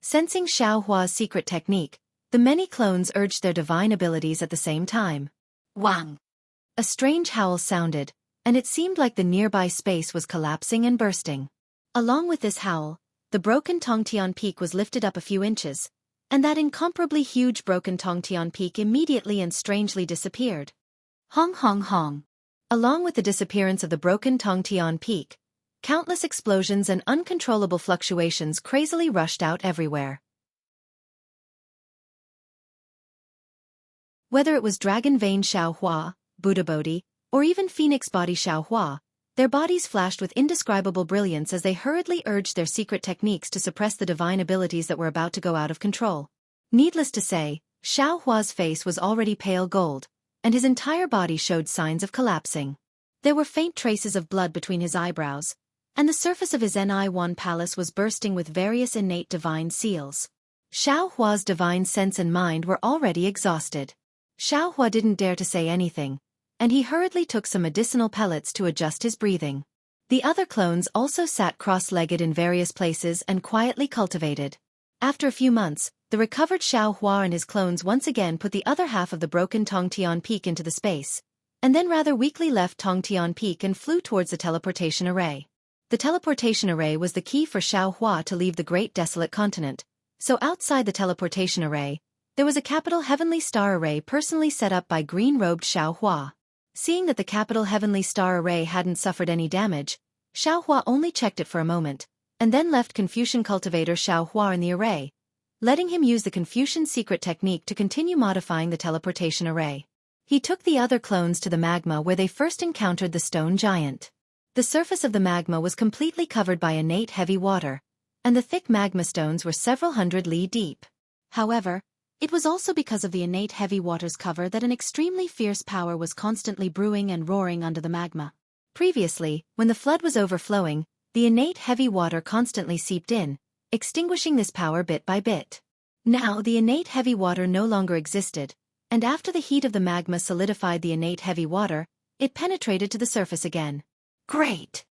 Sensing Xiaohua's secret technique, the many clones urged their divine abilities at the same time. Wang! A strange howl sounded, and it seemed like the nearby space was collapsing and bursting. Along with this howl, the broken Tongtian Peak was lifted up a few inches, and that incomparably huge broken Tongtian Peak immediately and strangely disappeared. Hong hong hong. Along with the disappearance of the broken Tongtian Peak, countless explosions and uncontrollable fluctuations crazily rushed out everywhere. Whether it was Dragon Vein Xiaohua, Buddha Bodhi, or even Phoenix body Xiaohua, their bodies flashed with indescribable brilliance as they hurriedly urged their secret techniques to suppress the divine abilities that were about to go out of control. Needless to say, Xiaohua's face was already pale gold, and his entire body showed signs of collapsing. There were faint traces of blood between his eyebrows, and the surface of his Ni-1 palace was bursting with various innate divine seals. Xiaohua's divine sense and mind were already exhausted. Xiaohua didn't dare to say anything, and he hurriedly took some medicinal pellets to adjust his breathing. The other clones also sat cross-legged in various places and quietly cultivated. After a few months, the recovered Xiaohua and his clones once again put the other half of the broken Tongtian Peak into the space, and then rather weakly left Tongtian Peak and flew towards the teleportation array. The teleportation array was the key for Xiaohua to leave the great desolate continent, so outside the teleportation array, there was a capital heavenly star array personally set up by green-robed Xiaohua. Seeing that the capital heavenly star array hadn't suffered any damage, Xiaohua only checked it for a moment, and then left Confucian cultivator Xiaohua in the array, letting him use the Confucian secret technique to continue modifying the teleportation array. He took the other clones to the magma where they first encountered the stone giant. The surface of the magma was completely covered by innate heavy water, and the thick magma stones were several hundred li deep. However, it was also because of the innate heavy water's cover that an extremely fierce power was constantly brewing and roaring under the magma. Previously, when the flood was overflowing, the innate heavy water constantly seeped in, extinguishing this power bit by bit. Now the innate heavy water no longer existed, and after the heat of the magma solidified the innate heavy water, it penetrated to the surface again. Great!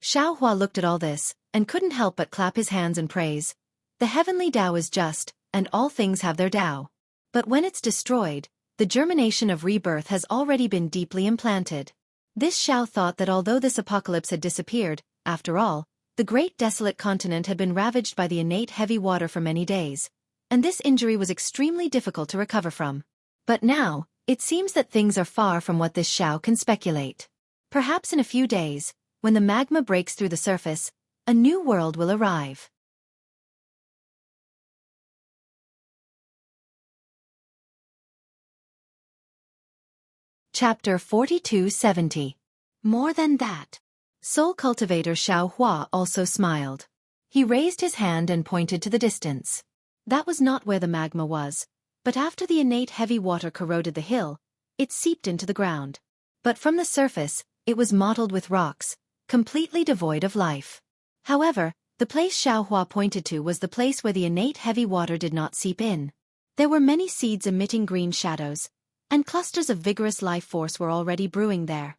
Xiaohua looked at all this, and couldn't help but clap his hands in praise. The heavenly Tao is just, and all things have their Tao. But when it's destroyed, the germination of rebirth has already been deeply implanted. This Xiao thought that although this apocalypse had disappeared, after all, the great desolate continent had been ravaged by the innate heavy water for many days, and this injury was extremely difficult to recover from. But now, it seems that things are far from what this Xiao can speculate. Perhaps in a few days, when the magma breaks through the surface, a new world will arrive. Chapter 4270. More than that. Soul cultivator Xiaohua also smiled. He raised his hand and pointed to the distance. That was not where the magma was, but after the innate heavy water corroded the hill, it seeped into the ground. But from the surface, it was mottled with rocks, completely devoid of life. However, the place Xiaohua pointed to was the place where the innate heavy water did not seep in. There were many seeds emitting green shadows, and clusters of vigorous life force were already brewing there.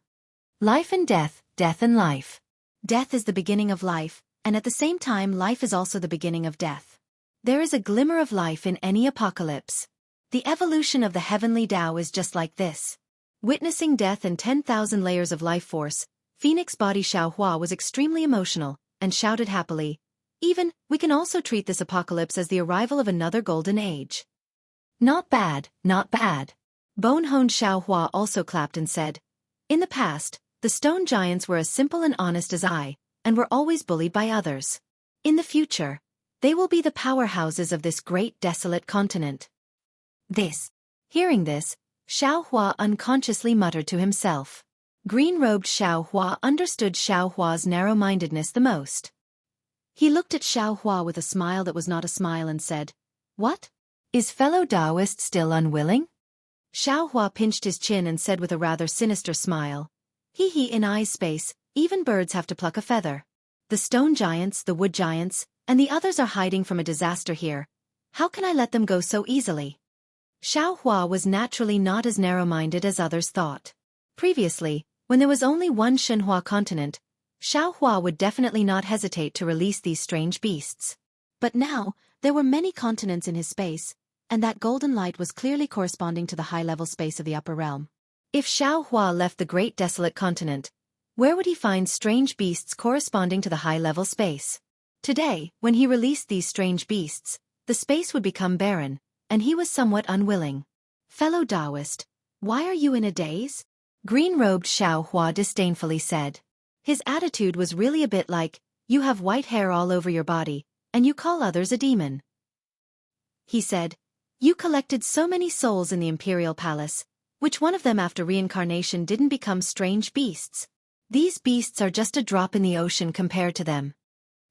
Life and death, death and life. Death is the beginning of life, and at the same time life is also the beginning of death. There is a glimmer of life in any apocalypse. The evolution of the heavenly Tao is just like this. Witnessing death and 10,000 layers of life force, Phoenix body Xiaohua was extremely emotional, and shouted happily, we can also treat this apocalypse as the arrival of another golden age. Not bad, not bad. Bone-honed Xiaohua also clapped and said, in the past, the stone giants were as simple and honest as I, and were always bullied by others. In the future, they will be the powerhouses of this great desolate continent. Hearing this, Xiaohua unconsciously muttered to himself. Green-robed Xiaohua understood Xiaohua's narrow-mindedness the most. He looked at Xiaohua with a smile that was not a smile and said, What? Is fellow Taoist still unwilling? Xiaohua pinched his chin and said with a rather sinister smile, in I's space, even birds have to pluck a feather. The stone giants, the wood giants, and the others are hiding from a disaster here. How can I let them go so easily? Xiaohua was naturally not as narrow-minded as others thought. Previously, when there was only one Shenhua continent, Xiaohua would definitely not hesitate to release these strange beasts. But now, there were many continents in his space, and that golden light was clearly corresponding to the high-level space of the upper realm. If Xiaohua left the great desolate continent, where would he find strange beasts corresponding to the high-level space? Today, when he released these strange beasts, the space would become barren, and he was somewhat unwilling. Fellow Taoist, why are you in a daze? Green-robed Xiaohua disdainfully said. His attitude was really a bit like, you have white hair all over your body, and you call others a demon. He said, you collected so many souls in the imperial palace, which one of them after reincarnation didn't become strange beasts? These beasts are just a drop in the ocean compared to them.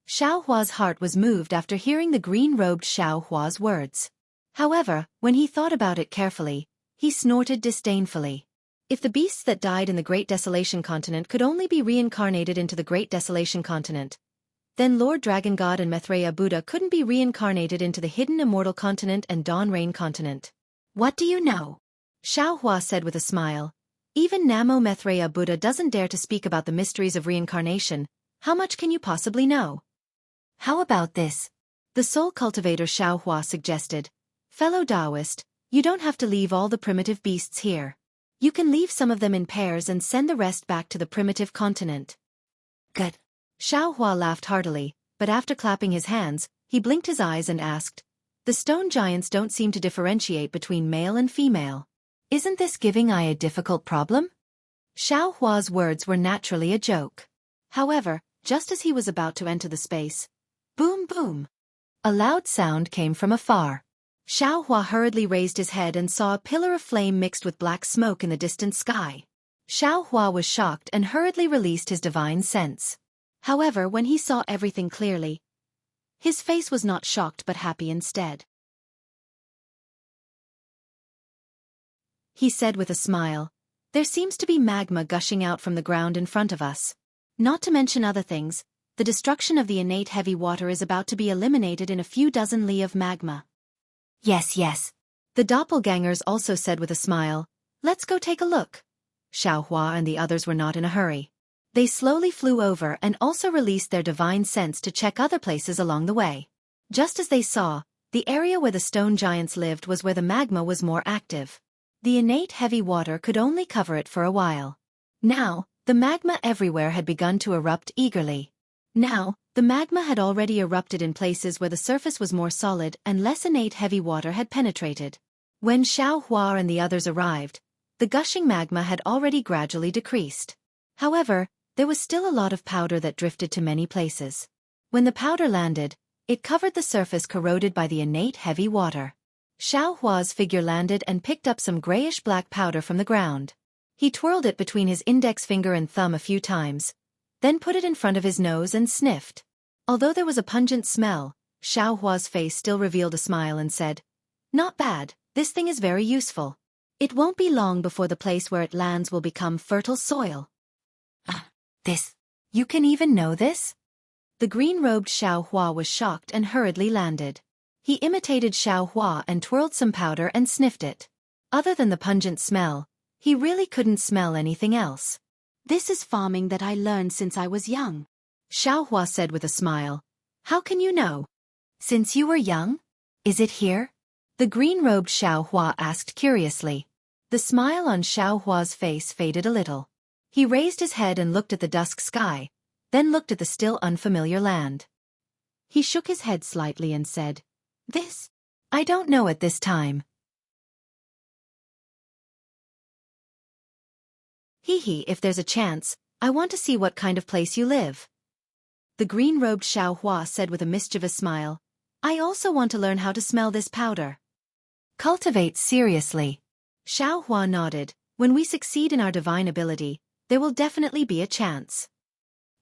Xiaohua's heart was moved after hearing the green-robed Xiaohua's words. However, when he thought about it carefully, he snorted disdainfully. If the beasts that died in the Great Desolation Continent could only be reincarnated into the Great Desolation Continent, then Lord Dragon God and Maitreya Buddha couldn't be reincarnated into the hidden Immortal Continent and Dawn Rain Continent. What do you know? Xiaohua said with a smile. Even Namo Maitreya Buddha doesn't dare to speak about the mysteries of reincarnation. How much can you possibly know? How about this? The soul cultivator Xiaohua suggested. Fellow Taoist, you don't have to leave all the primitive beasts here. You can leave some of them in pairs and send the rest back to the primitive continent. Good. Xiaohua laughed heartily, but after clapping his hands, he blinked his eyes and asked, the stone giants don't seem to differentiate between male and female. Isn't this giving I a difficult problem? Xiao Hua's words were naturally a joke. However, just as he was about to enter the space, boom boom! A loud sound came from afar. Xiao Hua hurriedly raised his head and saw a pillar of flame mixed with black smoke in the distant sky. Xiao Hua was shocked and hurriedly released his divine sense. However, when he saw everything clearly, his face was not shocked but happy instead. He said with a smile, "There seems to be magma gushing out from the ground in front of us. Not to mention other things, the destruction of the innate heavy water is about to be eliminated in a few dozen li of magma." Yes, yes. The doppelgangers also said with a smile, "Let's go take a look." Xiao Hua and the others were not in a hurry. They slowly flew over and also released their divine sense to check other places along the way. Just as they saw, the area where the stone giants lived was where the magma was more active. The innate heavy water could only cover it for a while. Now, the magma everywhere had begun to erupt eagerly. Now, the magma had already erupted in places where the surface was more solid and less innate heavy water had penetrated. When Xiao Hua and the others arrived, the gushing magma had already gradually decreased. However, there was still a lot of powder that drifted to many places. When the powder landed, it covered the surface corroded by the innate heavy water. Xiao Hua's figure landed and picked up some grayish-black powder from the ground. He twirled it between his index finger and thumb a few times, then put it in front of his nose and sniffed. Although there was a pungent smell, Xiao Hua's face still revealed a smile and said, "Not bad, this thing is very useful. It won't be long before the place where it lands will become fertile soil." This. You can even know this? The green-robed Xiao Hua was shocked and hurriedly landed. He imitated Xiao Hua and twirled some powder and sniffed it. Other than the pungent smell, he really couldn't smell anything else. "This is farming that I learned since I was young," Xiao Hua said with a smile. "How can you know?" "Since you were young? Is it here?" The green-robed Xiao Hua asked curiously. The smile on Xiao Hua's face faded a little. He raised his head and looked at the dusk sky, then looked at the still unfamiliar land. He shook his head slightly and said, "This? I don't know at this time." Hee, if there's a chance, I want to see what kind of place you live." The green-robed Xiao Hua said with a mischievous smile, "I also want to learn how to smell this powder." "Cultivate seriously." Xiao Hua nodded. "When we succeed in our divine ability, there will definitely be a chance."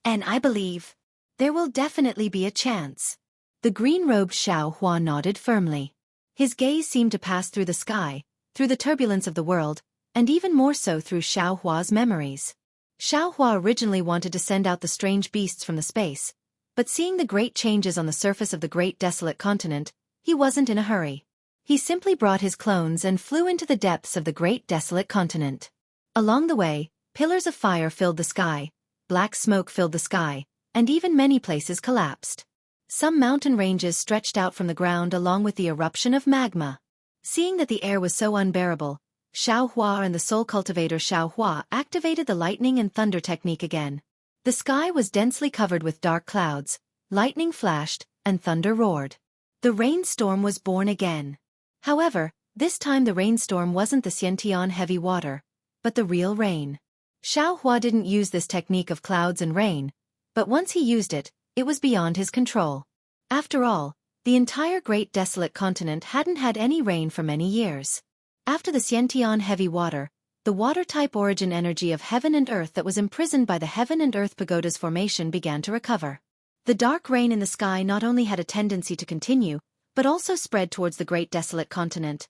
"And I believe there will definitely be a chance." The green-robed Xiao Hua nodded firmly. His gaze seemed to pass through the sky, through the turbulence of the world, and even more so through Xiao Hua's memories. Xiao Hua originally wanted to send out the strange beasts from the space, but seeing the great changes on the surface of the great desolate continent, he wasn't in a hurry. He simply brought his clones and flew into the depths of the great desolate continent. Along the way, pillars of fire filled the sky, black smoke filled the sky, and even many places collapsed. Some mountain ranges stretched out from the ground along with the eruption of magma. Seeing that the air was so unbearable, Xiao Hua and the soul cultivator Xiao Hua activated the lightning and thunder technique again. The sky was densely covered with dark clouds, lightning flashed, and thunder roared. The rainstorm was born again. However, this time the rainstorm wasn't the Xianxia heavy water, but the real rain. Xiao Hua didn't use this technique of clouds and rain, but once he used it, it was beyond his control. After all, the entire great desolate continent hadn't had any rain for many years. After the Xianxia heavy water, the water-type origin energy of heaven and earth that was imprisoned by the heaven and earth pagoda's formation began to recover. The dark rain in the sky not only had a tendency to continue, but also spread towards the great desolate continent.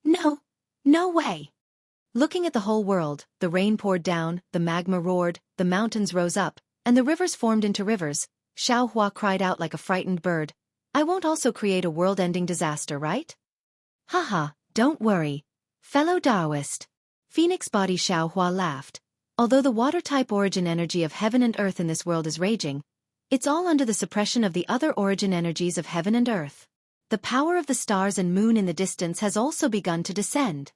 No way! Looking at the whole world, the rain poured down, the magma roared, the mountains rose up, and the rivers formed into rivers. Xiao Hua cried out like a frightened bird. "I won't also create a world-ending disaster, right?" "Haha, don't worry, fellow Taoist." Phoenix body Xiao Hua laughed. "Although the water-type origin energy of heaven and earth in this world is raging, it's all under the suppression of the other origin energies of heaven and earth. The power of the stars and moon in the distance has also begun to descend."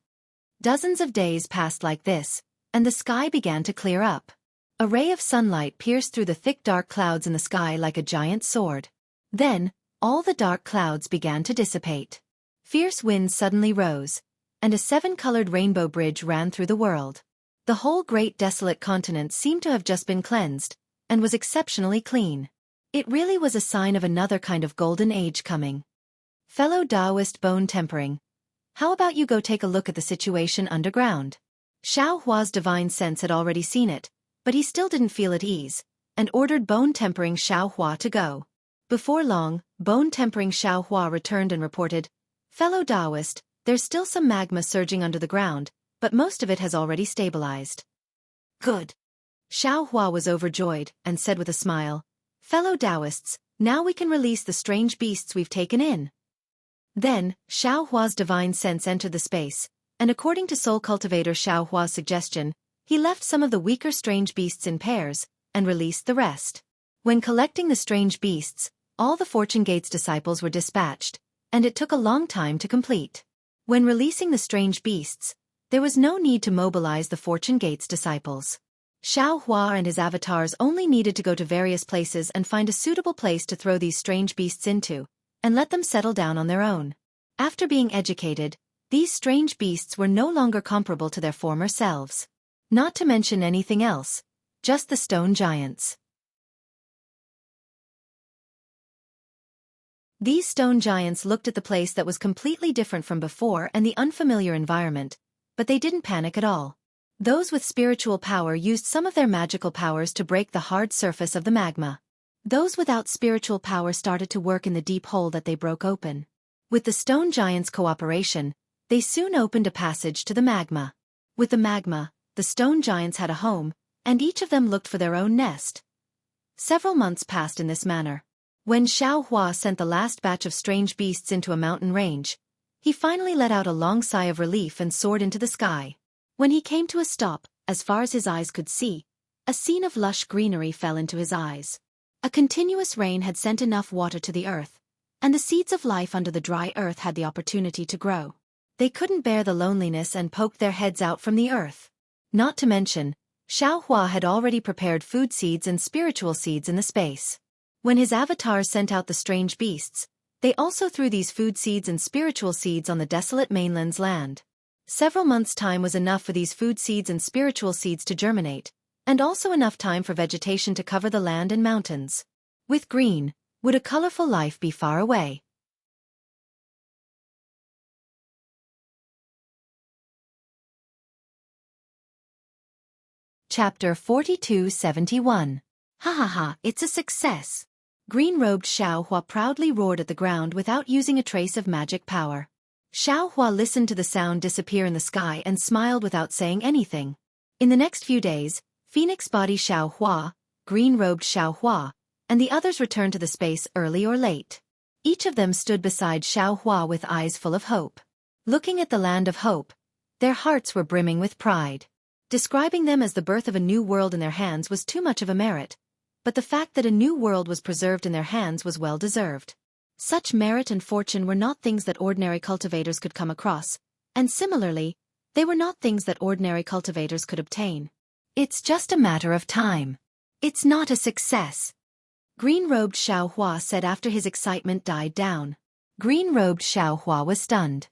Dozens of days passed like this, and the sky began to clear up. A ray of sunlight pierced through the thick dark clouds in the sky like a giant sword. Then, all the dark clouds began to dissipate. Fierce winds suddenly rose, and a 7-colored rainbow bridge ran through the world. The whole great desolate continent seemed to have just been cleansed, and was exceptionally clean. It really was a sign of another kind of golden age coming. Fellow Taoist bone tempering. How about you go take a look at the situation underground? Xiao Hua's divine sense had already seen it, but he still didn't feel at ease, and ordered bone tempering Xiao Hua to go. Before long, bone tempering Xiao Hua returned and reported, "Fellow Taoist, there's still some magma surging under the ground, but most of it has already stabilized." "Good." Xiao Hua was overjoyed, and said with a smile, "Fellow Taoists, now we can release the strange beasts we've taken in." Then, Xiao Hua's divine sense entered the space, and according to Soul Cultivator Xiao Hua's suggestion, he left some of the weaker strange beasts in pairs, and released the rest. When collecting the strange beasts, all the Fortune Gate's disciples were dispatched, and it took a long time to complete. When releasing the strange beasts, there was no need to mobilize the Fortune Gate's disciples. Xiao Hua and his avatars only needed to go to various places and find a suitable place to throw these strange beasts into, and let them settle down on their own. After being educated, these strange beasts were no longer comparable to their former selves. Not to mention anything else, just the stone giants. These stone giants looked at the place that was completely different from before and the unfamiliar environment, but they didn't panic at all. Those with spiritual power used some of their magical powers to break the hard surface of the magma. Those without spiritual power started to work in the deep hole that they broke open. With the stone giants' cooperation, they soon opened a passage to the magma. With the magma, the stone giants had a home, and each of them looked for their own nest. Several months passed in this manner. When Xiao Hua sent the last batch of strange beasts into a mountain range, he finally let out a long sigh of relief and soared into the sky. When he came to a stop, as far as his eyes could see, a scene of lush greenery fell into his eyes. A continuous rain had sent enough water to the earth, and the seeds of life under the dry earth had the opportunity to grow. They couldn't bear the loneliness and poked their heads out from the earth. Not to mention, Xiao Hua had already prepared food seeds and spiritual seeds in the space. When his avatars sent out the strange beasts, they also threw these food seeds and spiritual seeds on the desolate mainland's land. Several months' time was enough for these food seeds and spiritual seeds to germinate, and also enough time for vegetation to cover the land and mountains. With green, would a colorful life be far away? Chapter 4271. Ha ha ha, it's a success. Green-robed Xiao Hua proudly roared at the ground without using a trace of magic power. Xiao Hua listened to the sound disappear in the sky and smiled without saying anything. In the next few days, Phoenix Body Xiao Hua, Green-robed Xiao Hua, and the others returned to the space early or late. Each of them stood beside Xiao Hua with eyes full of hope. Looking at the land of hope, their hearts were brimming with pride. Describing them as the birth of a new world in their hands was too much of a merit, but the fact that a new world was preserved in their hands was well deserved. Such merit and fortune were not things that ordinary cultivators could come across, and similarly, they were not things that ordinary cultivators could obtain. It's just a matter of time. It's not a success. Green-robed Xiao Hua said after his excitement died down. Green-robed Xiao Hua was stunned.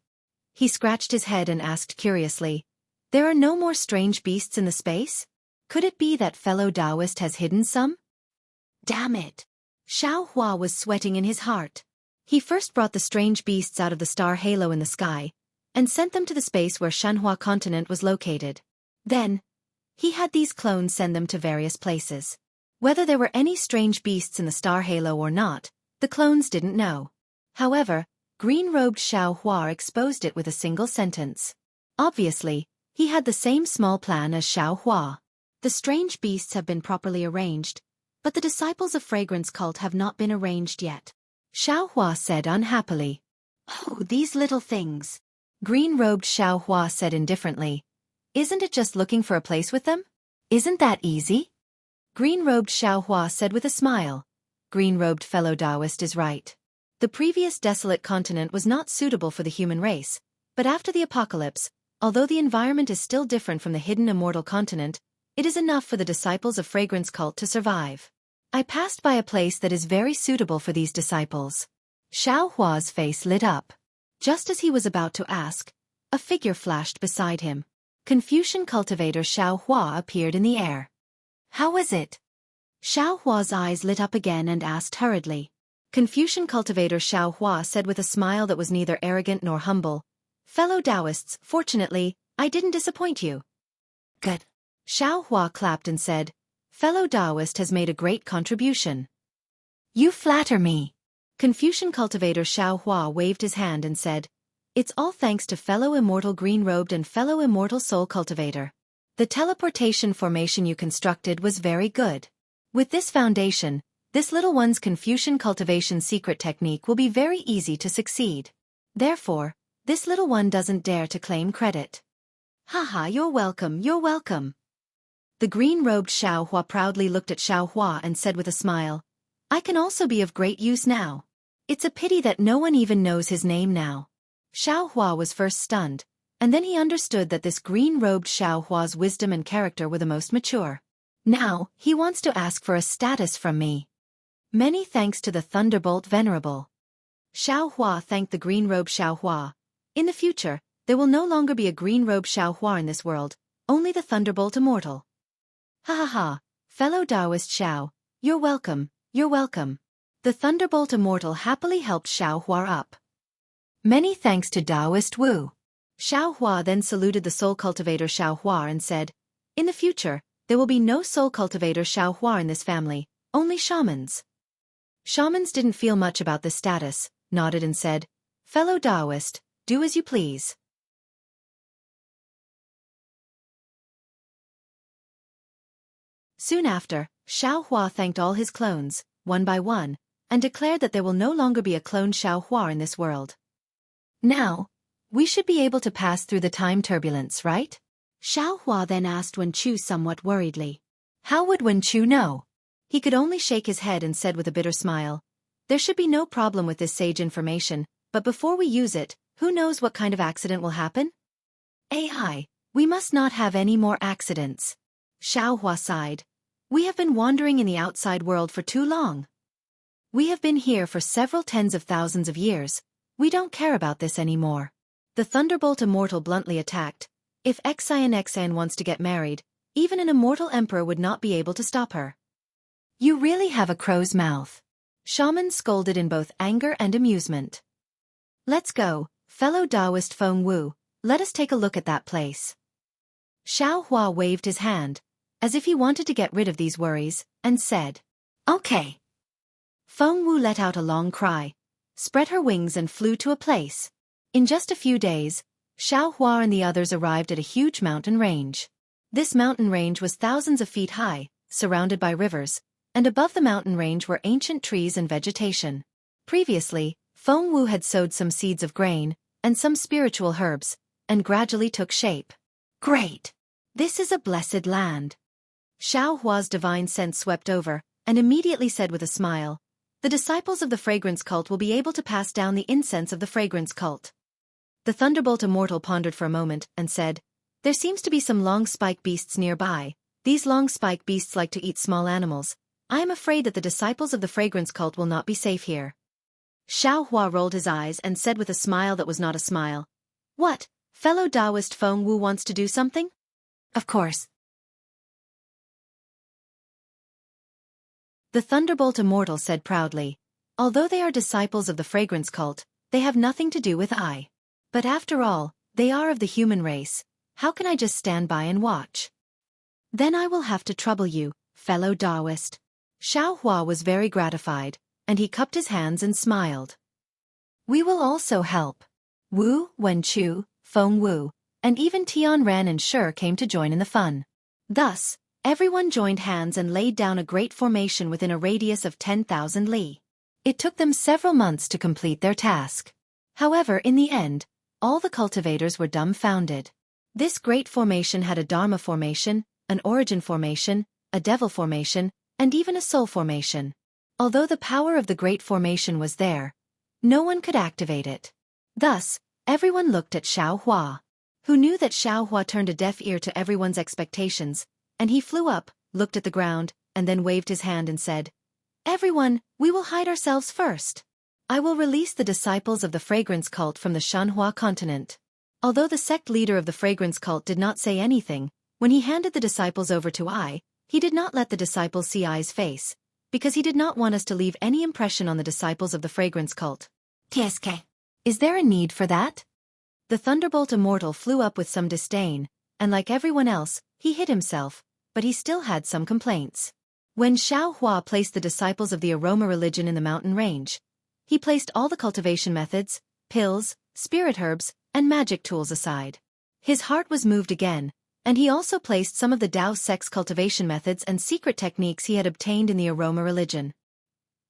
He scratched his head and asked curiously, "There are no more strange beasts in the space? Could it be that fellow Taoist has hidden some?" Damn it! Xiao Hua was sweating in his heart. He first brought the strange beasts out of the star halo in the sky, and sent them to the space where Shanhua continent was located. Then, he had these clones send them to various places. Whether there were any strange beasts in the star halo or not, the clones didn't know. However, green-robed Xiao Hua exposed it with a single sentence. Obviously, he had the same small plan as Xiao Hua. The strange beasts have been properly arranged, but the disciples of Fragrance Cult have not been arranged yet. Xiao Hua said unhappily. Oh, these little things. Green-robed Xiao Hua said indifferently. Isn't it just looking for a place with them? Isn't that easy? Green-robed Xiao Hua said with a smile. Green-robed fellow Taoist is right. The previous desolate continent was not suitable for the human race, but after the apocalypse, although the environment is still different from the hidden Immortal continent, it is enough for the disciples of Fragrance Cult to survive. I passed by a place that is very suitable for these disciples. Xiao Hua's face lit up. Just as he was about to ask, a figure flashed beside him. Confucian cultivator Xianxia appeared in the air. How was it? Xianxia's eyes lit up again and asked hurriedly. Confucian cultivator Xianxia said with a smile that was neither arrogant nor humble, "Fellow Taoists, fortunately, I didn't disappoint you." "Good." Xianxia clapped and said, "Fellow Taoist has made a great contribution." "You flatter me." Confucian cultivator Xianxia waved his hand and said, "It's all thanks to fellow Immortal green-robed and fellow Immortal soul cultivator. The teleportation formation you constructed was very good. With this foundation, this little one's Confucian cultivation secret technique will be very easy to succeed. Therefore, this little one doesn't dare to claim credit." "Haha, you're welcome, you're welcome." The green-robed Xianxia proudly looked at Xianxia and said with a smile, "I can also be of great use now. It's a pity that no one even knows his name now." Xianxia was first stunned, and then he understood that this green-robed Xianxia's wisdom and character were the most mature. Now, he wants to ask for a status from me. "Many thanks to the Thunderbolt Venerable." Xianxia thanked the green-robed Xianxia. "In the future, there will no longer be a green-robed Xianxia in this world, only the Thunderbolt Immortal." "Ha ha ha, fellow Taoist Xiao, you're welcome, you're welcome." The Thunderbolt Immortal happily helped Xianxia up. "Many thanks to Taoist Wu." Xianxia then saluted the soul cultivator Xianxia and said, "In the future, there will be no soul cultivator Xianxia in this family, only shamans." Shamans didn't feel much about this status, nodded and said, "Fellow Taoist, do as you please." Soon after, Xianxia thanked all his clones, one by one, and declared that there will no longer be a clone Xianxia in this world. "Now, we should be able to pass through the time turbulence, right?" Xianxia then asked Wen Chu somewhat worriedly. How would Wen Chu know? He could only shake his head and said with a bitter smile, "There should be no problem with this sage information, but before we use it, who knows what kind of accident will happen?" "AI, we must not have any more accidents." Xianxia sighed. "We have been wandering in the outside world for too long. We have been here for several tens of thousands of years. We don't care about this anymore." The Thunderbolt Immortal bluntly attacked. "If Xianxia wants to get married, even an immortal emperor would not be able to stop her." "You really have a crow's mouth." Shaman scolded in both anger and amusement. "Let's go, fellow Taoist Feng Wu, let us take a look at that place." Xianxia waved his hand, as if he wanted to get rid of these worries, and said, "Okay." Feng Wu let out a long cry, spread her wings and flew to a place. In just a few days, Xianxia and the others arrived at a huge mountain range. This mountain range was thousands of feet high, surrounded by rivers, and above the mountain range were ancient trees and vegetation. Previously, Feng Wu had sowed some seeds of grain, and some spiritual herbs, and gradually took shape. "Great! This is a blessed land." Xiaohua's divine sense swept over, and immediately said with a smile, "The disciples of the fragrance cult will be able to pass down the incense of the fragrance cult." The Thunderbolt Immortal pondered for a moment, and said, "There seems to be some long spike beasts nearby. These long spike beasts like to eat small animals. I am afraid that the disciples of the fragrance cult will not be safe here." Xiaohua rolled his eyes and said with a smile that was not a smile, "What, fellow Taoist Feng Wu wants to do something?" "Of course." The Thunderbolt Immortal said proudly, "Although they are disciples of the fragrance cult, they have nothing to do with I. But after all, they are of the human race. How can I just stand by and watch? Then I will have to trouble you, fellow Taoist." Xiaohua was very gratified, and he cupped his hands and smiled. "We will also help." Wu, Wen Chu, Feng Wu, and even Tian Ran and Shi came to join in the fun. Thus, everyone joined hands and laid down a great formation within a radius of 10,000 li. It took them several months to complete their task. However, in the end, all the cultivators were dumbfounded. This great formation had a Dharma formation, an Origin formation, a Devil formation, and even a Soul formation. Although the power of the great formation was there, no one could activate it. Thus, everyone looked at Xiaohua, who knew that Xiaohua turned a deaf ear to everyone's expectations, and he flew up, looked at the ground, and then waved his hand and said, "Everyone, we will hide ourselves first. I will release the disciples of the fragrance cult from the Shanhua continent." Although the sect leader of the fragrance cult did not say anything, when he handed the disciples over to I, he did not let the disciples see I's face, because he did not want us to leave any impression on the disciples of the fragrance cult. TSK. Is there a need for that? The thunderbolt Immortal flew up with some disdain, and like everyone else, he hid himself, but he still had some complaints. When Xianxia placed the disciples of the aroma religion in the mountain range, he placed all the cultivation methods, pills, spirit herbs, and magic tools aside. His heart was moved again, and he also placed some of the Tao sect's cultivation methods and secret techniques he had obtained in the aroma religion.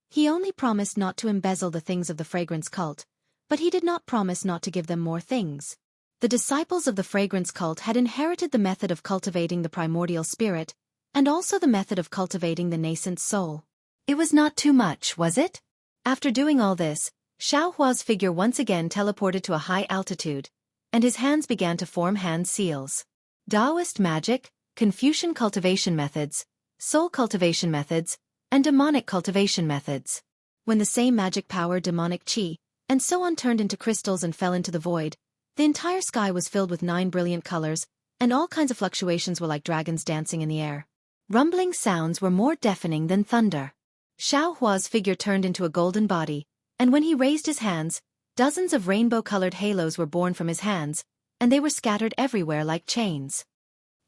He only promised not to embezzle the things of the fragrance cult, but he did not promise not to give them more things. The disciples of the fragrance cult had inherited the method of cultivating the primordial spirit, and also the method of cultivating the nascent soul. It was not too much, was it? After doing all this, Xiaohua's figure once again teleported to a high altitude, and his hands began to form hand seals. Taoist magic, Confucian cultivation methods, soul cultivation methods, and demonic cultivation methods. When the same magic power, demonic qi, and so on turned into crystals and fell into the void, the entire sky was filled with 9 brilliant colors, and all kinds of fluctuations were like dragons dancing in the air. Rumbling sounds were more deafening than thunder. Xiaohua's figure turned into a golden body, and when he raised his hands, dozens of rainbow-colored halos were born from his hands, and they were scattered everywhere like chains.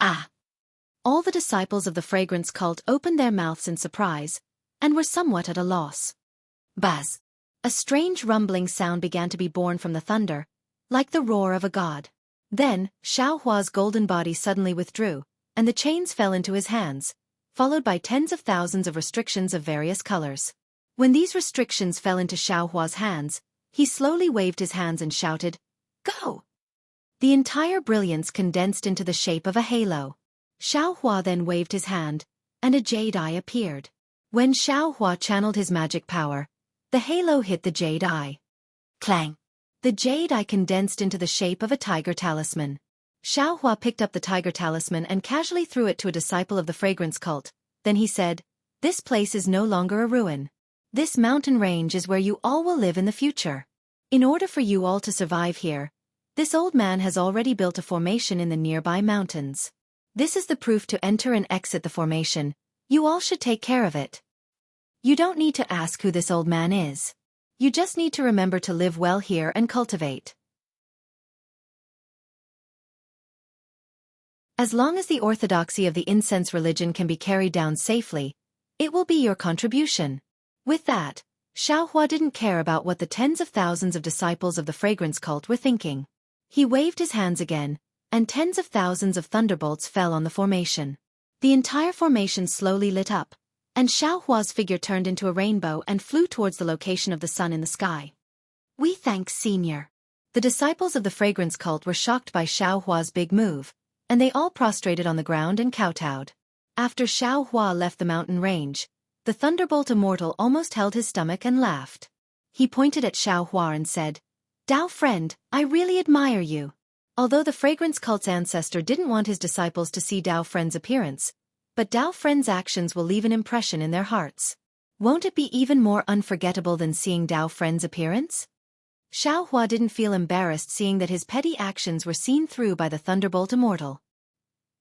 Ah! All the disciples of the fragrance cult opened their mouths in surprise, and were somewhat at a loss. Buzz! A strange rumbling sound began to be born from the thunder, like the roar of a god. Then, Xiaohua's golden body suddenly withdrew, and the chains fell into his hands, followed by tens of thousands of restrictions of various colors. When these restrictions fell into Xiaohua's hands, he slowly waved his hands and shouted, "Go!" The entire brilliance condensed into the shape of a halo. Xiaohua then waved his hand, and a jade eye appeared. When Xiaohua channeled his magic power, the halo hit the jade eye. Clang! The jade eye condensed into the shape of a tiger talisman. Xiaohua picked up the tiger talisman and casually threw it to a disciple of the fragrance cult. Then he said, "This place is no longer a ruin. This mountain range is where you all will live in the future. In order for you all to survive here, this old man has already built a formation in the nearby mountains. This is the proof to enter and exit the formation. You all should take care of it. You don't need to ask who this old man is. You just need to remember to live well here and cultivate. As long as the orthodoxy of the incense religion can be carried down safely, it will be your contribution." With that, Xiaohua didn't care about what the tens of thousands of disciples of the fragrance cult were thinking. He waved his hands again, and tens of thousands of thunderbolts fell on the formation. The entire formation slowly lit up, and Xiaohua's figure turned into a rainbow and flew towards the location of the sun in the sky. "We thank Senior." The disciples of the fragrance cult were shocked by Xiaohua's big move, and they all prostrated on the ground and kowtowed. After Xiaohua left the mountain range, the thunderbolt Immortal almost held his stomach and laughed. He pointed at Xiaohua and said, "Tao friend, I really admire you." Although the fragrance cult's ancestor didn't want his disciples to see Tao friend's appearance, but Tao friend's actions will leave an impression in their hearts. Won't it be even more unforgettable than seeing Tao friend's appearance? Xiaohua didn't feel embarrassed seeing that his petty actions were seen through by the thunderbolt Immortal.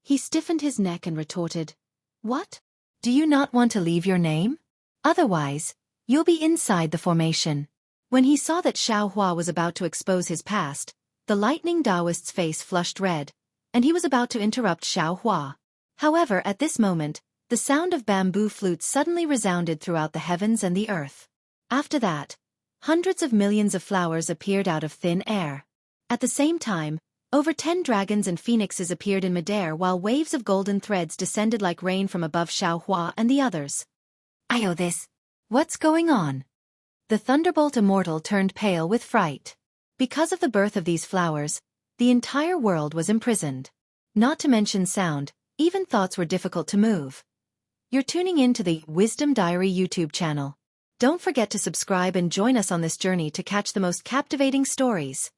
He stiffened his neck and retorted, "What? Do you not want to leave your name? Otherwise, you'll be inside the formation." When he saw that Xiaohua was about to expose his past, the lightning Taoist's face flushed red, and he was about to interrupt Xiaohua. However, at this moment, the sound of bamboo flutes suddenly resounded throughout the heavens and the earth. After that, hundreds of millions of flowers appeared out of thin air. At the same time, over 10 dragons and phoenixes appeared in midair while waves of golden threads descended like rain from above Xiaohua and the others. "I owe this. What's going on?" The thunderbolt Immortal turned pale with fright. Because of the birth of these flowers, the entire world was imprisoned. Not to mention sound, even thoughts were difficult to move. You're tuning in to the Wisdom Diary YouTube channel. Don't forget to subscribe and join us on this journey to catch the most captivating stories.